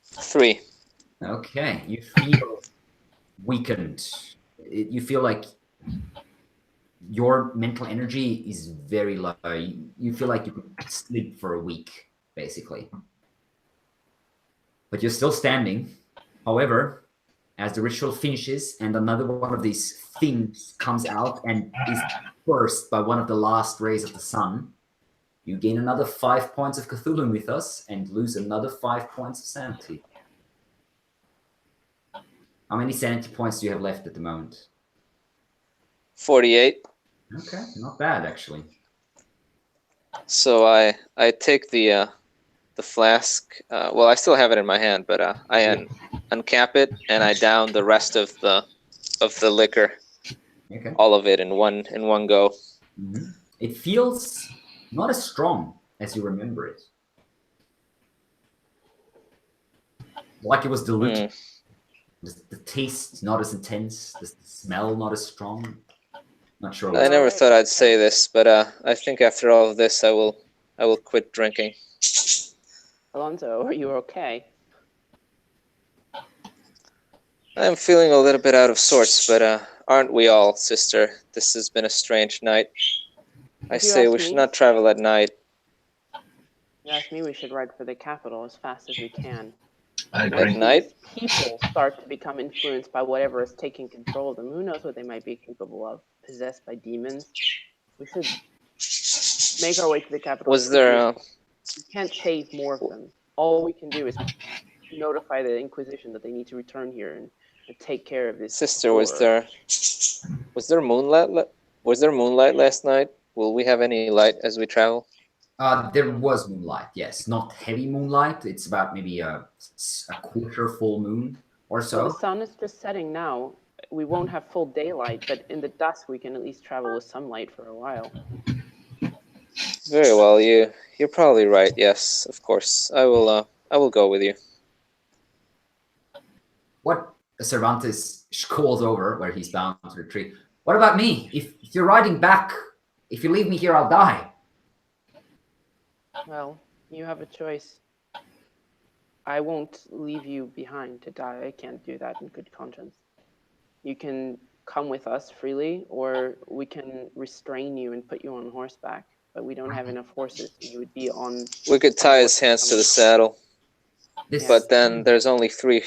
3. Okay, you feel weakened. You feel like your mental energy is very low. You feel like you could sleep for a week, basically. But you're still standing. However, as the ritual finishes and another one of these things comes out and is burst by one of the last rays of the sun, you gain another 5 points of Cthulhu mythos and lose another 5 points of sanity. How many sanity points do you have left at the moment? 48. Okay, not bad actually. So I take the flask. Well, I still have it in my hand, but I uncap it and I down the rest of the liquor, Okay. all of it in one go. Mm-hmm. It feels not as strong as you remember it. Like it was diluted. The taste not as intense. The smell not as strong. Not sure. I never thought I'd say this, but I think after all of this, I will quit drinking. Alonso, are you okay? I'm feeling a little bit out of sorts, but aren't we all, sister? This has been a strange night. I say we should not travel at night. You ask me, we should ride for the capital as fast as we can. I agree. At night? People start to become influenced by whatever is taking control of them. Who knows what they might be capable of? Possessed by demons? We should make our way to the capital. Was there We can't save more of them. All we can do is notify the Inquisition that they need to return here and take care of this. Sister, horror. was there moonlight? Was there moonlight last night? Will we have any light as we travel? There was moonlight, yes. Not heavy moonlight. It's about maybe a quarter full moon or so. Well, the sun is just setting now. We won't have full daylight, but in the dusk we can at least travel with some light for a while. Very well, you're probably right. Yes, of course. I will go with you. What Cervantes calls over where he's bound to the tree. What about me? If you're riding back, if you leave me here, I'll die. Well, you have a choice. I won't leave you behind to die. I can't do that in good conscience. You can come with us freely, or we can restrain you and put you on horseback. But we don't have enough horses. So you would be on. We could tie his hands to the saddle. This, But then there's only three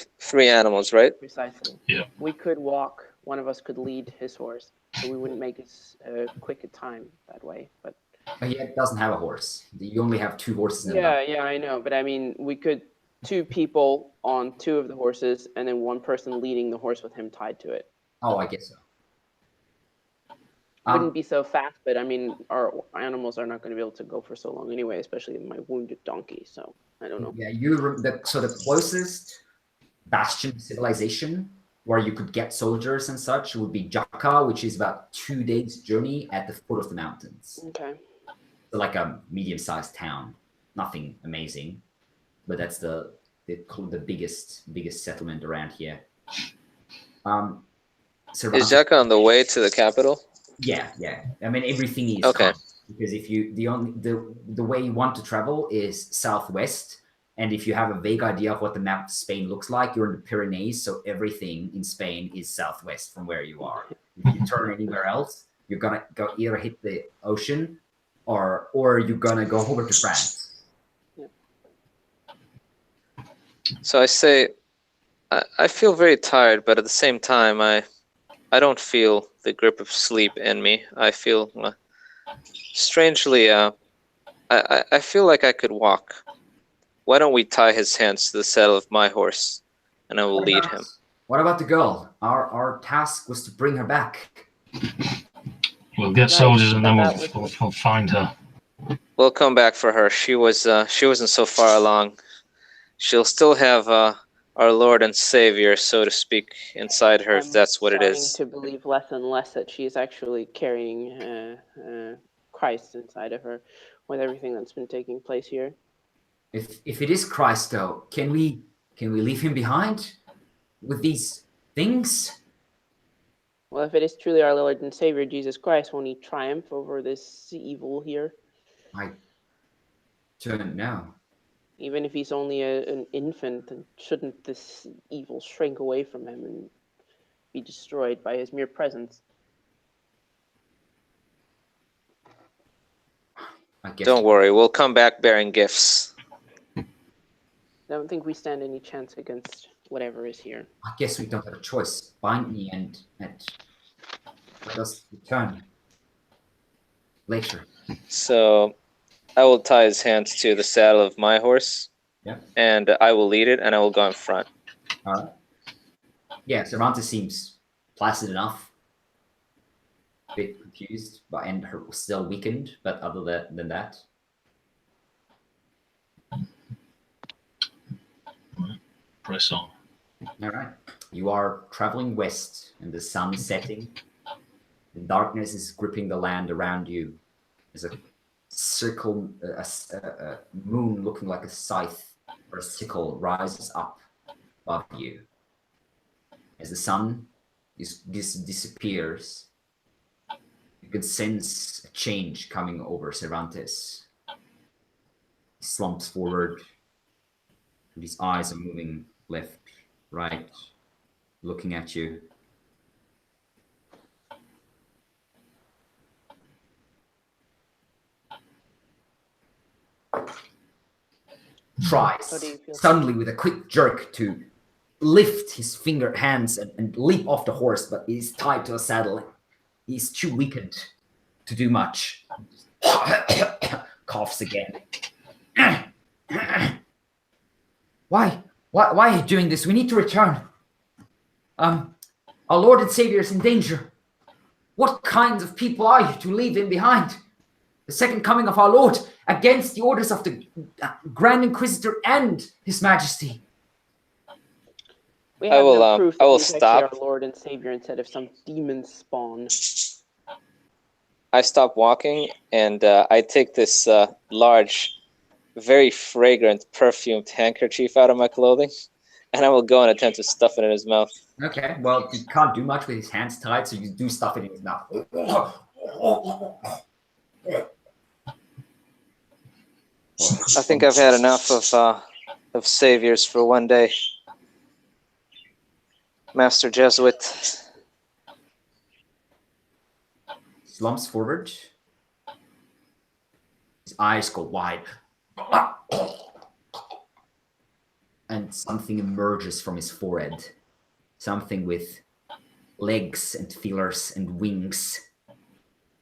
animals, right? Precisely. Yeah. We could walk. One of us could lead his horse, so we wouldn't make as quick a time that way. But he doesn't have a horse. You only have 2 horses. In yeah, I know. But I mean, we could 2 people on 2 of the horses, and then 1 person leading the horse with him tied to it. Oh, I guess so. Wouldn't be so fast, but I mean, our animals are not going to be able to go for so long anyway, especially my wounded donkey. So I don't know. Yeah, the closest bastion of civilization where you could get soldiers and such would be Jaka, which is about 2 days' journey at the foot of the mountains. Okay. So like a medium-sized town, nothing amazing, but that's the biggest settlement around here. Is Jaka on the way to the capital? Yeah. I mean, everything is Okay. because if you the way you want to travel is southwest, and if you have a vague idea of what the map of Spain looks like, you're in the Pyrenees, so everything in Spain is southwest from where you are. If you turn anywhere else, you're gonna go either hit the ocean, or you're gonna go over to France. So I say, I feel very tired, but at the same time, I don't feel the grip of sleep in me. I feel strangely, I feel like I could walk. Why don't we tie his hands to the saddle of my horse, and I will lead him. What about the girl? Our task was to bring her back. We'll get soldiers and then we'll find her. We'll come back for her. She wasn't so far along. She'll still have our Lord and Savior, so to speak, inside her, if that's what it is. I'm starting to believe less and less that she's actually carrying Christ inside of her with everything that's been taking place here. If it is Christ, though, can we leave him behind with these things? Well, if it is truly our Lord and Savior Jesus Christ, won't he triumph over this evil here? I don't know. Even if he's only an infant, then shouldn't this evil shrink away from him and be destroyed by his mere presence? I guess. Don't worry, we'll come back bearing gifts. I don't think we stand any chance against whatever is here. I guess we don't have a choice. Bind me and let us return later. So I will tie his hands to the saddle of my horse. Yeah. And I will lead it, and I will go in front. All right. Yeah, Cervantes seems placid enough. A bit confused, and her still weakened, but other than that. Press on. All right. You are traveling west, and the sun is setting. The darkness is gripping the land around you. There's a circle, a moon looking like a scythe or a sickle rises up above you. As the sun disappears, you can sense a change coming over Cervantes. He slumps forward, and his eyes are moving left, right, looking at you. Tries suddenly with a quick jerk to lift his hands and leap off the horse, but he's tied to a saddle. He's too weakened to do much. Coughs again. Why are you doing this? We need to return. Our Lord and Savior is in danger. What kinds of people are you to leave him behind? The second coming of our Lord, against the orders of the Grand Inquisitor and His Majesty. We have no proof that he's stop. actually our Lord and Savior instead of some demon spawn. I stop walking, and I take this large, very fragrant, perfumed handkerchief out of my clothing, and I will go and attempt to stuff it in his mouth. Okay, well, he can't do much with his hands tied, so you do stuff it in his mouth. I think I've had enough of saviors for one day. Master Jesuit. Slumps forward. His eyes go wide. And something emerges from his forehead. Something with legs and feelers and wings.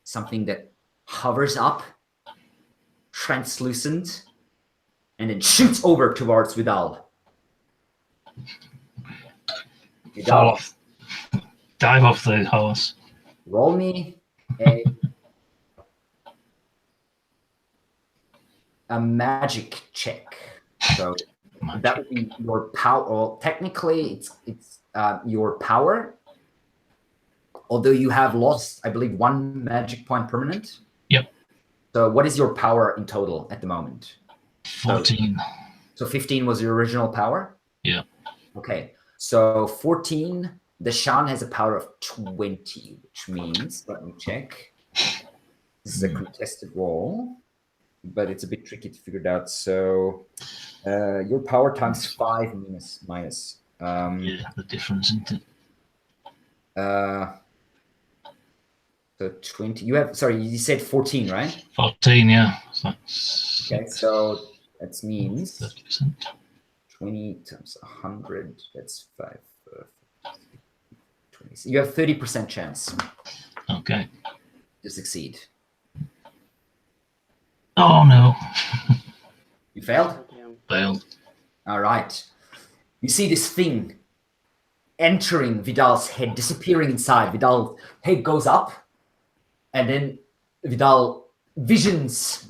Something that hovers up, translucent, and then shoots over towards Vidal. Fall off. Dive off the horse. Roll me a magic check. So that would be your power. Well, technically, it's your power. Although you have lost, I believe, 1 magic point permanent. Yep. So what is your power in total at the moment? 14. So 15 was your original power? Yeah. Okay. So 14 The Shan has a power of 20, which means, let me check. This is a contested roll, but it's a bit tricky to figure it out. So your power times 5 minus. Yeah, the difference, isn't it? So 20. You have, sorry, you said 14, right? 14, yeah. So that's Okay, so that means 30%. 20 times 100. That's 5. 20. So you have 30% chance Okay. to succeed. Oh, no. You failed? Yeah. Failed. All right. You see this thing entering Vidal's head, disappearing inside. Vidal's head goes up, and then Vidal visions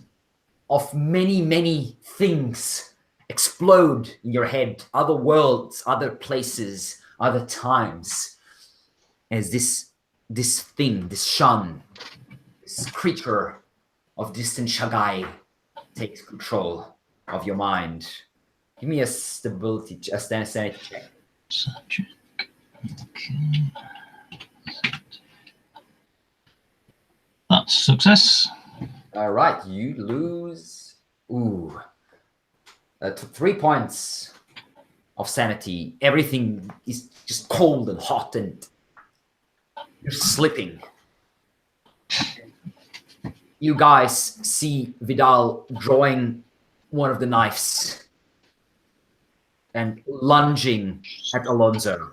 of many, many things explode in your head, other worlds, other places, other times, as this thing, this Shan, this creature of distant Shagai takes control of your mind. Give me a sanity check. Check. Okay. That's success. All right, you lose 3 points of sanity. Everything is just cold and hot, and you're slipping. You guys see Vidal drawing one of the knives and lunging at Alonso.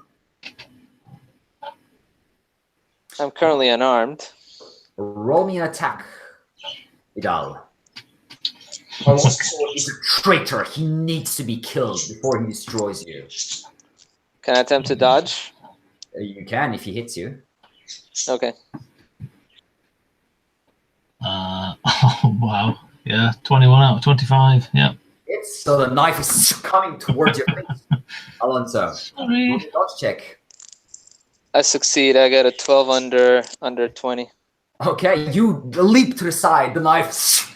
I'm currently unarmed. Roll me an attack, Vidal. Alonso is a traitor. He needs to be killed before he destroys you. Can I attempt to dodge? You can if he hits you. Okay. Oh, wow. Yeah, 21 out of 25. Yeah. So the knife is coming towards your face, Alonso. Sorry. Roll a dodge check. I succeed. I got a 12 under 20. Okay, you leap to the side. The knife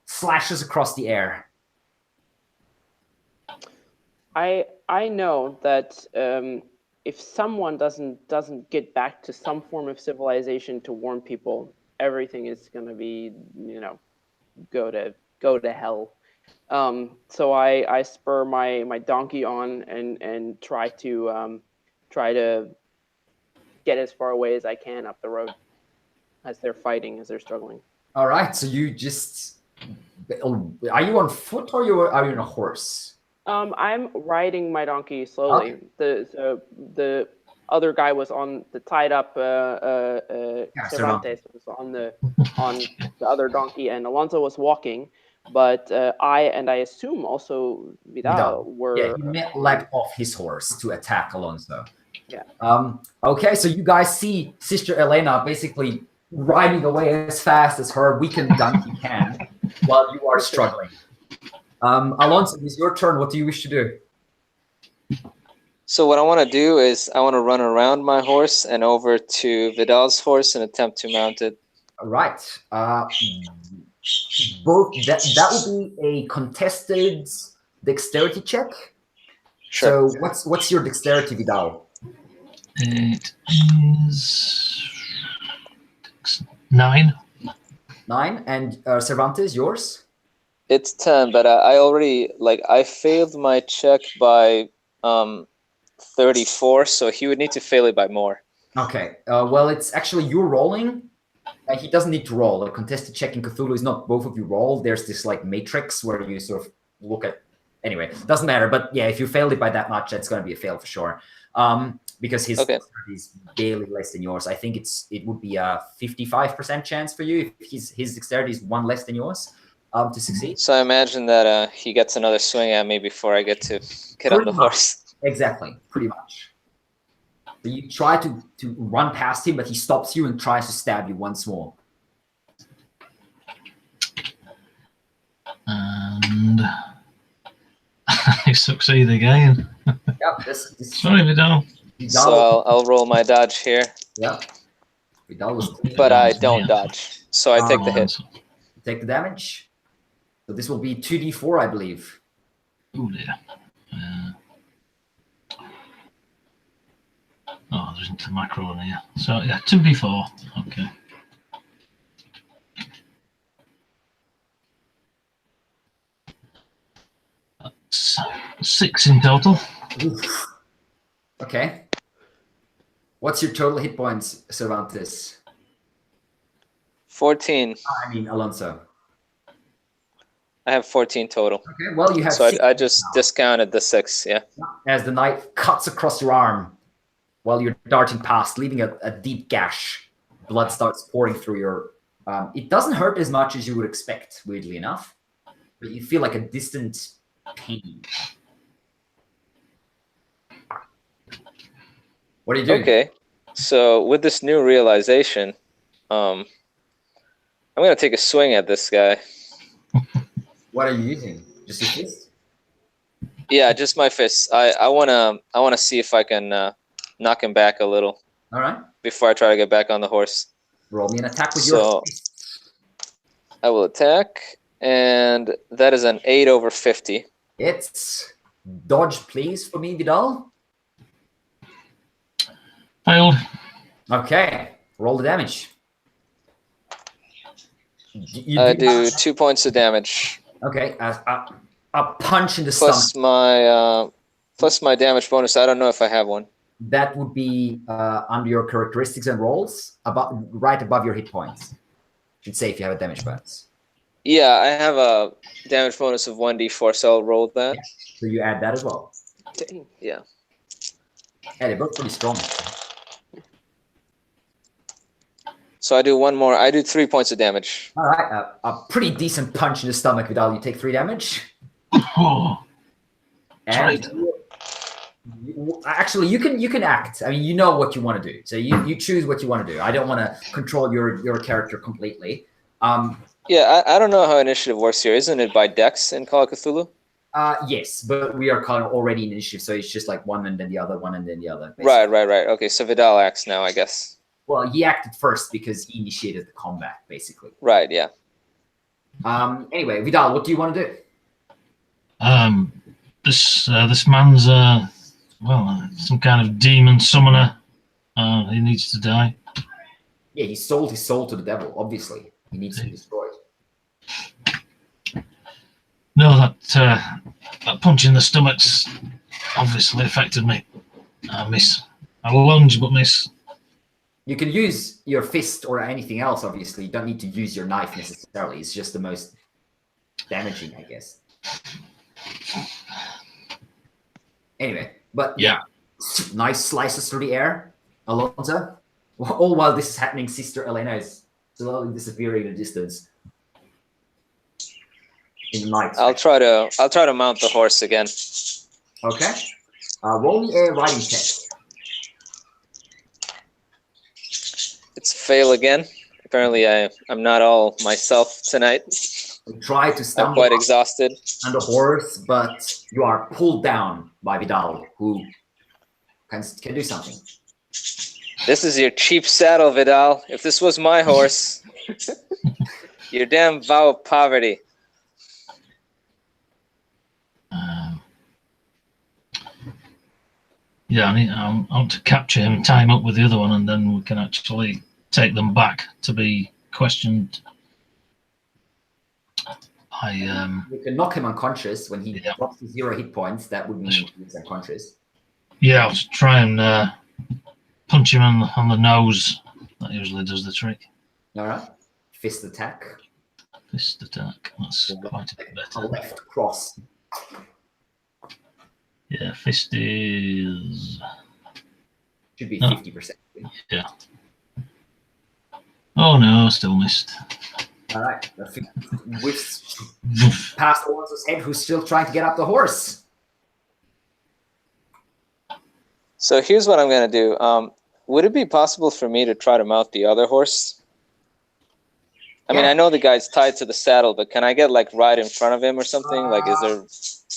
slashes across the air. I know that if someone doesn't get back to some form of civilization to warn people, everything is going to be, go to hell. So I spur my donkey on and try to get as far away as I can up the road as they're fighting, as they're struggling. All right, so you just are you on foot or are you on a horse? I'm riding my donkey slowly. Okay. The other guy was on the tied up. Cervantes. Was on the other donkey, and Alonso was walking. But I assume also Vidal were. Yeah, he leapt off his horse to attack Alonso. Yeah. Okay, so you guys see Sister Elena basically riding away as fast as her weakened donkey can while you are struggling. Alonso, it's your turn. What do you wish to do? So what I want to do is I want to run around my horse and over to Vidal's horse and attempt to mount it. All right. Both that would be a contested dexterity check. Sure. So what's your dexterity, Vidal? It is 9. 9, and Cervantes, yours? It's 10, but I already I failed my check by 34, so he would need to fail it by more. Okay. Well, it's actually you rolling. He doesn't need to roll. A contested check in Cthulhu is not both of you roll. There's this matrix where you sort of look at. Anyway, doesn't matter. But yeah, if you failed it by that much, that's going to be a fail for sure. Because his dexterity is barely less than yours. I think it would be a 55% chance for you if his dexterity is 1 less than yours to succeed. So I imagine that he gets another swing at me before I get to get on the horse. Exactly, pretty much. So you try to run past him, but he stops you and tries to stab you once more. And I succeed again. Yeah, this Sorry, Vidal. So I'll roll my dodge here. Yeah. Vidal was. But I don't dodge, so I take the hit. Take the damage. So this will be 2d4, I believe. Oh dear. Oh, there isn't a macro in here. So yeah, 2d4. Okay. That's 6 in total. Oof. Okay. What's your total hit points, Cervantes? 14. I mean, Alonso. I have 14 total. Okay, well, you have So 6 I just now. discounted the 6, yeah. As the knife cuts across your arm while you're darting past, leaving a deep gash. Blood starts pouring through your... it doesn't hurt as much as you would expect, weirdly enough. But you feel like a distant pain. What are you doing? Okay. So with this new realization, I'm going to take a swing at this guy. What are you using? Just your fist? Yeah, just my fists. I wanna see if I can knock him back a little. All right. Before I try to get back on the horse. Roll me an attack with your fist. I will attack, and that is an 8 over 50. It's dodge, please, for me, Vidal. Failed. Okay. Roll the damage. I do 2 points of damage. Okay. A punch in the stomach. Plus my damage bonus. I don't know if I have one. That would be under your characteristics and rolls, right above your hit points. Should say if you have a damage bonus. Yeah, I have a damage bonus of 1d4, so I'll roll that. Yeah. So you add that as well. Dang. Yeah. Yeah, they're both pretty strong. So I do one more. I do 3 points of damage. All right. A pretty decent punch in the stomach, Vidal. You take 3 damage. Oh, And actually, you can act. I mean, you know what you want to do. So you choose what you want to do. I don't want to control your character completely. Yeah, I don't know how initiative works here. Isn't it by dex in Call of Cthulhu? Yes, but we are kind of already in initiative, so it's just like one and then the other, one and then the other. Basically. Right. Okay, so Vidal acts now, I guess. Well, he acted first because he initiated the combat, basically. Right, yeah. Anyway, Vidal, what do you want to do? This man's some kind of demon summoner. He needs to die. Yeah, he sold his soul to the devil. Obviously, he needs to be destroyed. No, that punch in the stomach's obviously affected me. I miss. I lunge, but miss. You can use your fist or anything else, obviously. You don't need to use your knife necessarily. It's just the most damaging, I guess. Anyway, but yeah. Nice slices through the air, Alonso. All while this is happening, Sister Elena is slowly disappearing in the distance. In the night. I'll try to mount the horse again. Okay. Roll me a riding check. It's fail again. Apparently, I'm not all myself tonight. You try to I'm stumble quite exhausted. on the horse, but you are pulled down by Vidal, who can do something. This is your cheap saddle, Vidal. If this was my horse, your damn vow of poverty. Yeah, I want to capture him, tie him up with the other one, and then we can actually take them back to be questioned. You can knock him unconscious when he drops to 0 hit points. That would mean he's unconscious. Yeah, I'll try and punch him on the nose. That usually does the trick. All right. Fist attack. Fist attack. That's quite a bit better. A left cross. Yeah, fist is... Should be 50%. Yeah. Oh no, still missed. All right. Whiffs past Alonso's head, who's still trying to get up the horse. So here's what I'm going to do. Would it be possible for me to try to mount the other horse? I mean, I know the guy's tied to the saddle, but can I get like right in front of him or something? Like, is there...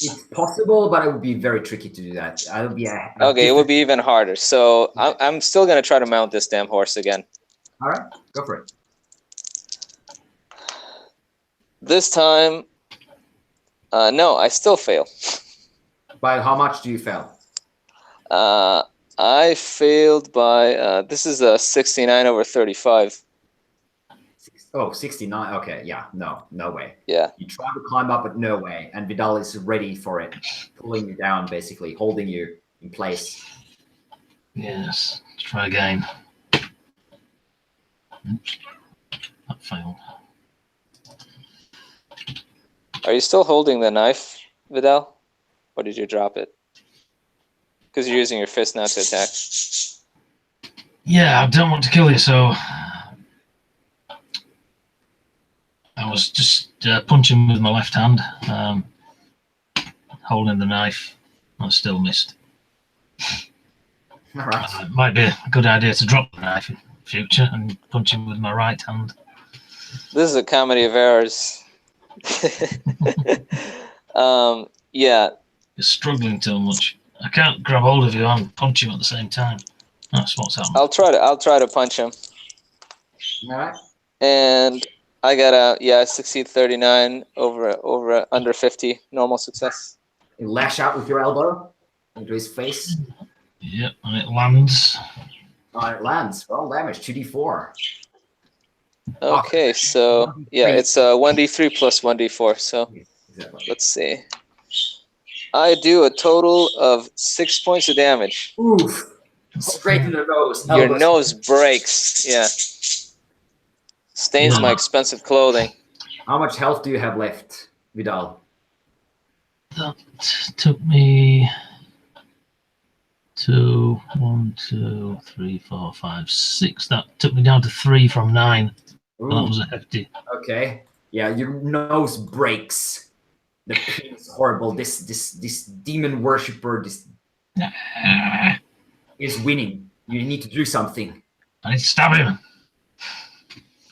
It's possible, but it would be very tricky to do that. I would be okay, it would be even harder. So I'm still going to try to mount this damn horse again. All right, go for it. This time, no, I still fail. By how much do you fail? I failed by, this is a 69 over 35. Oh, 69. Okay, yeah, no way. Yeah. You try to climb up, but no way. And Vidal is ready for it, pulling you down, basically, holding you in place. Yes. Let's try again. Oops. That failed. Are you still holding the knife, Vidal? Or did you drop it? Because you're using your fist now to attack. Yeah, I don't want to kill you, so I was just punching with my left hand, holding the knife. I still missed. All right. It might be a good idea to drop the knife in future and punch him with my right hand. This is a comedy of errors. Yeah. You're struggling too much. I can't grab hold of you and punch him at the same time. That's what's happening. I'll try to punch him. All right. And I got I succeed 39 over under 50, normal success. You lash out with your elbow into his face. Yep, and it lands. It lands. Roll damage, 2d4. Okay, so yeah, it's 1d3 plus 1d4. So Exactly. let's see. I do a total of 6 points of damage. Oof. Straight in the nose. Your Elbow. nose breaks. Yeah. Stains my expensive clothing. How much health do you have left, Vidal? That took me to 1, 2, 3, 4, 5, 6. That took me down to 3 from 9. Ooh. That was a hefty. Okay. Yeah, your nose breaks. The pain is horrible. This demon worshipper is winning. You need to do something. I need to stab him.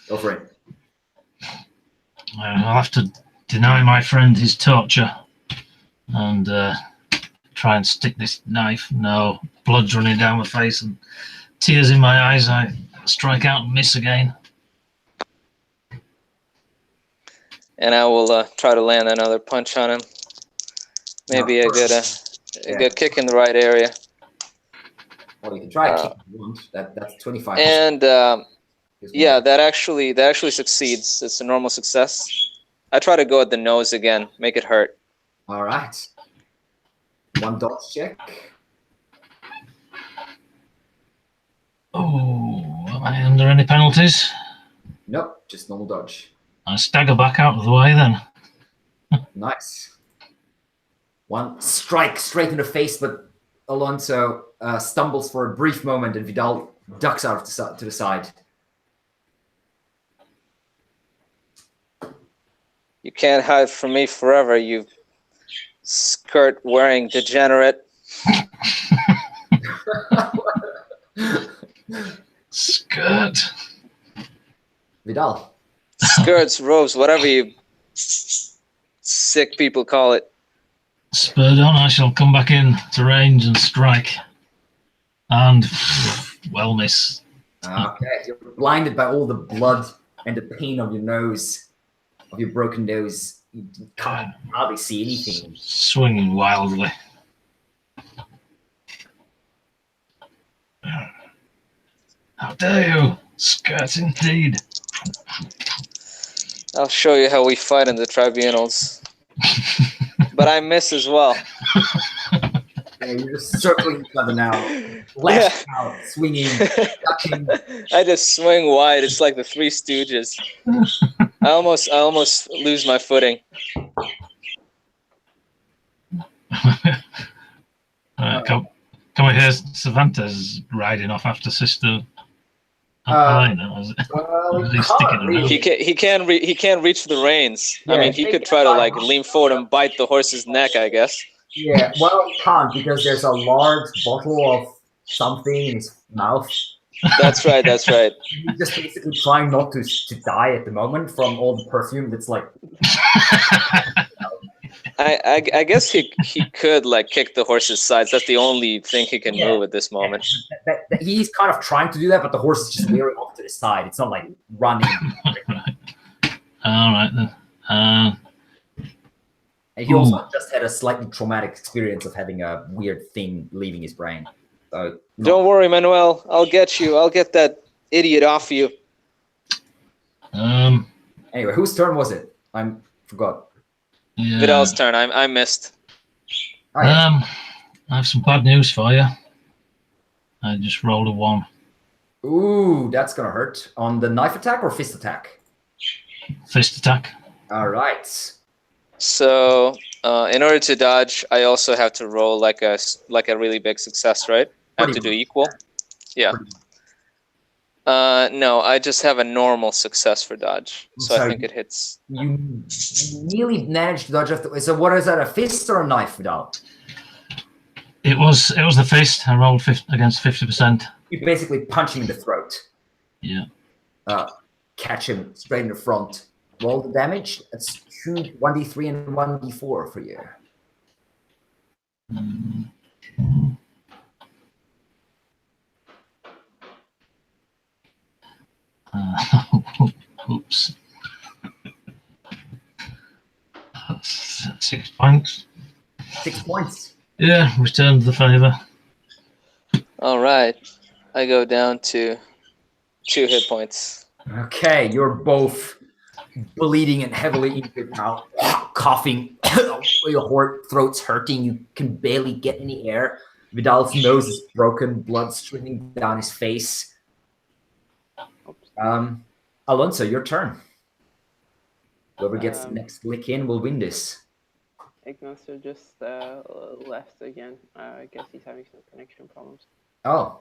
Go for it. I'll have to deny my friend his torture and try and stick this knife. No, blood's running down my face and tears in my eyes. I strike out and miss again. And I will try to land another punch on him. Maybe a good kick in the right area. Well, you can try to kick if you want. That's 25. And yeah, that actually succeeds. It's a normal success. I try to go at the nose again, make it hurt. All right. 1 dodge check. Oh, am I under any penalties? Nope, just normal dodge. I stagger back out of the way then. Nice. 1 strike straight in the face, but Alonso stumbles for a brief moment, and Vidal ducks out to the side. You can't hide from me forever, you skirt-wearing degenerate. Skirt. Vidal. Skirts, robes, whatever you sick people call it. Spurred on, I shall come back in to range and strike. And, well, miss. Okay, you're blinded by all the blood and the pain of your nose, of your broken nose. You can't hardly see anything. Swinging wildly. How dare you! Skirt indeed. I'll show you how we fight in the tribunals. But I miss as well. Yeah, you're just circling each other now. Lash out, swinging, ducking. I just swing wide. It's like the Three Stooges. I almost lose my footing. Come we hear Savanta's riding off after Sister Helena? Well, Is he sticking around? He can't reach the reins. Yeah, I mean, he could try to like lean forward and bite the horse's neck, I guess. Yeah, well, he can't because there's a large bottle of something in his mouth. That's right. That's right. He's just basically trying not to die at the moment from all the perfume that's like. I guess he could like kick the horse's sides. That's the only thing he can move at this moment. He's kind of trying to do that, but the horse is just veering off to the side. It's not like running. All right then. And he also just had a slightly traumatic experience of having a weird thing leaving his brain. Don't worry, Manuel. I'll get you. I'll get that idiot off you. Anyway, whose turn was it? I forgot. Yeah. Vidal's turn. I missed. All right. I have some bad news for you. I just rolled a 1. Ooh, that's gonna hurt. On the knife attack or fist attack? Fist attack. All right. So, in order to dodge, I also have to roll like a really big success, right? I have to do equal. Yeah. No, I just have a normal success for dodge, so I think it hits. You nearly managed to dodge off the. So what is that? A fist or a knife, Vidal? It was the fist. I rolled against 50%. You basically punch him in the throat. Yeah. Catch him straight in the front. Roll the damage. That's 1d3 and 1d4 for you. Oops. 6 points. 6 points. Yeah, returned the favor. All right, I go down to 2 hit points. Okay, you're both bleeding and heavily injured now, coughing. Your throat's hurting. You can barely get any air. Vidal's nose is broken, blood streaming down his face. Alonso, your turn. Whoever gets the next lick in will win this. Ignacio just left again. I guess he's having some connection problems. Oh,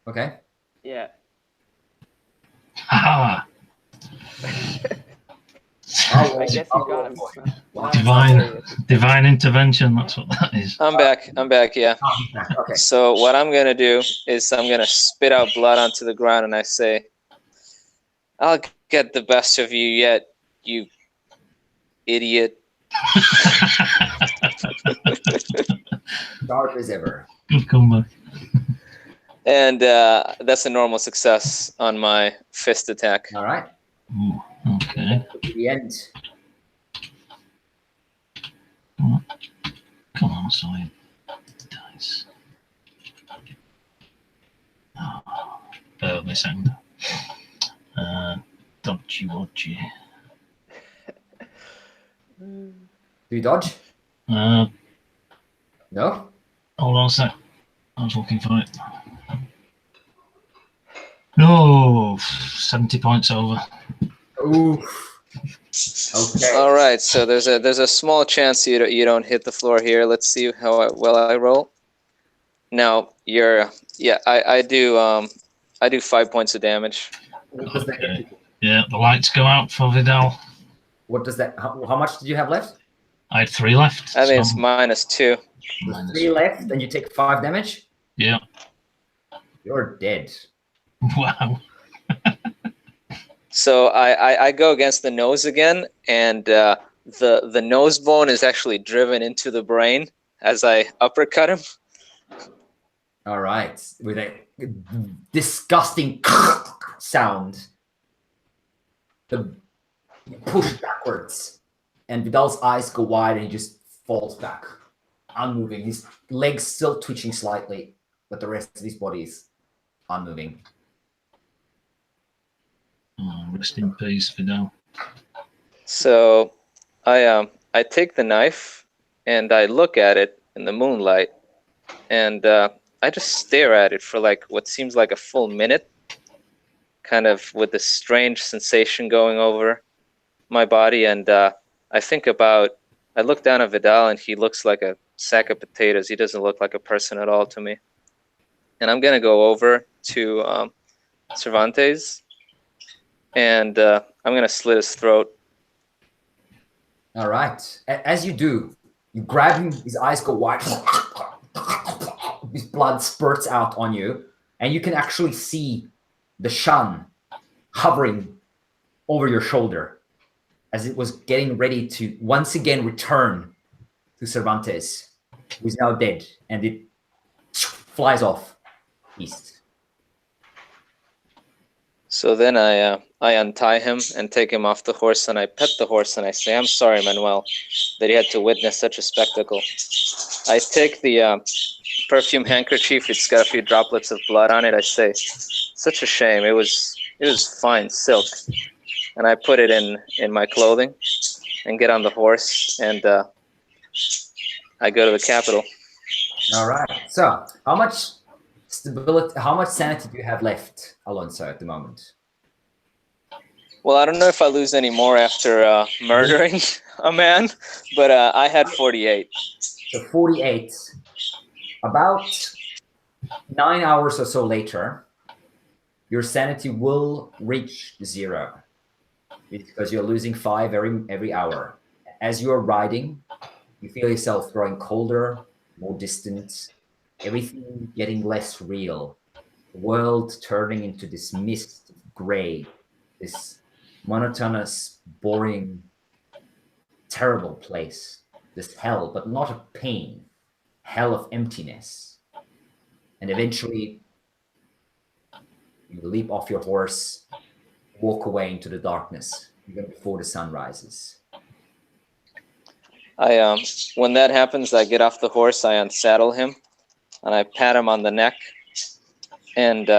okay. Yeah. Ha! I guess you got him. Divine intervention. That's what that is. I'm back. Yeah. Okay. So what I'm gonna do is I'm gonna spit out blood onto the ground, and I say, "I'll get the best of you yet, you idiot." Sharp as ever. Good comeback. And that's a normal success on my fist attack. All right. Ooh, okay. The end. Come on, sorry. Dice. Oh, bear with me a second. Dodgy wodgy. Do you dodge? No. Hold on a sec. I was looking for it. No, 70 points over. Ooh. Okay. All right, so there's a small chance you don't hit the floor here. Let's see how well I roll. Now I do 5 points of damage. What does that get you? Yeah, the lights go out for Vidal. What does that? How much did you have left? I had 3 left. I think it's -2. There's 3 left, and you take 5 damage. Yeah. You're dead. Wow. So I go against the nose again, and the nose bone is actually driven into the brain as I uppercut him. All right, with a disgusting sound, you push backwards, and Vidal's eyes go wide, and he just falls back, unmoving. His legs still twitching slightly, but the rest of his body is unmoving. Oh, rest in peace, Vidal. So I take the knife and I look at it in the moonlight, and I just stare at it for like what seems like a full minute, kind of with this strange sensation going over my body. And I look down at Vidal, and he looks like a sack of potatoes. He doesn't look like a person at all to me. And I'm gonna go over to Cervantes, and I'm gonna slit his throat. All right. As you do, you grab him. His eyes go wide. His blood spurts out on you, and you can actually see the Shan hovering over your shoulder as it was getting ready to once again return to Cervantes, who's now dead, and it flies off east. So then I untie him and take him off the horse, and I pet the horse, and I say, "I'm sorry, Manuel, that he had to witness such a spectacle." I take the perfume handkerchief. It's got a few droplets of blood on it. I say, such a shame. It was fine silk, and I put it in my clothing, and get on the horse, and I go to the capital. All right. So, how much stability, how much sanity do you have left, Alonso, at the moment? Well, I don't know if I lose any more after murdering a man, but I had 48. So 48. About 9 hours or so later, your sanity will reach 0 because you're losing 5 every hour. As you're riding, you feel yourself growing colder, more distant, everything getting less real. The world turning into this mist of gray, this monotonous, boring, terrible place, this hell, but not of pain, hell of emptiness. And eventually, you leap off your horse, walk away into the darkness, even before the sun rises. When that happens, I get off the horse, I unsaddle him, and I pat him on the neck, and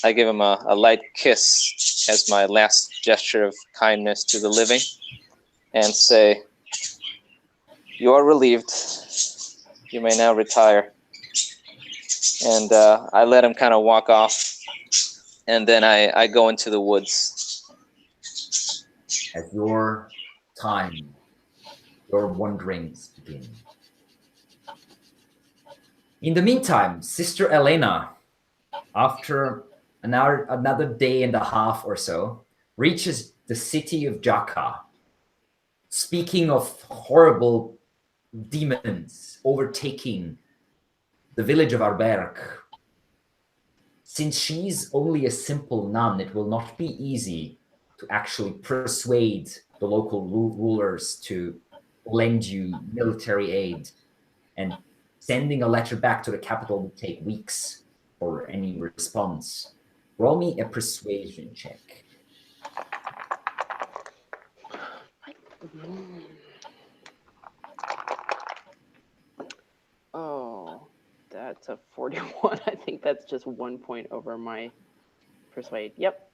I give him a light kiss as my last gesture of kindness to the living, and say, "You are relieved. You may now retire." And I let him kind of walk off, and then I go into the woods. As your time, your wanderings begin. In the meantime, Sister Elena, after another day and a half or so, reaches the city of Jaka. Speaking of horrible demons overtaking the village of Albergue, since she's only a simple nun, it will not be easy to actually persuade the local rulers to lend you military aid, and sending a letter back to the capital would take weeks for any response. Roll me a persuasion check. Oh, that's a 41. I think that's just 1 point over my persuade. Yep.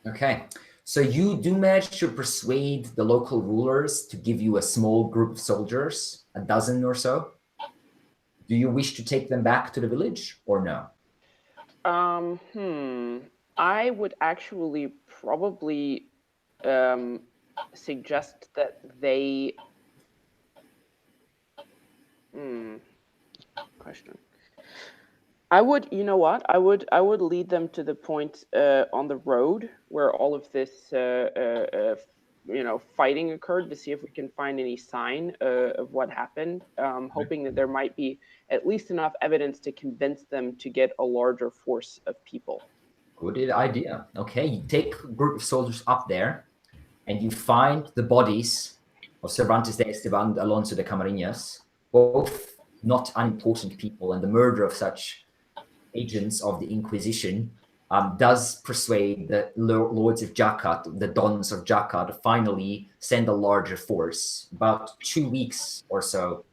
Okay, so you do manage to persuade the local rulers to give you a small group of soldiers, a dozen or so. Do you wish to take them back to the village or no? I would actually probably suggest that they. Question. I would, you know what? I would lead them to the point on the road where all of this, fighting occurred, to see if we can find any sign of what happened. Hoping that there might be at least enough evidence to convince them to get a larger force of people. Good idea. Okay, you take a group of soldiers up there, and you find the bodies of Cervantes de Esteban and Alonso de Camariñas, both not unimportant people, and the murder of such agents of the Inquisition does persuade the lords of Jaka, the dons of Jaka, to finally send a larger force. About 2 weeks or so,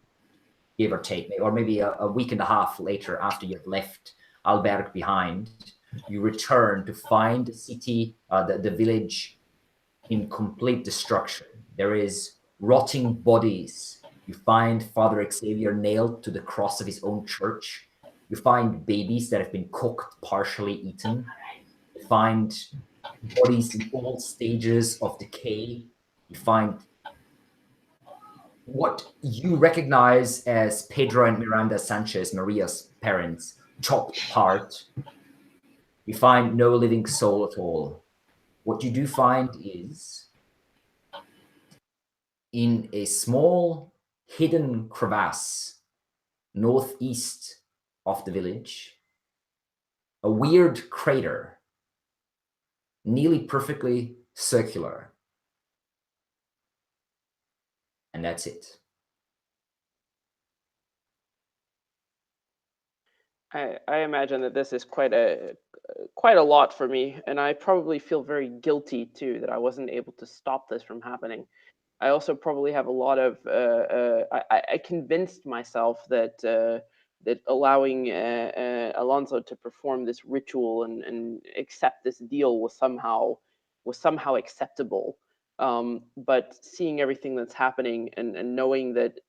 give or take, or maybe a week and a half later, after you've left Albergue behind, you return to find the city, the village, in complete destruction. There is rotting bodies. You find Father Xavier nailed to the cross of his own church. You find babies that have been cooked, partially eaten. You find bodies in all stages of decay. You find what you recognize as Pedro and Miranda Sanchez, Maria's parents, chopped apart. You find no living soul at all. What you do find is, in a small hidden crevasse northeast of the village, a weird crater, nearly perfectly circular. And that's it. I imagine that this is quite a lot for me, and I probably feel very guilty too that I wasn't able to stop this from happening. I also probably have a lot of. I convinced myself that allowing Alonso to perform this ritual and accept this deal was somehow acceptable. But seeing everything that's happening and knowing that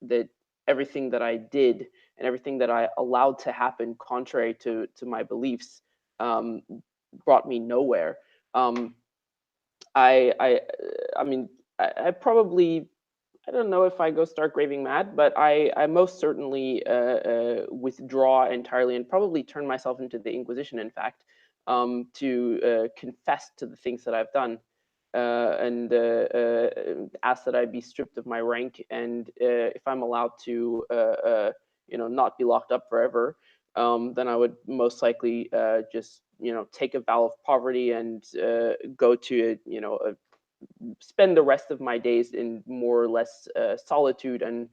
everything that I did and everything that I allowed to happen contrary to my beliefs brought me nowhere. I mean, I probably, I don't know if I go stark raving mad, but I most certainly withdraw entirely and probably turn myself into the Inquisition, in fact, to confess to the things that I've done and ask that I be stripped of my rank. And if I'm allowed to, not be locked up forever, then I would most likely just, take a vow of poverty and go to, spend the rest of my days in more or less solitude and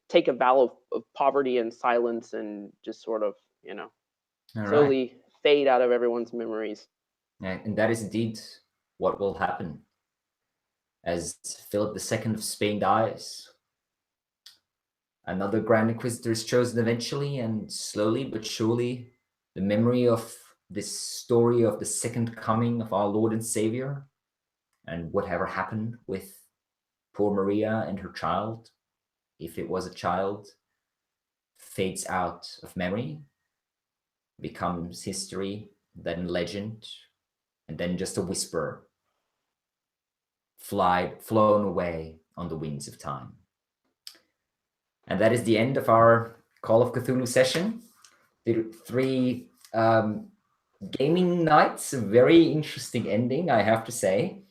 take a vow of poverty and silence and just sort of, slowly fade out of everyone's memories. And that is indeed what will happen as Philip II of Spain dies. Another Grand Inquisitor is chosen eventually, and slowly but surely, the memory of this story of the second coming of our Lord and Savior and whatever happened with poor Maria and her child, if it was a child, fades out of memory, becomes history, then legend, and then just a whisper, flown away on the winds of time. And that is the end of our Call of Cthulhu session. 3 gaming nights, a very interesting ending, I have to say.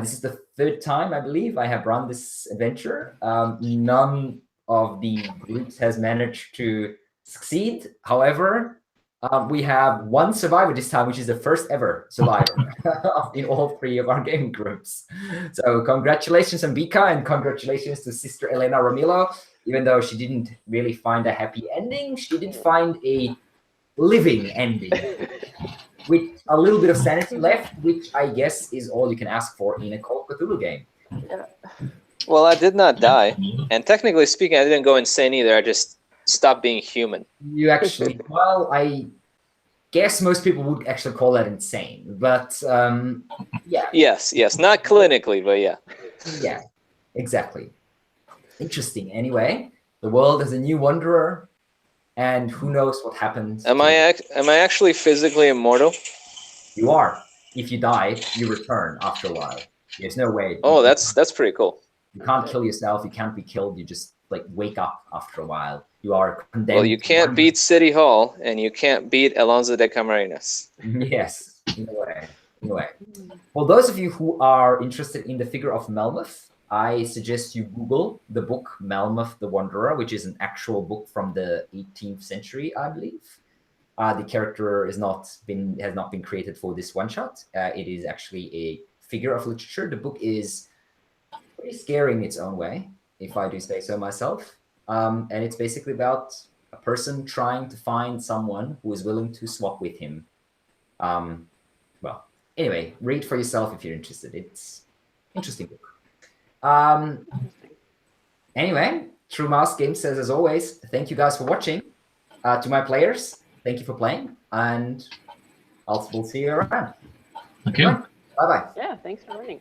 This is the 3rd time, I believe, I have run this adventure. None of the groups has managed to succeed. However, we have 1 survivor this time, which is the first ever survivor in all 3 of our gaming groups. So congratulations, Ambika, and congratulations to Sister Elena Ramilo. Even though she didn't really find a happy ending, she did find a living ending with a little bit of sanity left, which I guess is all you can ask for in a Call of Cthulhu game. Yeah. Well, I did not die, and technically speaking, I didn't go insane either. I just stopped being human. You actually, well, I guess most people would actually call that insane, but yeah. Yes, not clinically, but yeah. Yeah, exactly. Interesting. Anyway, the world is a new wanderer, and who knows what happens. Am I actually physically immortal? You are. If you die, you return after a while. There's no way. Oh, that's pretty cool. You can't kill yourself. You can't be killed. You just wake up after a while. You are condemned. Well, you can't beat City Hall, and you can't beat Alonso de Camarinas. Yes, in a way. Well, those of you who are interested in the figure of Melmoth, I suggest you Google the book Melmoth the Wanderer, which is an actual book from the 18th century, I believe. The character has not been created for this one shot. It is actually a figure of literature. The book is pretty scary in its own way, if I do say so myself. And it's basically about a person trying to find someone who is willing to swap with him. Well, anyway, read for yourself if you're interested. It's an interesting book. Anyway, True Mouse Game says, as always, thank you guys for watching. To my players, thank you for playing, and we'll see you around. Thank you. Bye-bye. Yeah, thanks for running.